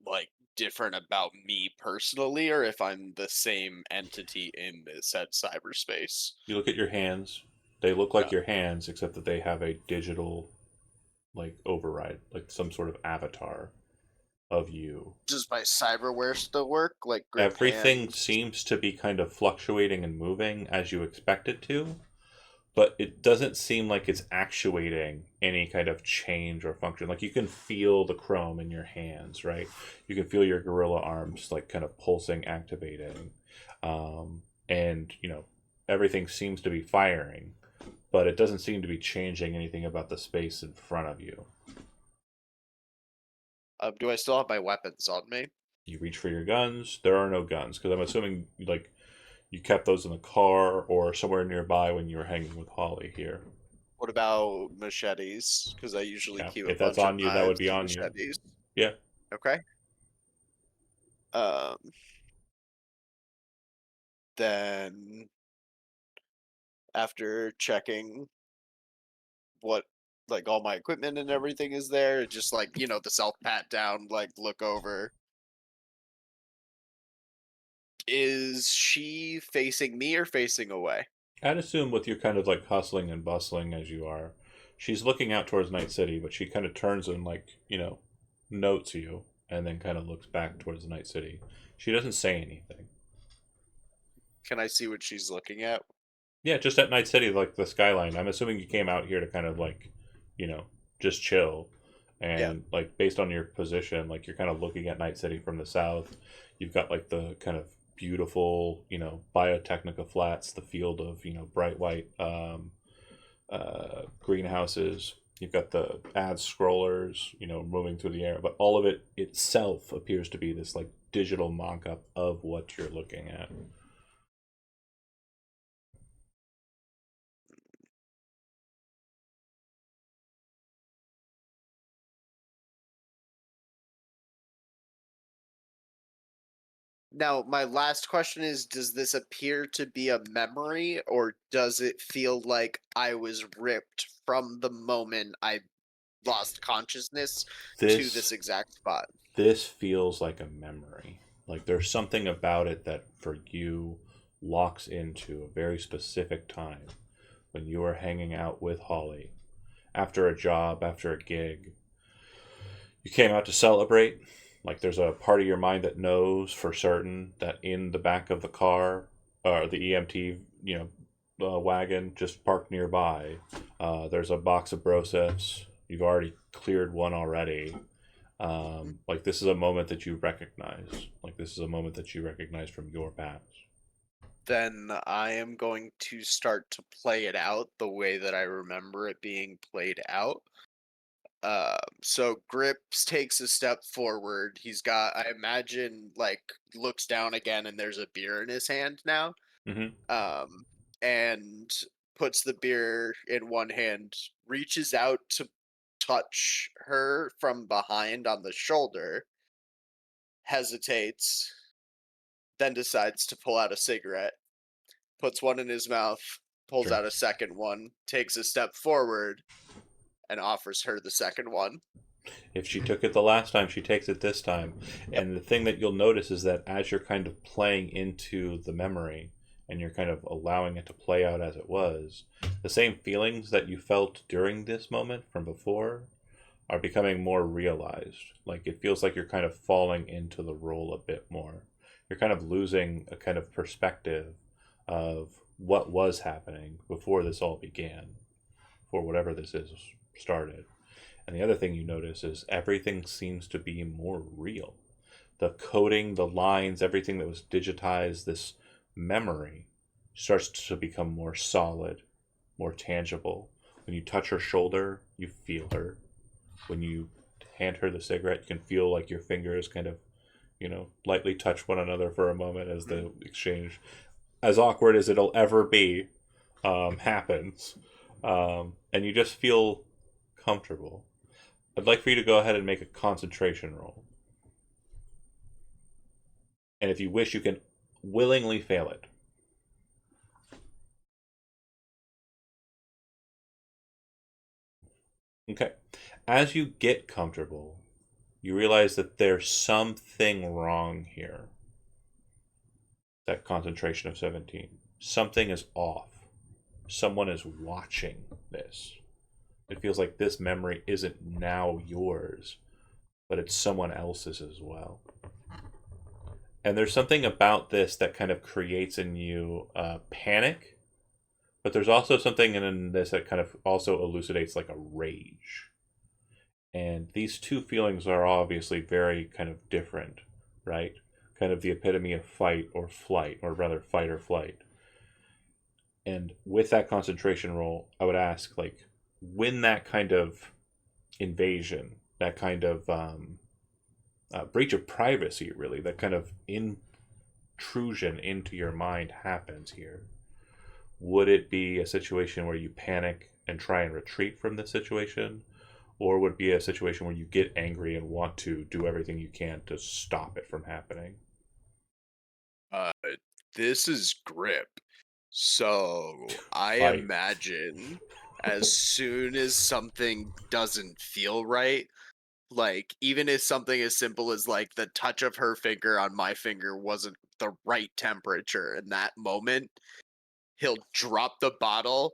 like different about me personally, or if I'm the same entity in this said cyberspace. You look at your hands. They look like Yeah. your hands, except that they have a digital, like, override, like some sort of avatar of you. Does my cyberware still work? Like grip Everything hands? seems to be kind of fluctuating and moving as you expect it to, but it doesn't seem like it's actuating any kind of change or function. Like you can feel the chrome in your hands, right? You can feel your gorilla arms like kind of pulsing, activating, and everything seems to be firing, but it doesn't seem to be changing anything about the space in front of you. Do I still have my weapons on me? You reach for your guns. There are no guns because I'm assuming like you kept those in the car or somewhere nearby when you were hanging with Holly here. What about machetes? Because I usually Yeah, keep a if that's bunch of on you, that would knives be and on you. machetes. Yeah. Okay. Um. Then after checking what like all my equipment and everything is there, just like the self pat down, like look over. Is she facing me or facing away? I'd assume with you kind of like hustling and bustling as you are, she's looking out towards Night City, but she kind of turns and like, notes you and then kind of looks back towards the Night City. She doesn't say anything. Can I see what she's looking at? Yeah, just at Night City, like the skyline. I'm assuming you came out here to kind of like, just chill. Yeah. And like based on your position, like you're kind of looking at Night City from the south. You've got like the kind of beautiful, Biotechnica flats, the field of, bright white greenhouses. You've got the ad scrollers, moving through the air, but all of it itself appears to be this like digital mock-up of what you're looking at. Now, my last question is, does this appear to be a memory, or does it feel like I was ripped from the moment I lost consciousness to this This exact spot? this feels like a memory. Like there's something about it that for you locks into a very specific time when you were hanging out with Holly after a job, after a gig. You came out to celebrate. Like there's a part of your mind that knows for certain that in the back of the car or the EMT, wagon just parked nearby, there's a box of Broseph. You've already cleared one already. Like this is a moment that you recognize. Like this is a moment that you recognize from your past. Then I am going to start to play it out the way that I remember it being played out. So Grips takes a step forward. I imagine, like, looks down again and there's a beer in his hand now. Mm-hmm. Um, and puts the beer in one hand, reaches out to touch her from behind on the shoulder, hesitates, then decides to pull out a cigarette, puts one in his mouth, pulls Sure. out a second one, takes a step forward, and offers her the second one. If she took it the last time, she takes it this time. Yep. And the thing that you'll notice is that as you're kind of playing into the memory and you're kind of allowing it to play out as it was, the same feelings that you felt during this moment from before are becoming more realized. Like it feels like you're kind of falling into the role a bit more. You're kind of losing a kind of perspective of what was happening before this all began, before whatever this is started. And the other thing you notice is everything seems to be more real. The coding, the lines, everything that was digitized, this memory starts to become more solid, more tangible. When you touch her shoulder, you feel her. When you hand her the cigarette, you can feel like your fingers kind of, lightly touch one another for a moment as the exchange, as awkward as it'll ever be, happens. And you just feel comfortable. I'd like for you to go ahead and make a concentration roll. And if you wish, you can willingly fail it. Okay. As you get comfortable, you realize that there's something wrong here. That concentration of 17. Something is off. Someone is watching this. It feels like this memory isn't now yours, but it's someone else's as well. And there's something about this that kind of creates in you panic, but there's also something in this that kind of also elucidates like a rage. And these two feelings are obviously very kind of different, right? Kind of the epitome of fight or flight, or rather fight or flight. And with that concentration roll, I would ask, like, when that kind of invasion, that kind of breach of privacy, really, that kind of intrusion into your mind happens here, would it be a situation where you panic and try and retreat from the situation, or would it be a situation where you get angry and want to do everything you can to stop it from happening? Uh, this is Grip. So I Fight. imagine as soon as something doesn't feel right, like even if something as simple as like the touch of her finger on my finger wasn't the right temperature in that moment, he'll drop the bottle,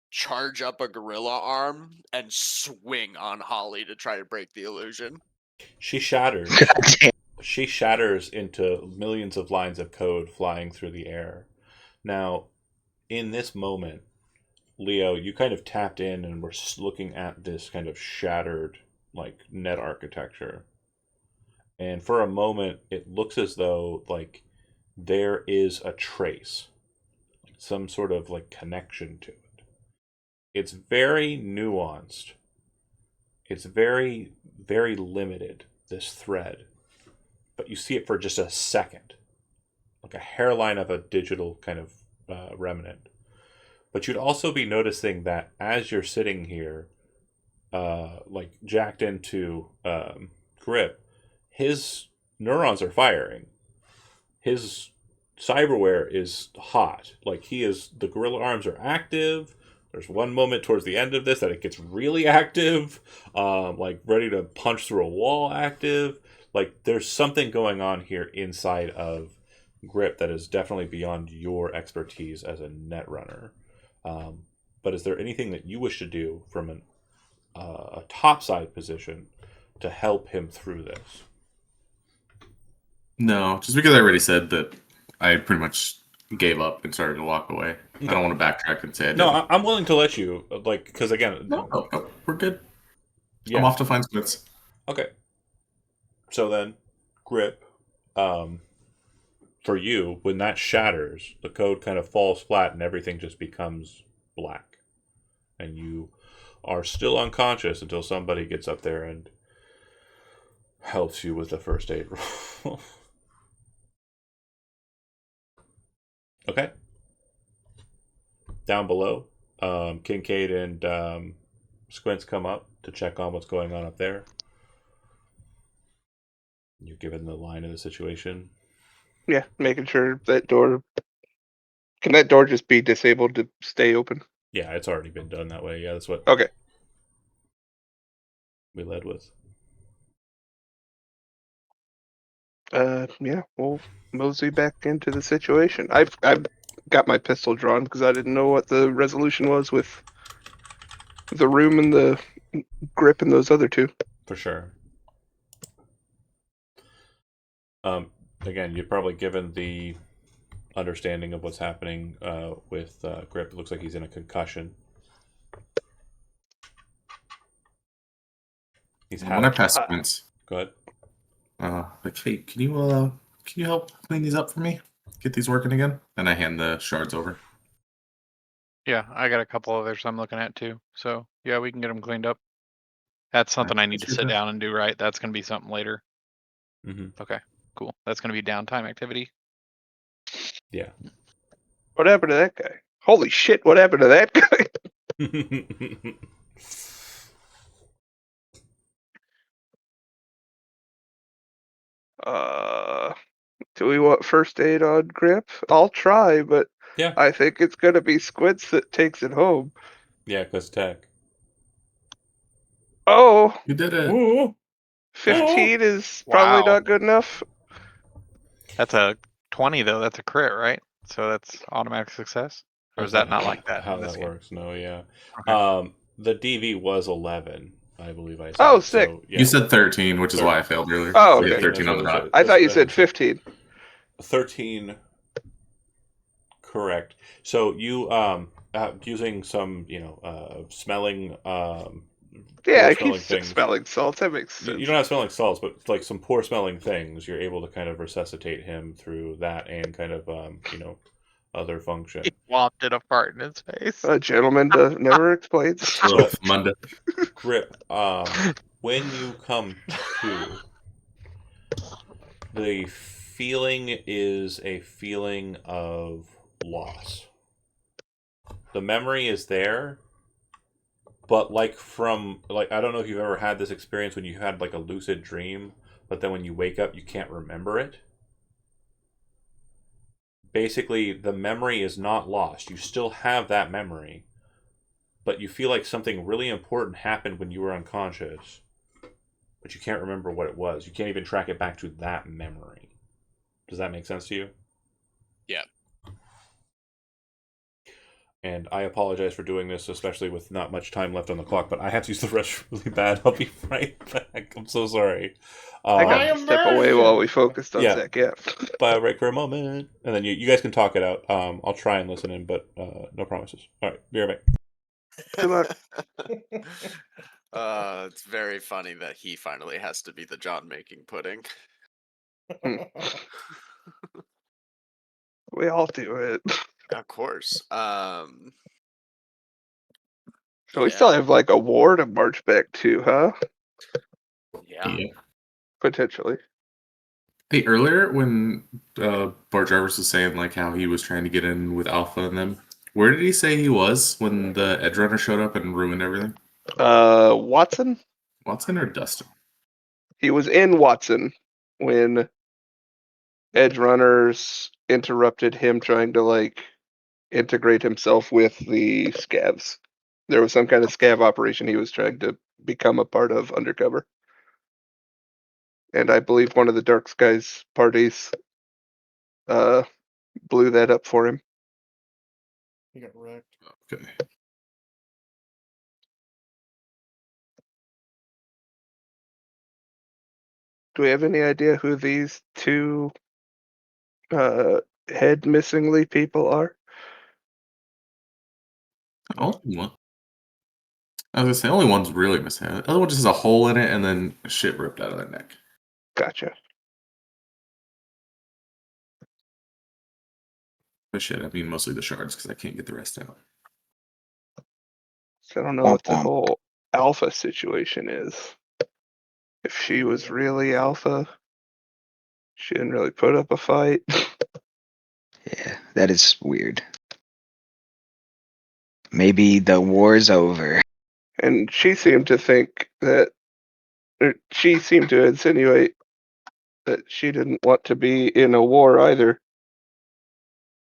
charge up a gorilla arm, and swing on Holly to try to break the illusion. She shatters. God damn. She shatters into millions of lines of code flying through the air. Now, in this moment, Leo, you kind of tapped in and were looking at this kind of shattered, like, net architecture. And for a moment, it looks as though, like, there is a trace, some sort of, like, connection to it. It's very nuanced. It's very, very limited, this thread. But you see it for just a second, like a hairline of a digital kind of remnant. But you'd also be noticing that as you're sitting here, like jacked into Grip, his neurons are firing. His cyberware is hot. Like the gorilla arms are active. There's one moment towards the end of this that it gets really active, like ready to punch through a wall active. Like there's something going on here inside of Grip that is definitely beyond your expertise as a net runner. But is there anything that you wish to do from a topside position to help him through this? No, just because I already said that I pretty much gave up and started to walk away. Okay. I don't want to backtrack and say I didn't. No, I'm willing to let you, like, because again, No, we're good. yeah. I'm off to find splits. Okay. So then, Grip, for you, when that shatters, the code kind of falls flat and everything just becomes black. And you are still unconscious until somebody gets up there and helps you with the first aid roll. Okay. Down below, Kincaid and Squints come up to check on what's going on up there. You're given the line of the situation. Yeah, making sure that door. Can that door just be disabled to stay open? Yeah, it's already been done that way. Yeah, that's what Okay. we led with. Yeah, we'll mosey back into the situation. I've got my pistol drawn because I didn't know what the resolution was with the room and the Grip and those other two. For sure. Again, you're probably given the understanding of what's happening with Grip. It looks like he's in a concussion. He's When I pass Squints, Go ahead. like, hey, can you help clean these up for me? Get these working again? And I hand the shards over. Yeah, I got a couple others I'm looking at too. So yeah, we can get them cleaned up. That's something I need to sit down and do, right? That's going to be something later. Mm-hmm. Okay, cool. That's going to be downtime activity. Yeah. What happened to that guy? Holy shit! What happened to that guy? Do we want first aid on Grip? I'll try, but Yeah. I think it's gonna be Squints that takes it home. Yeah, because tech. Oh, You did it. Ooh, 15 is probably Wow. not good enough. That's a 20 though. That's a crit, right? So that's automatic success. Or is that not like that? How in this that game? works? No, yeah. Okay. The DV was 11, I believe I said. Oh, sick. So, yeah. You said 13, which is why I failed earlier. Oh, So you okay. get 13 on the dot. I thought you That's said what 15. 13. Correct. So you using some smelling Yeah, I poor keep things. smelling salts. That makes sense. You don't have smelling salts, but like some poor smelling things, you're able to kind of resuscitate him through that and kind of other function. He whopped it apart in his face. A gentleman never explains. So Monday. Grip, when you come to, the feeling is a feeling of loss. The memory is there, but like I don't know if you've ever had this experience when you had like a lucid dream, but then when you wake up you can't remember it. Basically, the memory is not lost. You still have that memory, but you feel like something really important happened when you were unconscious, but you can't remember what it was. You can't even track it back to that memory. Does that make sense to you? Yeah. And I apologize for doing this, especially with not much time left on the clock, but I have to use the restroom really bad. I'll be right back. I'm so sorry. I got to step away while we focused on Yeah. Zach. Yeah. Bio break for a moment. And then you guys can talk it out. I'll try and listen in, but no promises. All right, be right back. Good luck. It's very funny that he finally has to be the John making pudding. We all do it. Of course. So we still have like a war to march back to, huh? Yeah. Potentially. Hey, earlier when Bart Jarvis was saying like how he was trying to get in with Alpha and them, where did he say he was when the Edge Runner showed up and ruined everything? Watson? Watson or Dustin? He was in Watson when Edge Runners interrupted him trying to like integrate himself with the scavs. There was some kind of scav operation he was trying to become a part of undercover. And I believe one of the Dark Skies parties blew that up for him. He got wrecked. Okay. Do we have any idea who these two head missingly people are? Only one. I was gonna say only one's really missing. The other one just has a hole in it and then shit ripped out of their neck. Gotcha. But shit, I mean mostly the shards because I can't get the rest out. So I don't know what the whole alpha situation is. If she was really alpha, she didn't really put up a fight. Yeah, that is weird. Maybe the war's over. And she seemed to think that, or she seemed to insinuate that she didn't want to be in a war either.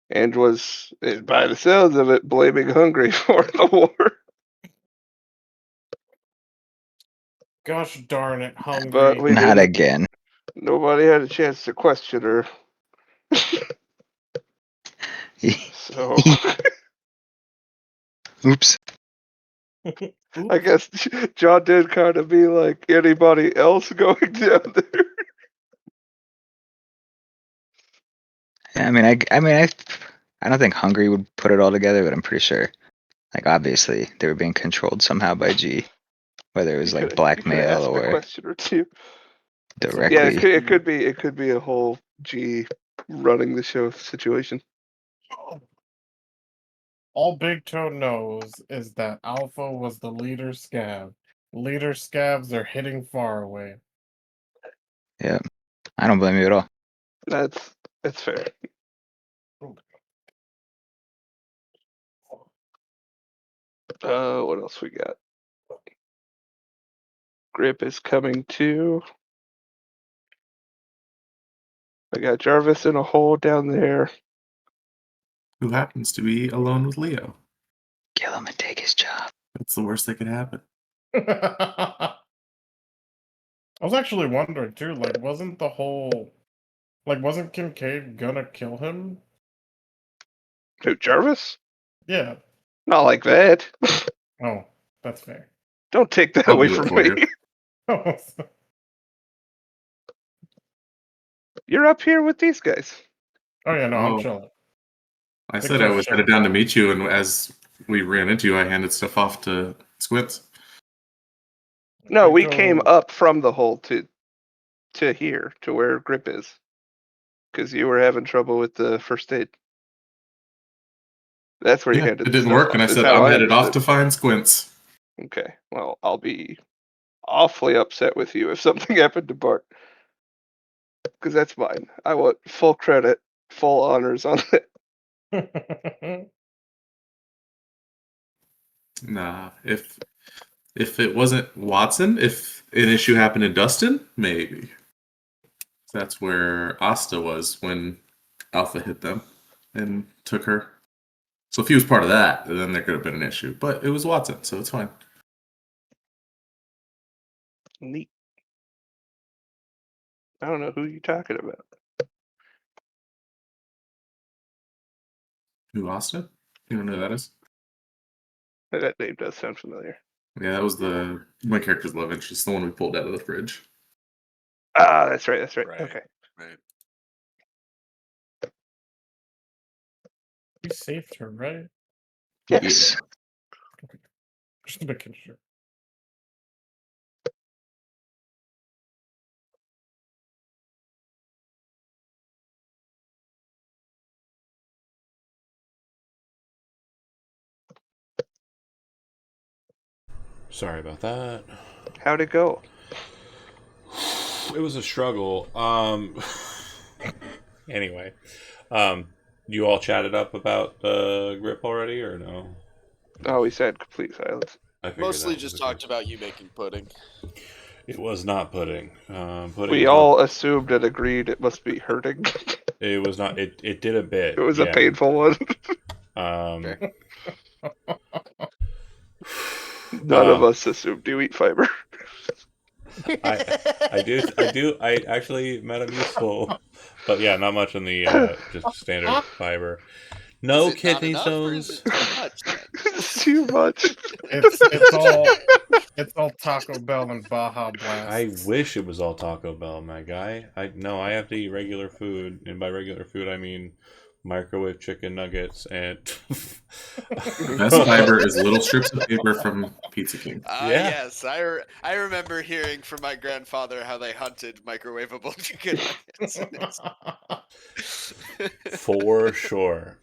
And was, by the sounds of it, blaming Hungary for the war. Gosh darn it, Hungry. But we Not didn't. again. Nobody had a chance to question her. So Oops. I guess John did kind of be like anybody else going down there. Yeah, I don't think Hungary would put it all together, but I'm pretty sure. Like, obviously, they were being controlled somehow by G, whether it was like You could blackmail ask a or question or two. directly. Yeah, it could be a whole G running the show situation. All Big Toe knows is that Alpha was the leader scav. Leader scavs are hitting far away. Yeah, I don't blame you at all. That's fair. What else we got? Grip is coming too. I got Jarvis in a hole down there. Who happens to be alone with Leo? Kill him and take his job. That's the worst that could happen. I was actually wondering too, like, wasn't Kincaid gonna kill him? Who, Jarvis? Yeah. Not like that. Oh, that's fair. Don't take that I'll away do it from for me. you. Oh, You're up here with these guys. yeah, no, I'm Oh. chilling. I said I was headed down to meet you, and as we ran into you, I handed stuff off to Squints. No, we came up from the hole to here, to where Grip is. Because you were having trouble with the first aid. That's where you handed it the didn't stuff work, off, and I is said how I'm I headed off understood. to find Squints. Okay, well, I'll be awfully upset with you if something happened to Bart. Because that's mine. I want full credit, full honors on it. Nah, if it wasn't Watson, if an issue happened in Dustin, maybe. That's where Asta was when Alpha hit them and took her. So if he was part of that, then there could have been an issue. But it was Watson, so it's fine. Neat. I don't know who you're talking about. Who, Asta? You don't know who that is? That name does sound familiar. Yeah, that was my character's love interest, the one we pulled out of the fridge. Ah, that's right. Right. Okay. Right. We saved her, right? Yes. Just making sure. Sorry about that. How'd it go? It was a struggle. Anyway, you all chatted up about the grip already, or no? Oh, we said complete silence. I figured Mostly that just was the talked case. about you making pudding. It was not pudding. Pudding. We was all assumed and agreed it must be hurting. It was not. It did a bit. It was a yeah. painful one. Um, None of us assumed you eat fiber. I actually Metamucil, but yeah, not much on the just standard fiber. No Is it not kidney enough, or is stones. it too much? Then? It's too much. It's all Taco Bell and Baja Blast. I wish it was all Taco Bell, my guy. I have to eat regular food, and by regular food I mean microwave chicken nuggets and Best fiber is little strips of paper from Pizza King. Yeah. Yes, I remember hearing from my grandfather how they hunted microwavable chicken nuggets. for sure.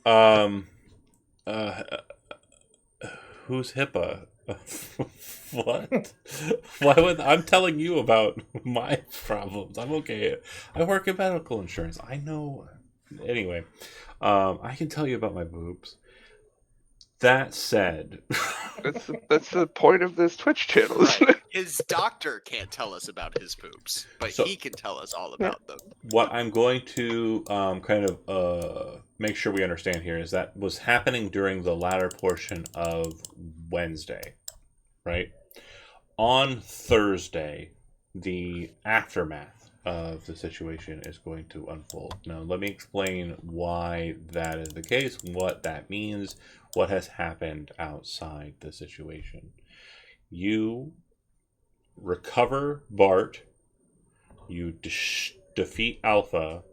Who's HIPAA? What? Why would I'm telling you about my problems? I'm okay. I work in medical insurance. I know. Anyway, I can tell you about my boobs. That said, That's the point of this Twitch channel, isn't Right. it? His doctor can't tell us about his poops, but So- he can tell us all about them. what I'm going to kind of make sure we understand here is that was happening during the latter portion of Wednesday, right? On Thursday, the aftermath of the situation is going to unfold. Now, let me explain why that is the case, what that means, what has happened outside the situation. You recover Bart, you defeat Alpha,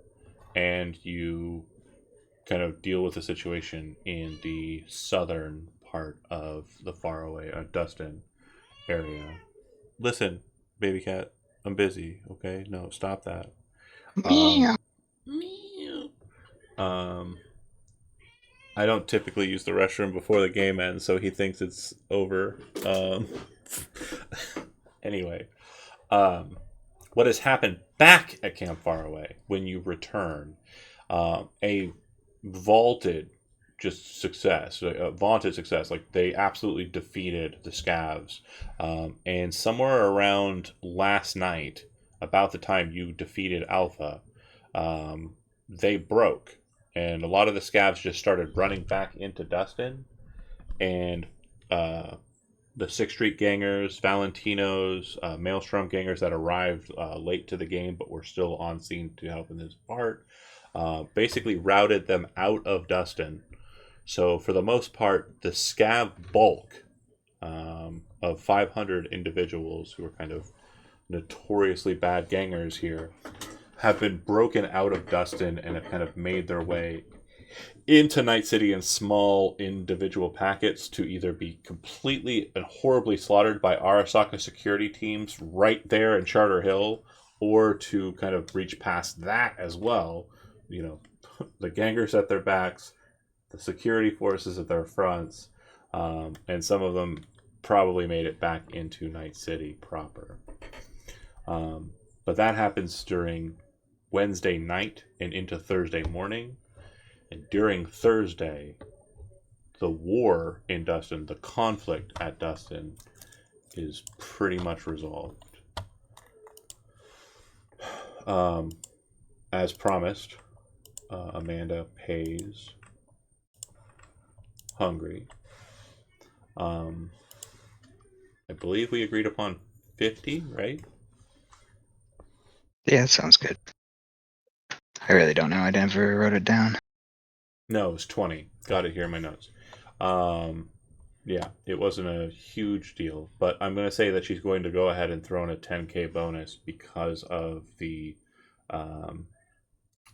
and you kind of deal with the situation in the southern part of the faraway Dustin area. Listen, baby cat, I'm busy. Okay, no, stop that. Meow. I don't typically use the restroom before the game ends, so he thinks it's over. Anyway, what has happened back at Camp Faraway when you return? A vaulted success, a vaunted success. Like they absolutely defeated the Scavs, and somewhere around last night, about the time you defeated Alpha, they broke, and a lot of the Scavs just started running back into Dustin, and the Sixth Street gangers, Valentinos, Maelstrom gangers that arrived late to the game but were still on scene to help in this part, basically routed them out of Dustin. So for the most part, the Scav bulk of 500 individuals who are kind of notoriously bad gangers here have been broken out of Dustin and have kind of made their way into Night City in small individual packets to either be completely and horribly slaughtered by Arasaka security teams right there in Charter Hill, or to kind of reach past that as well. You know, the gangers at their backs, the security forces at their fronts, and some of them probably made it back into Night City proper. But that happens during Wednesday night and into Thursday morning. And during Thursday, the war in Dustin, the conflict at Dustin, is pretty much resolved. As promised, Amanda pays Hungry. I believe we agreed upon 50, right? Yeah, that sounds good. I really don't know. I never wrote it down. No, it was 20. Got it here in my notes. Yeah, it wasn't a huge deal, but I'm going to say that she's going to go ahead and throw in a 10K bonus because of the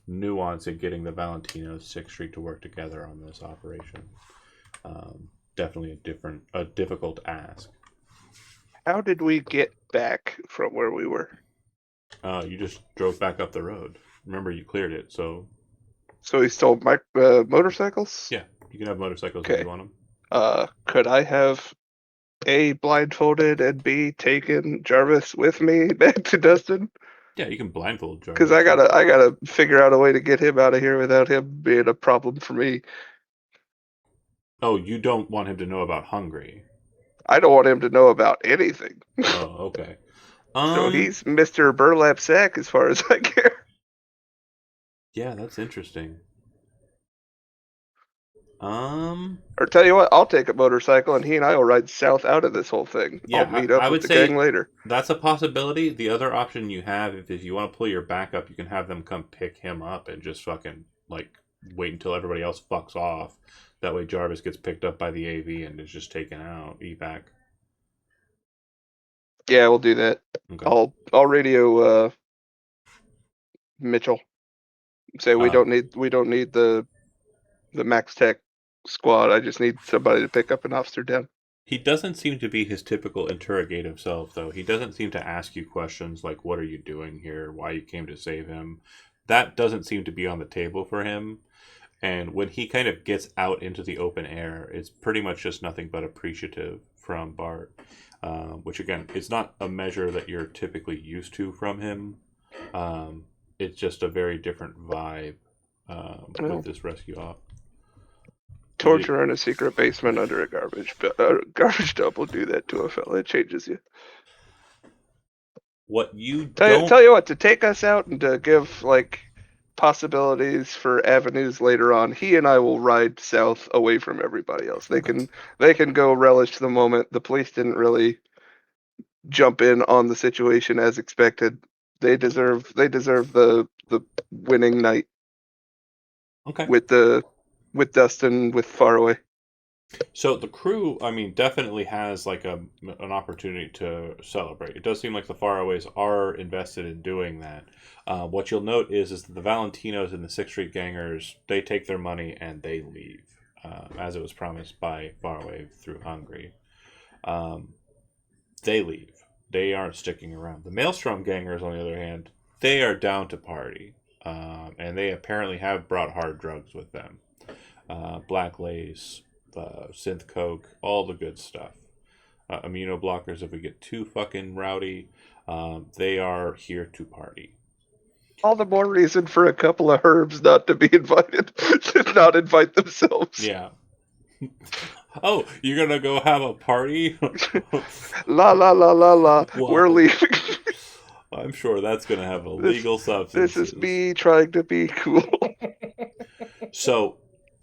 nuance in getting the Valentinos 6th Street to work together on this operation. Definitely a difficult ask. How did we get back from where we were? You just drove back up the road. Remember, you cleared it, so So he stole my motorcycles? yeah, you can have motorcycles if Okay. you want them. Could I have A, blindfolded, and B, taken Jarvis with me back to Dustin? Yeah, you can blindfold Jarvis. Because I gotta figure out a way to get him out of here without him being a problem for me. Oh, you don't want him to know about Hungry. I don't want him to know about anything. Oh, okay. So he's Mr. Burlap Sack as far as I care. Yeah, that's interesting. Or tell you what, I'll take a motorcycle and he and I will ride south out of this whole thing. Yeah, I'll meet up I with would the say gang later. that's a possibility. The other option you have, if you want to pull your backup, you can have them come pick him up and just fucking like wait until everybody else fucks off. That way, Jarvis gets picked up by the AV and is just taken out. Evac. Yeah, we'll do that. Okay. I'll radio Mitchell. Say we don't need the Max Tech squad. I just need somebody to pick up an officer down. He doesn't seem to be his typical interrogative self, though. He doesn't seem to ask you questions like, what are you doing here? Why you came to save him? That doesn't seem to be on the table for him. And when he kind of gets out into the open air, it's pretty much just nothing but appreciative from Bart. Which, again, it's not a measure that you're typically used to from him. It's just a very different vibe with this rescue op. Torture in a secret basement under a garbage dump will do that to a fella. It changes you. What you tell you what, to take us out and to give like possibilities for avenues later on, he and I will ride south away from everybody else. They can go relish the moment. The police didn't really jump in on the situation as expected. They deserve the winning night. Okay. With Dustin with Faraway. So the crew, I mean, definitely has like an opportunity to celebrate. It does seem like the Faraways are invested in doing that. What you'll note is that the Valentinos and the 6th Street Gangers, they take their money and they leave, as it was promised by Faraway through Hungry. They leave. They aren't sticking around. The Maelstrom Gangers, on the other hand, they are down to party, and they apparently have brought hard drugs with them. Black lace, synth coke, all the good stuff. Immunoblockers if we get too fucking rowdy. They are here to party. All the more reason for a couple of herbs not to be invited, to not invite themselves. Yeah. Oh, you're gonna go have a party? La la la la la. Whoa. We're leaving. I'm sure that's gonna have illegal substances. This is me trying to be cool. So,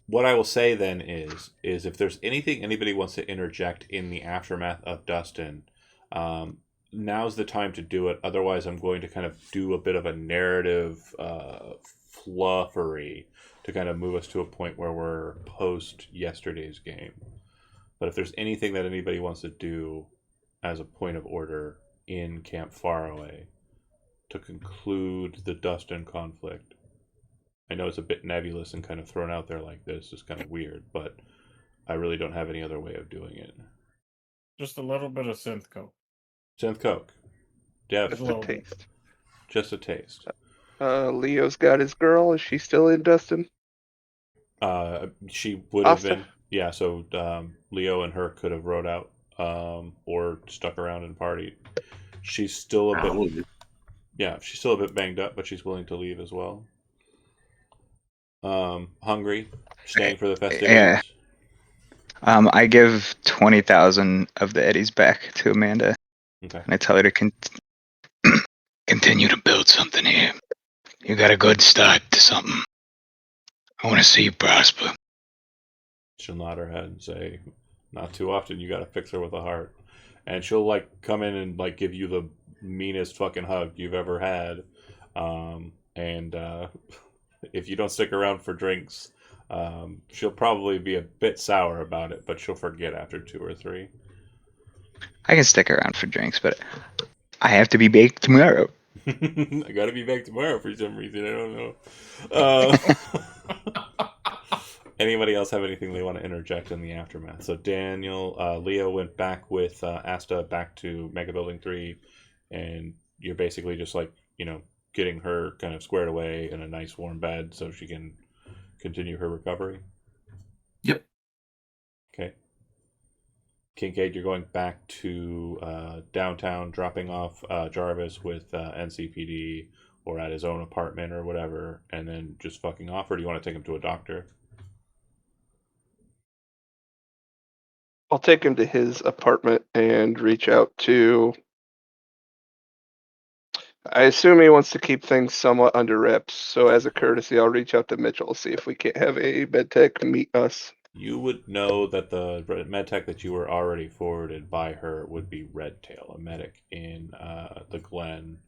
what I will say then is if there's anything anybody wants to interject in the aftermath of Dustin, now's the time to do it. Otherwise, I'm going to kind of do a bit of a narrative fluffery to kind of move us to a point where we're post yesterday's game. But if there's anything that anybody wants to do as a point of order in Camp Faraway to conclude the Dustin conflict, I know it's a bit nebulous and kind of thrown out there like this. It's kind of weird, but I really don't have any other way of doing it. Just a little bit of synth coke. Synth coke. Dev. Just a taste. Just a taste. Leo's got his girl. Is she still in Dustin? She would have been. Yeah, so Leo and her could have rode out or stuck around and partied. She's still a bit... Yeah, she's still a bit banged up, but she's willing to leave as well. Hungry, staying for the festivities. Yeah. I give 20,000 of the eddies back to Amanda, Okay. and I tell her to continue to build something here. You got a good start to something. I want to see you prosper. She'll nod her head and say, "Not too often. You got to fix her with a heart." And she'll like come in and like give you the meanest fucking hug you've ever had. And if you don't stick around for drinks, she'll probably be a bit sour about it, but she'll forget after 2 or 3. I can stick around for drinks, but I have to be baked tomorrow. I gotta be back tomorrow for some reason. I don't know. Anybody else have anything they want to interject in the aftermath? So Leo went back with Asta back to Mega Building 3, and you're basically just like, getting her kind of squared away in a nice warm bed so she can continue her recovery. Yep. Okay. Kincaid, you're going back to downtown, dropping off Jarvis with NCPD or at his own apartment or whatever, and then just fucking off, or do you want to take him to a doctor? I'll take him to his apartment and reach out to. I assume he wants to keep things somewhat under wraps, so as a courtesy, I'll reach out to Mitchell, see if we can't have a med tech meet us. You would know that the medtech that you were already forwarded by her would be Redtail, a medic in the Glen,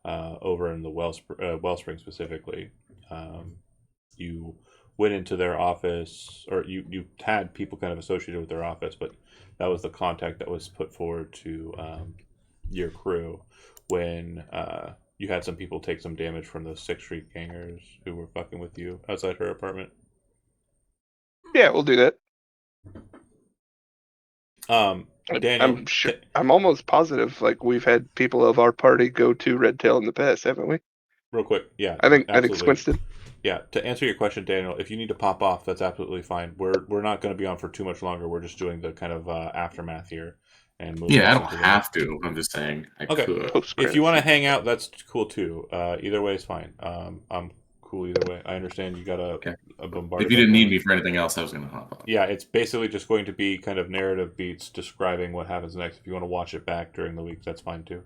over in the Wellspring specifically. You went into their office, or you had people kind of associated with their office, but that was the contact that was put forward to your crew when you had some people take some damage from those 6th Street gangers who were fucking with you outside her apartment. Yeah, we'll do that. Daniel, I'm sure. I'm almost positive. Like we've had people of our party go to Redtail in the past, haven't we? real quick, yeah, I think absolutely. Squints did. Yeah, to answer your question, Daniel, if you need to pop off, that's absolutely fine. We're not going to be on for too much longer. We're just doing the kind of aftermath here and moving. Yeah, I us don't into have to. I'm just saying I Okay. could. If you want to hang out, that's cool too. Either way is fine. I'm cool either way. I understand you got Okay. a bombarded. If you didn't need me for anything else, I was going to hop off. Yeah, it's basically just going to be kind of narrative beats describing what happens next. If you want to watch it back during the week, that's fine too.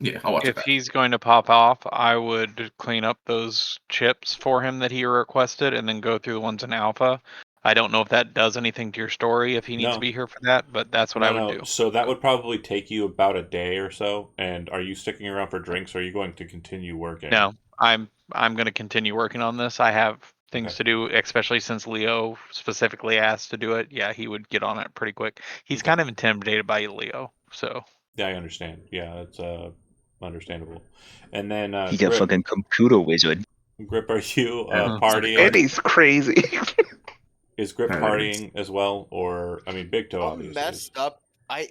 Yeah, I'll watch it If back. he's going to pop off, I would clean up those chips for him that he requested and then go through the ones in Alpha. I don't know if that does anything to your story if he needs to be here for that, but that's what I would do. So that would probably take you about a day or so. And are you sticking around for drinks, or are you going to continue working? No, I'm going to continue working on this. I have things to do, especially since Leo specifically asked to do it. Yeah, he would get on it pretty quick. He's kind of intimidated by Leo, so. Yeah, I understand. Yeah, it's understandable. And then He's a fucking computer wizard. Grip, are you Yeah. partying? Eddie's crazy. Is Grip partying as well, or I mean, Big Toe I'm obviously. messed up. I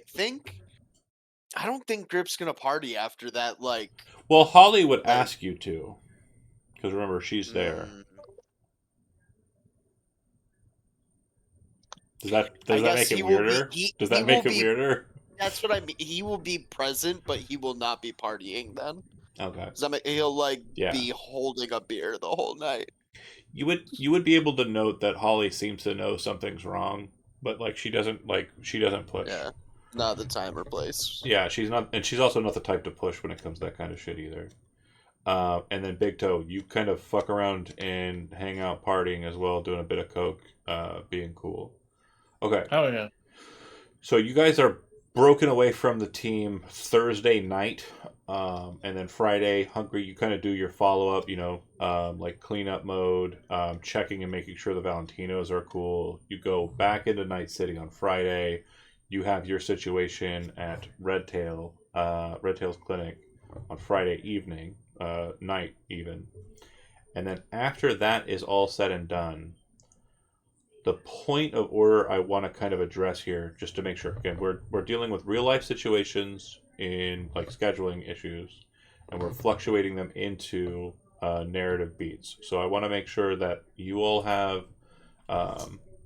don't think Grip's gonna party after that. Like, well, Holly would ask you to, because remember she's there. Does that make it weirder? Does that make it weirder? That's what I mean. He will be present, but he will not be partying then. Okay. He'll be holding a beer the whole night. You would be able to note that Holly seems to know something's wrong, but like she doesn't push. Yeah, not the time or place. Yeah, she's not, and she's also not the type to push when it comes to that kind of shit either. And then Big Toe, you kind of fuck around and hang out partying as well, doing a bit of coke, being cool. Okay. Oh yeah. So you guys are broken away from the team Thursday night, and then Friday, Hungry, you kind of do your follow up, like cleanup mode, checking and making sure the Valentinos are cool. You go back into Night City on Friday. You have your situation at Redtail's clinic on Friday evening, night even, and then after that is all said and done. The point of order I want to kind of address here, just to make sure, again, we're dealing with real life situations in like scheduling issues, and we're fluctuating them into narrative beats. So I want to make sure that you all have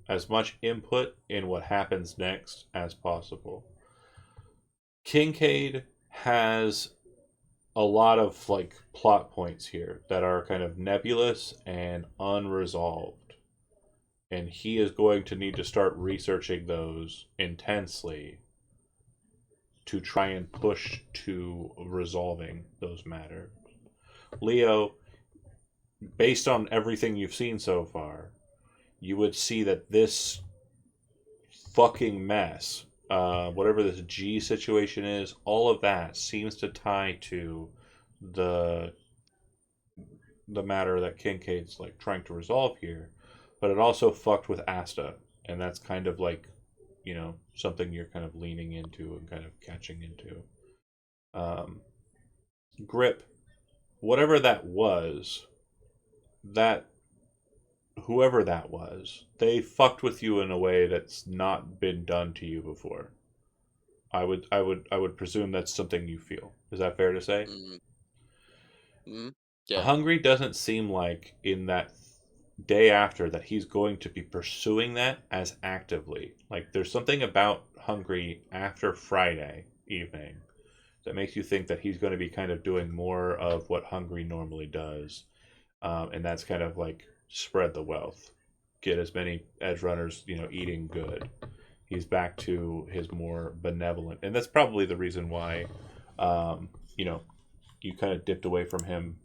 as much input in what happens next as possible. Kincaid has a lot of like plot points here that are kind of nebulous and unresolved. and he is going to need to start researching those intensely to try and push to resolving those matters. Leo, based on everything you've seen so far, you would see that this fucking mess, whatever this G situation is, all of that seems to tie to the matter that Kincaid's like trying to resolve here, but it also fucked with Asta, and that's kind of like, you know, something you're kind of leaning into and kind of catching into. Grip, whatever that was, that whoever that was, they fucked with you in a way that's not been done to you before. I would presume that's something you feel. Is that fair to say? Yeah. Hungry doesn't seem like in that day after that he's going to be pursuing that as actively. Like there's something about Hungry after Friday evening that makes you think that he's going to be kind of doing more of what Hungry normally does, and that's kind of like spread the wealth, get as many edge runners, you know, eating good. He's back to his more benevolent, and that's probably the reason why, you know, you kind of dipped away from him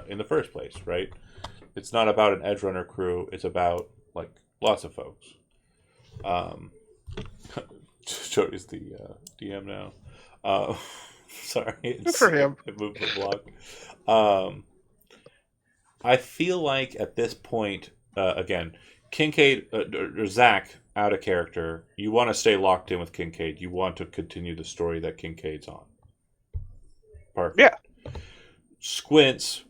in the first place, right? It's not about an edge runner crew; it's about like lots of folks. Jody's the DM now. Sorry, Good for him. It moved the block. I feel like at this point, again, Kincaid or Zach out of character. You want to stay locked in with Kincaid. You want to continue the story that Kincaid's on. Perfect. Yeah. Squints,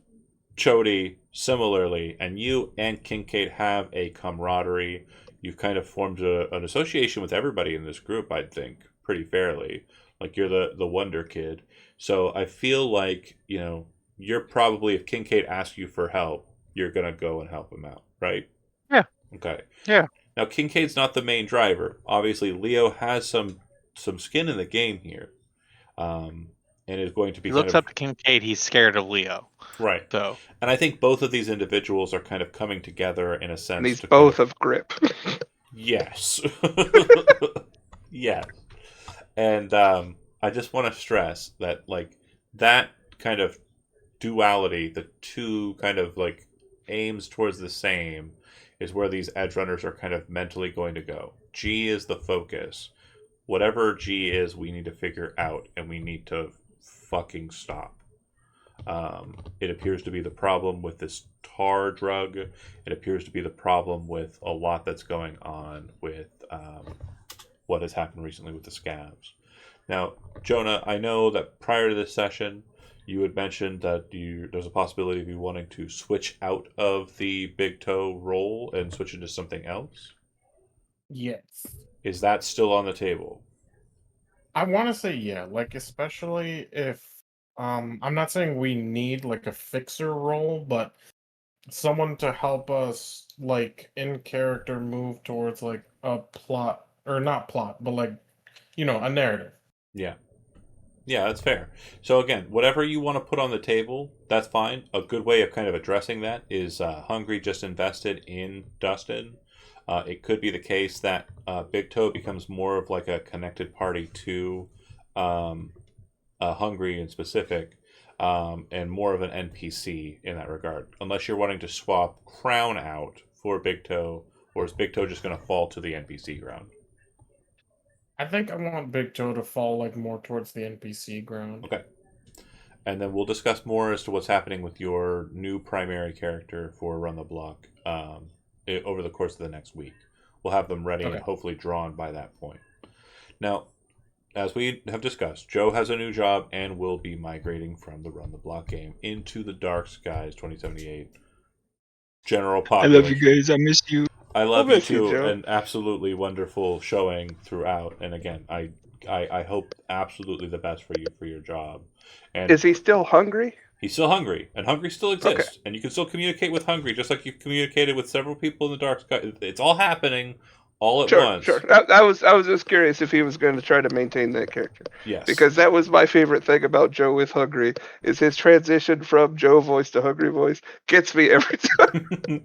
Chody, similarly, and you and Kincaid have a camaraderie. You've kind of formed an association with everybody in this group, I'd think, pretty fairly. Like you're the wonder kid. So I feel like, you know, you're probably, if Kincaid asks you for help, you're going to go and help him out, right? Yeah. Okay. Yeah. Now, Kincaid's not the main driver. Obviously, Leo has some skin in the game here, and is going to be He kind looks of up to Kincaid. He's scared of Leo. right. So And I think both of these individuals are kind of coming together in a sense. And he's to both kind of grip. yes, yes. And I just want to stress that, like, that kind of duality, the two kind of like aims towards the same, is where these edge runners are kind of mentally going to go. G is the focus. Whatever G is, we need to figure out, and we need to fucking stop. It appears to be the problem with this tar drug. It appears to be the problem with a lot that's going on with what has happened recently with the scabs. Now, Jonah, I know that prior to this session, you had mentioned that there's a possibility of you wanting to switch out of the big toe role and switch into something else. Yes. Is that still on the table? I want to say yeah, like especially if I'm not saying we need like a fixer role, but someone to help us like in character move towards like a plot or not plot, but like, you know, a narrative. Yeah. Yeah, that's fair. So again, whatever you want to put on the table, that's fine. A good way of kind of addressing that is Hungry just invested in Dustin. It could be the case that Big Toe becomes more of like a connected party to Hungry in specific, and more of an NPC in that regard. Unless you're wanting to swap Crown out for Big Toe, or is Big Toe just going to fall to the NPC ground? I think I want Big Toe to fall like more towards the NPC ground. Okay. And then we'll discuss more as to what's happening with your new primary character for Run the Block over the course of the next week. We'll have them ready and hopefully drawn by that point. Now, as we have discussed, Joe has a new job and will be migrating from the Run the Block game into the Dark Skies 2078 general I population. love you guys. I miss you. I love you miss you, too. Joe. An absolutely wonderful showing throughout. And again, I hope absolutely the best for you for your job. And Is he still hungry? he's still hungry, and Hungry still exists, and you can still communicate with Hungry, just like you've communicated with several people in the Dark Sky. It's all happening. all at Sure, once. sure. I was just curious if he was going to try to maintain that character. Yes. Because that was my favorite thing about Joe with Hungry, is his transition from Joe voice to Hungry voice gets me every time.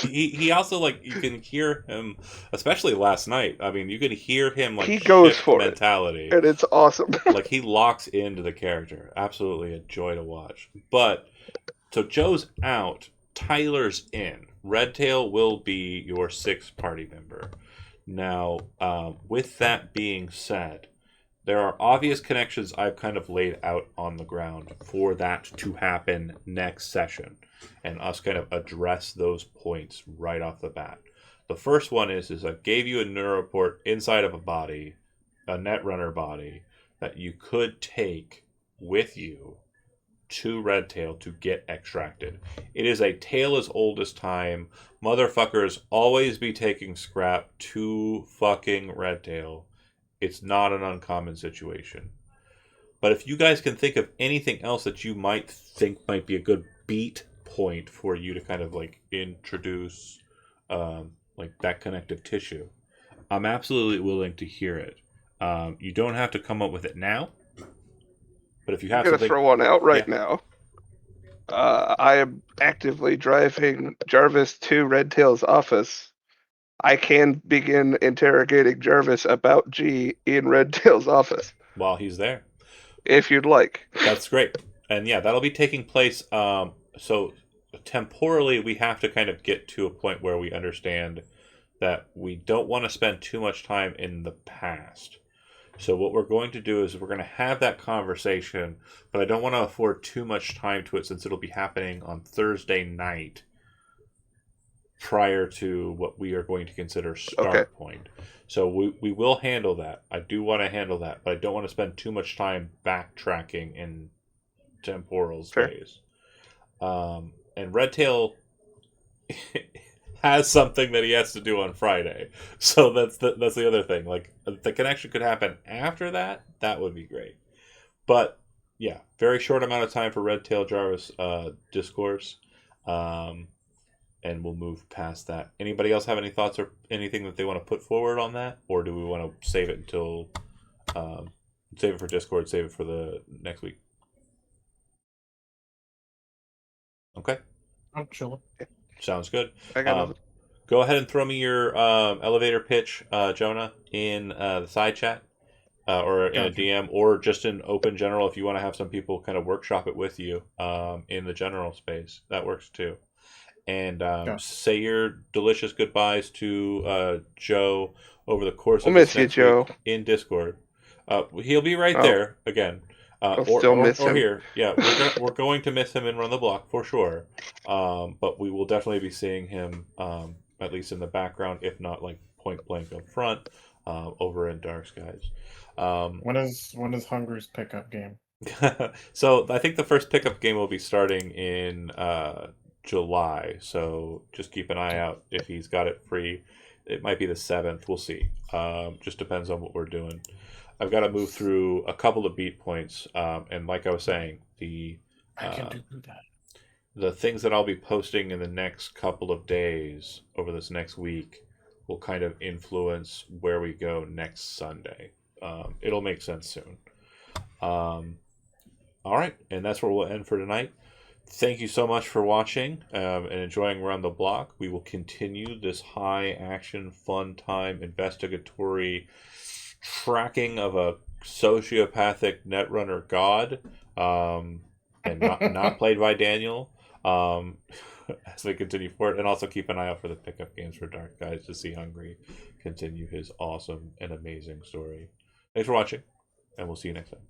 He also, like, you can hear him, especially last night. I mean, you could hear him like He goes shift for it. mentality. And it's awesome. Like, he locks into the character. Absolutely a joy to watch. But so Joe's out, Tyler's in. Redtail will be your sixth party member. Now, with that being said, there are obvious connections I've kind of laid out on the ground for that to happen next session, and us kind of address those points right off the bat. The first one is I gave you a neuroport inside of a body, a Netrunner body, that you could take with you to Redtail to get extracted. It is a tale as old as time. Motherfuckers always be taking scrap to fucking Redtail. It's not an uncommon situation. But if you guys can think of anything else that you might think might be a good beat point for you to kind of like introduce like that connective tissue, I'm absolutely willing to hear it. You don't have to come up with it now, but if you I'm have going to something, throw one out right Yeah. now. I am actively driving Jarvis to Redtail's office. I can begin interrogating Jarvis about G in Redtail's office, while he's there, if you'd like. that's great. And yeah, that'll be taking place. So temporally, we have to kind of get to a point where we understand that we don't want to spend too much time in the past. So what we're going to do is we're going to have that conversation, but I don't want to afford too much time to it since it'll be happening on Thursday night prior to what we are going to consider start point. So we will handle that. I do want to handle that, but I don't want to spend too much time backtracking in temporal space. And Redtail has something that he has to do on Friday. So that's the other thing. Like, the connection could happen after that. That would be great. But yeah, very short amount of time for Redtail Jarvis discourse. And we'll move past that. Anybody else have any thoughts or anything that they want to put forward on that? Or do we want to save it until save it for Discord, save it for the next week? Okay. I'm chilling. Sounds good. I got nothing. Go ahead and throw me your elevator pitch, Jonah, in the side chat or in a Gotcha. DM, or just in open general if you want to have some people kind of workshop it with you in the general space. That works too. And say your delicious goodbyes to Joe over the course We'll of this miss you, next Joe. week in Discord. He'll be right Oh. there again. I'll still miss him. Here. Yeah, we're going to miss him and Run the Block for sure. But we will definitely be seeing him at least in the background, if not like point blank up front, over in Dark Skies. When is Hungry's pickup game? So I think the first pickup game will be starting in July. So just keep an eye out if he's got it free. It might be the 7th. We'll see. Just depends on what we're doing. I've got to move through a couple of beat points, and like I was saying, I can do that. the things that I'll be posting in the next couple of days over this next week will kind of influence where we go next Sunday. It'll make sense soon. All right, and that's where we'll end for tonight. Thank you so much for watching and enjoying Around the Block. We will continue this high action, fun time, investigatory tracking of a sociopathic netrunner god, and not played by Daniel, as we continue forward. And also keep an eye out for the pickup games for Dark Guys to see Hungry continue his awesome and amazing story. Thanks for watching, and we'll see you next time.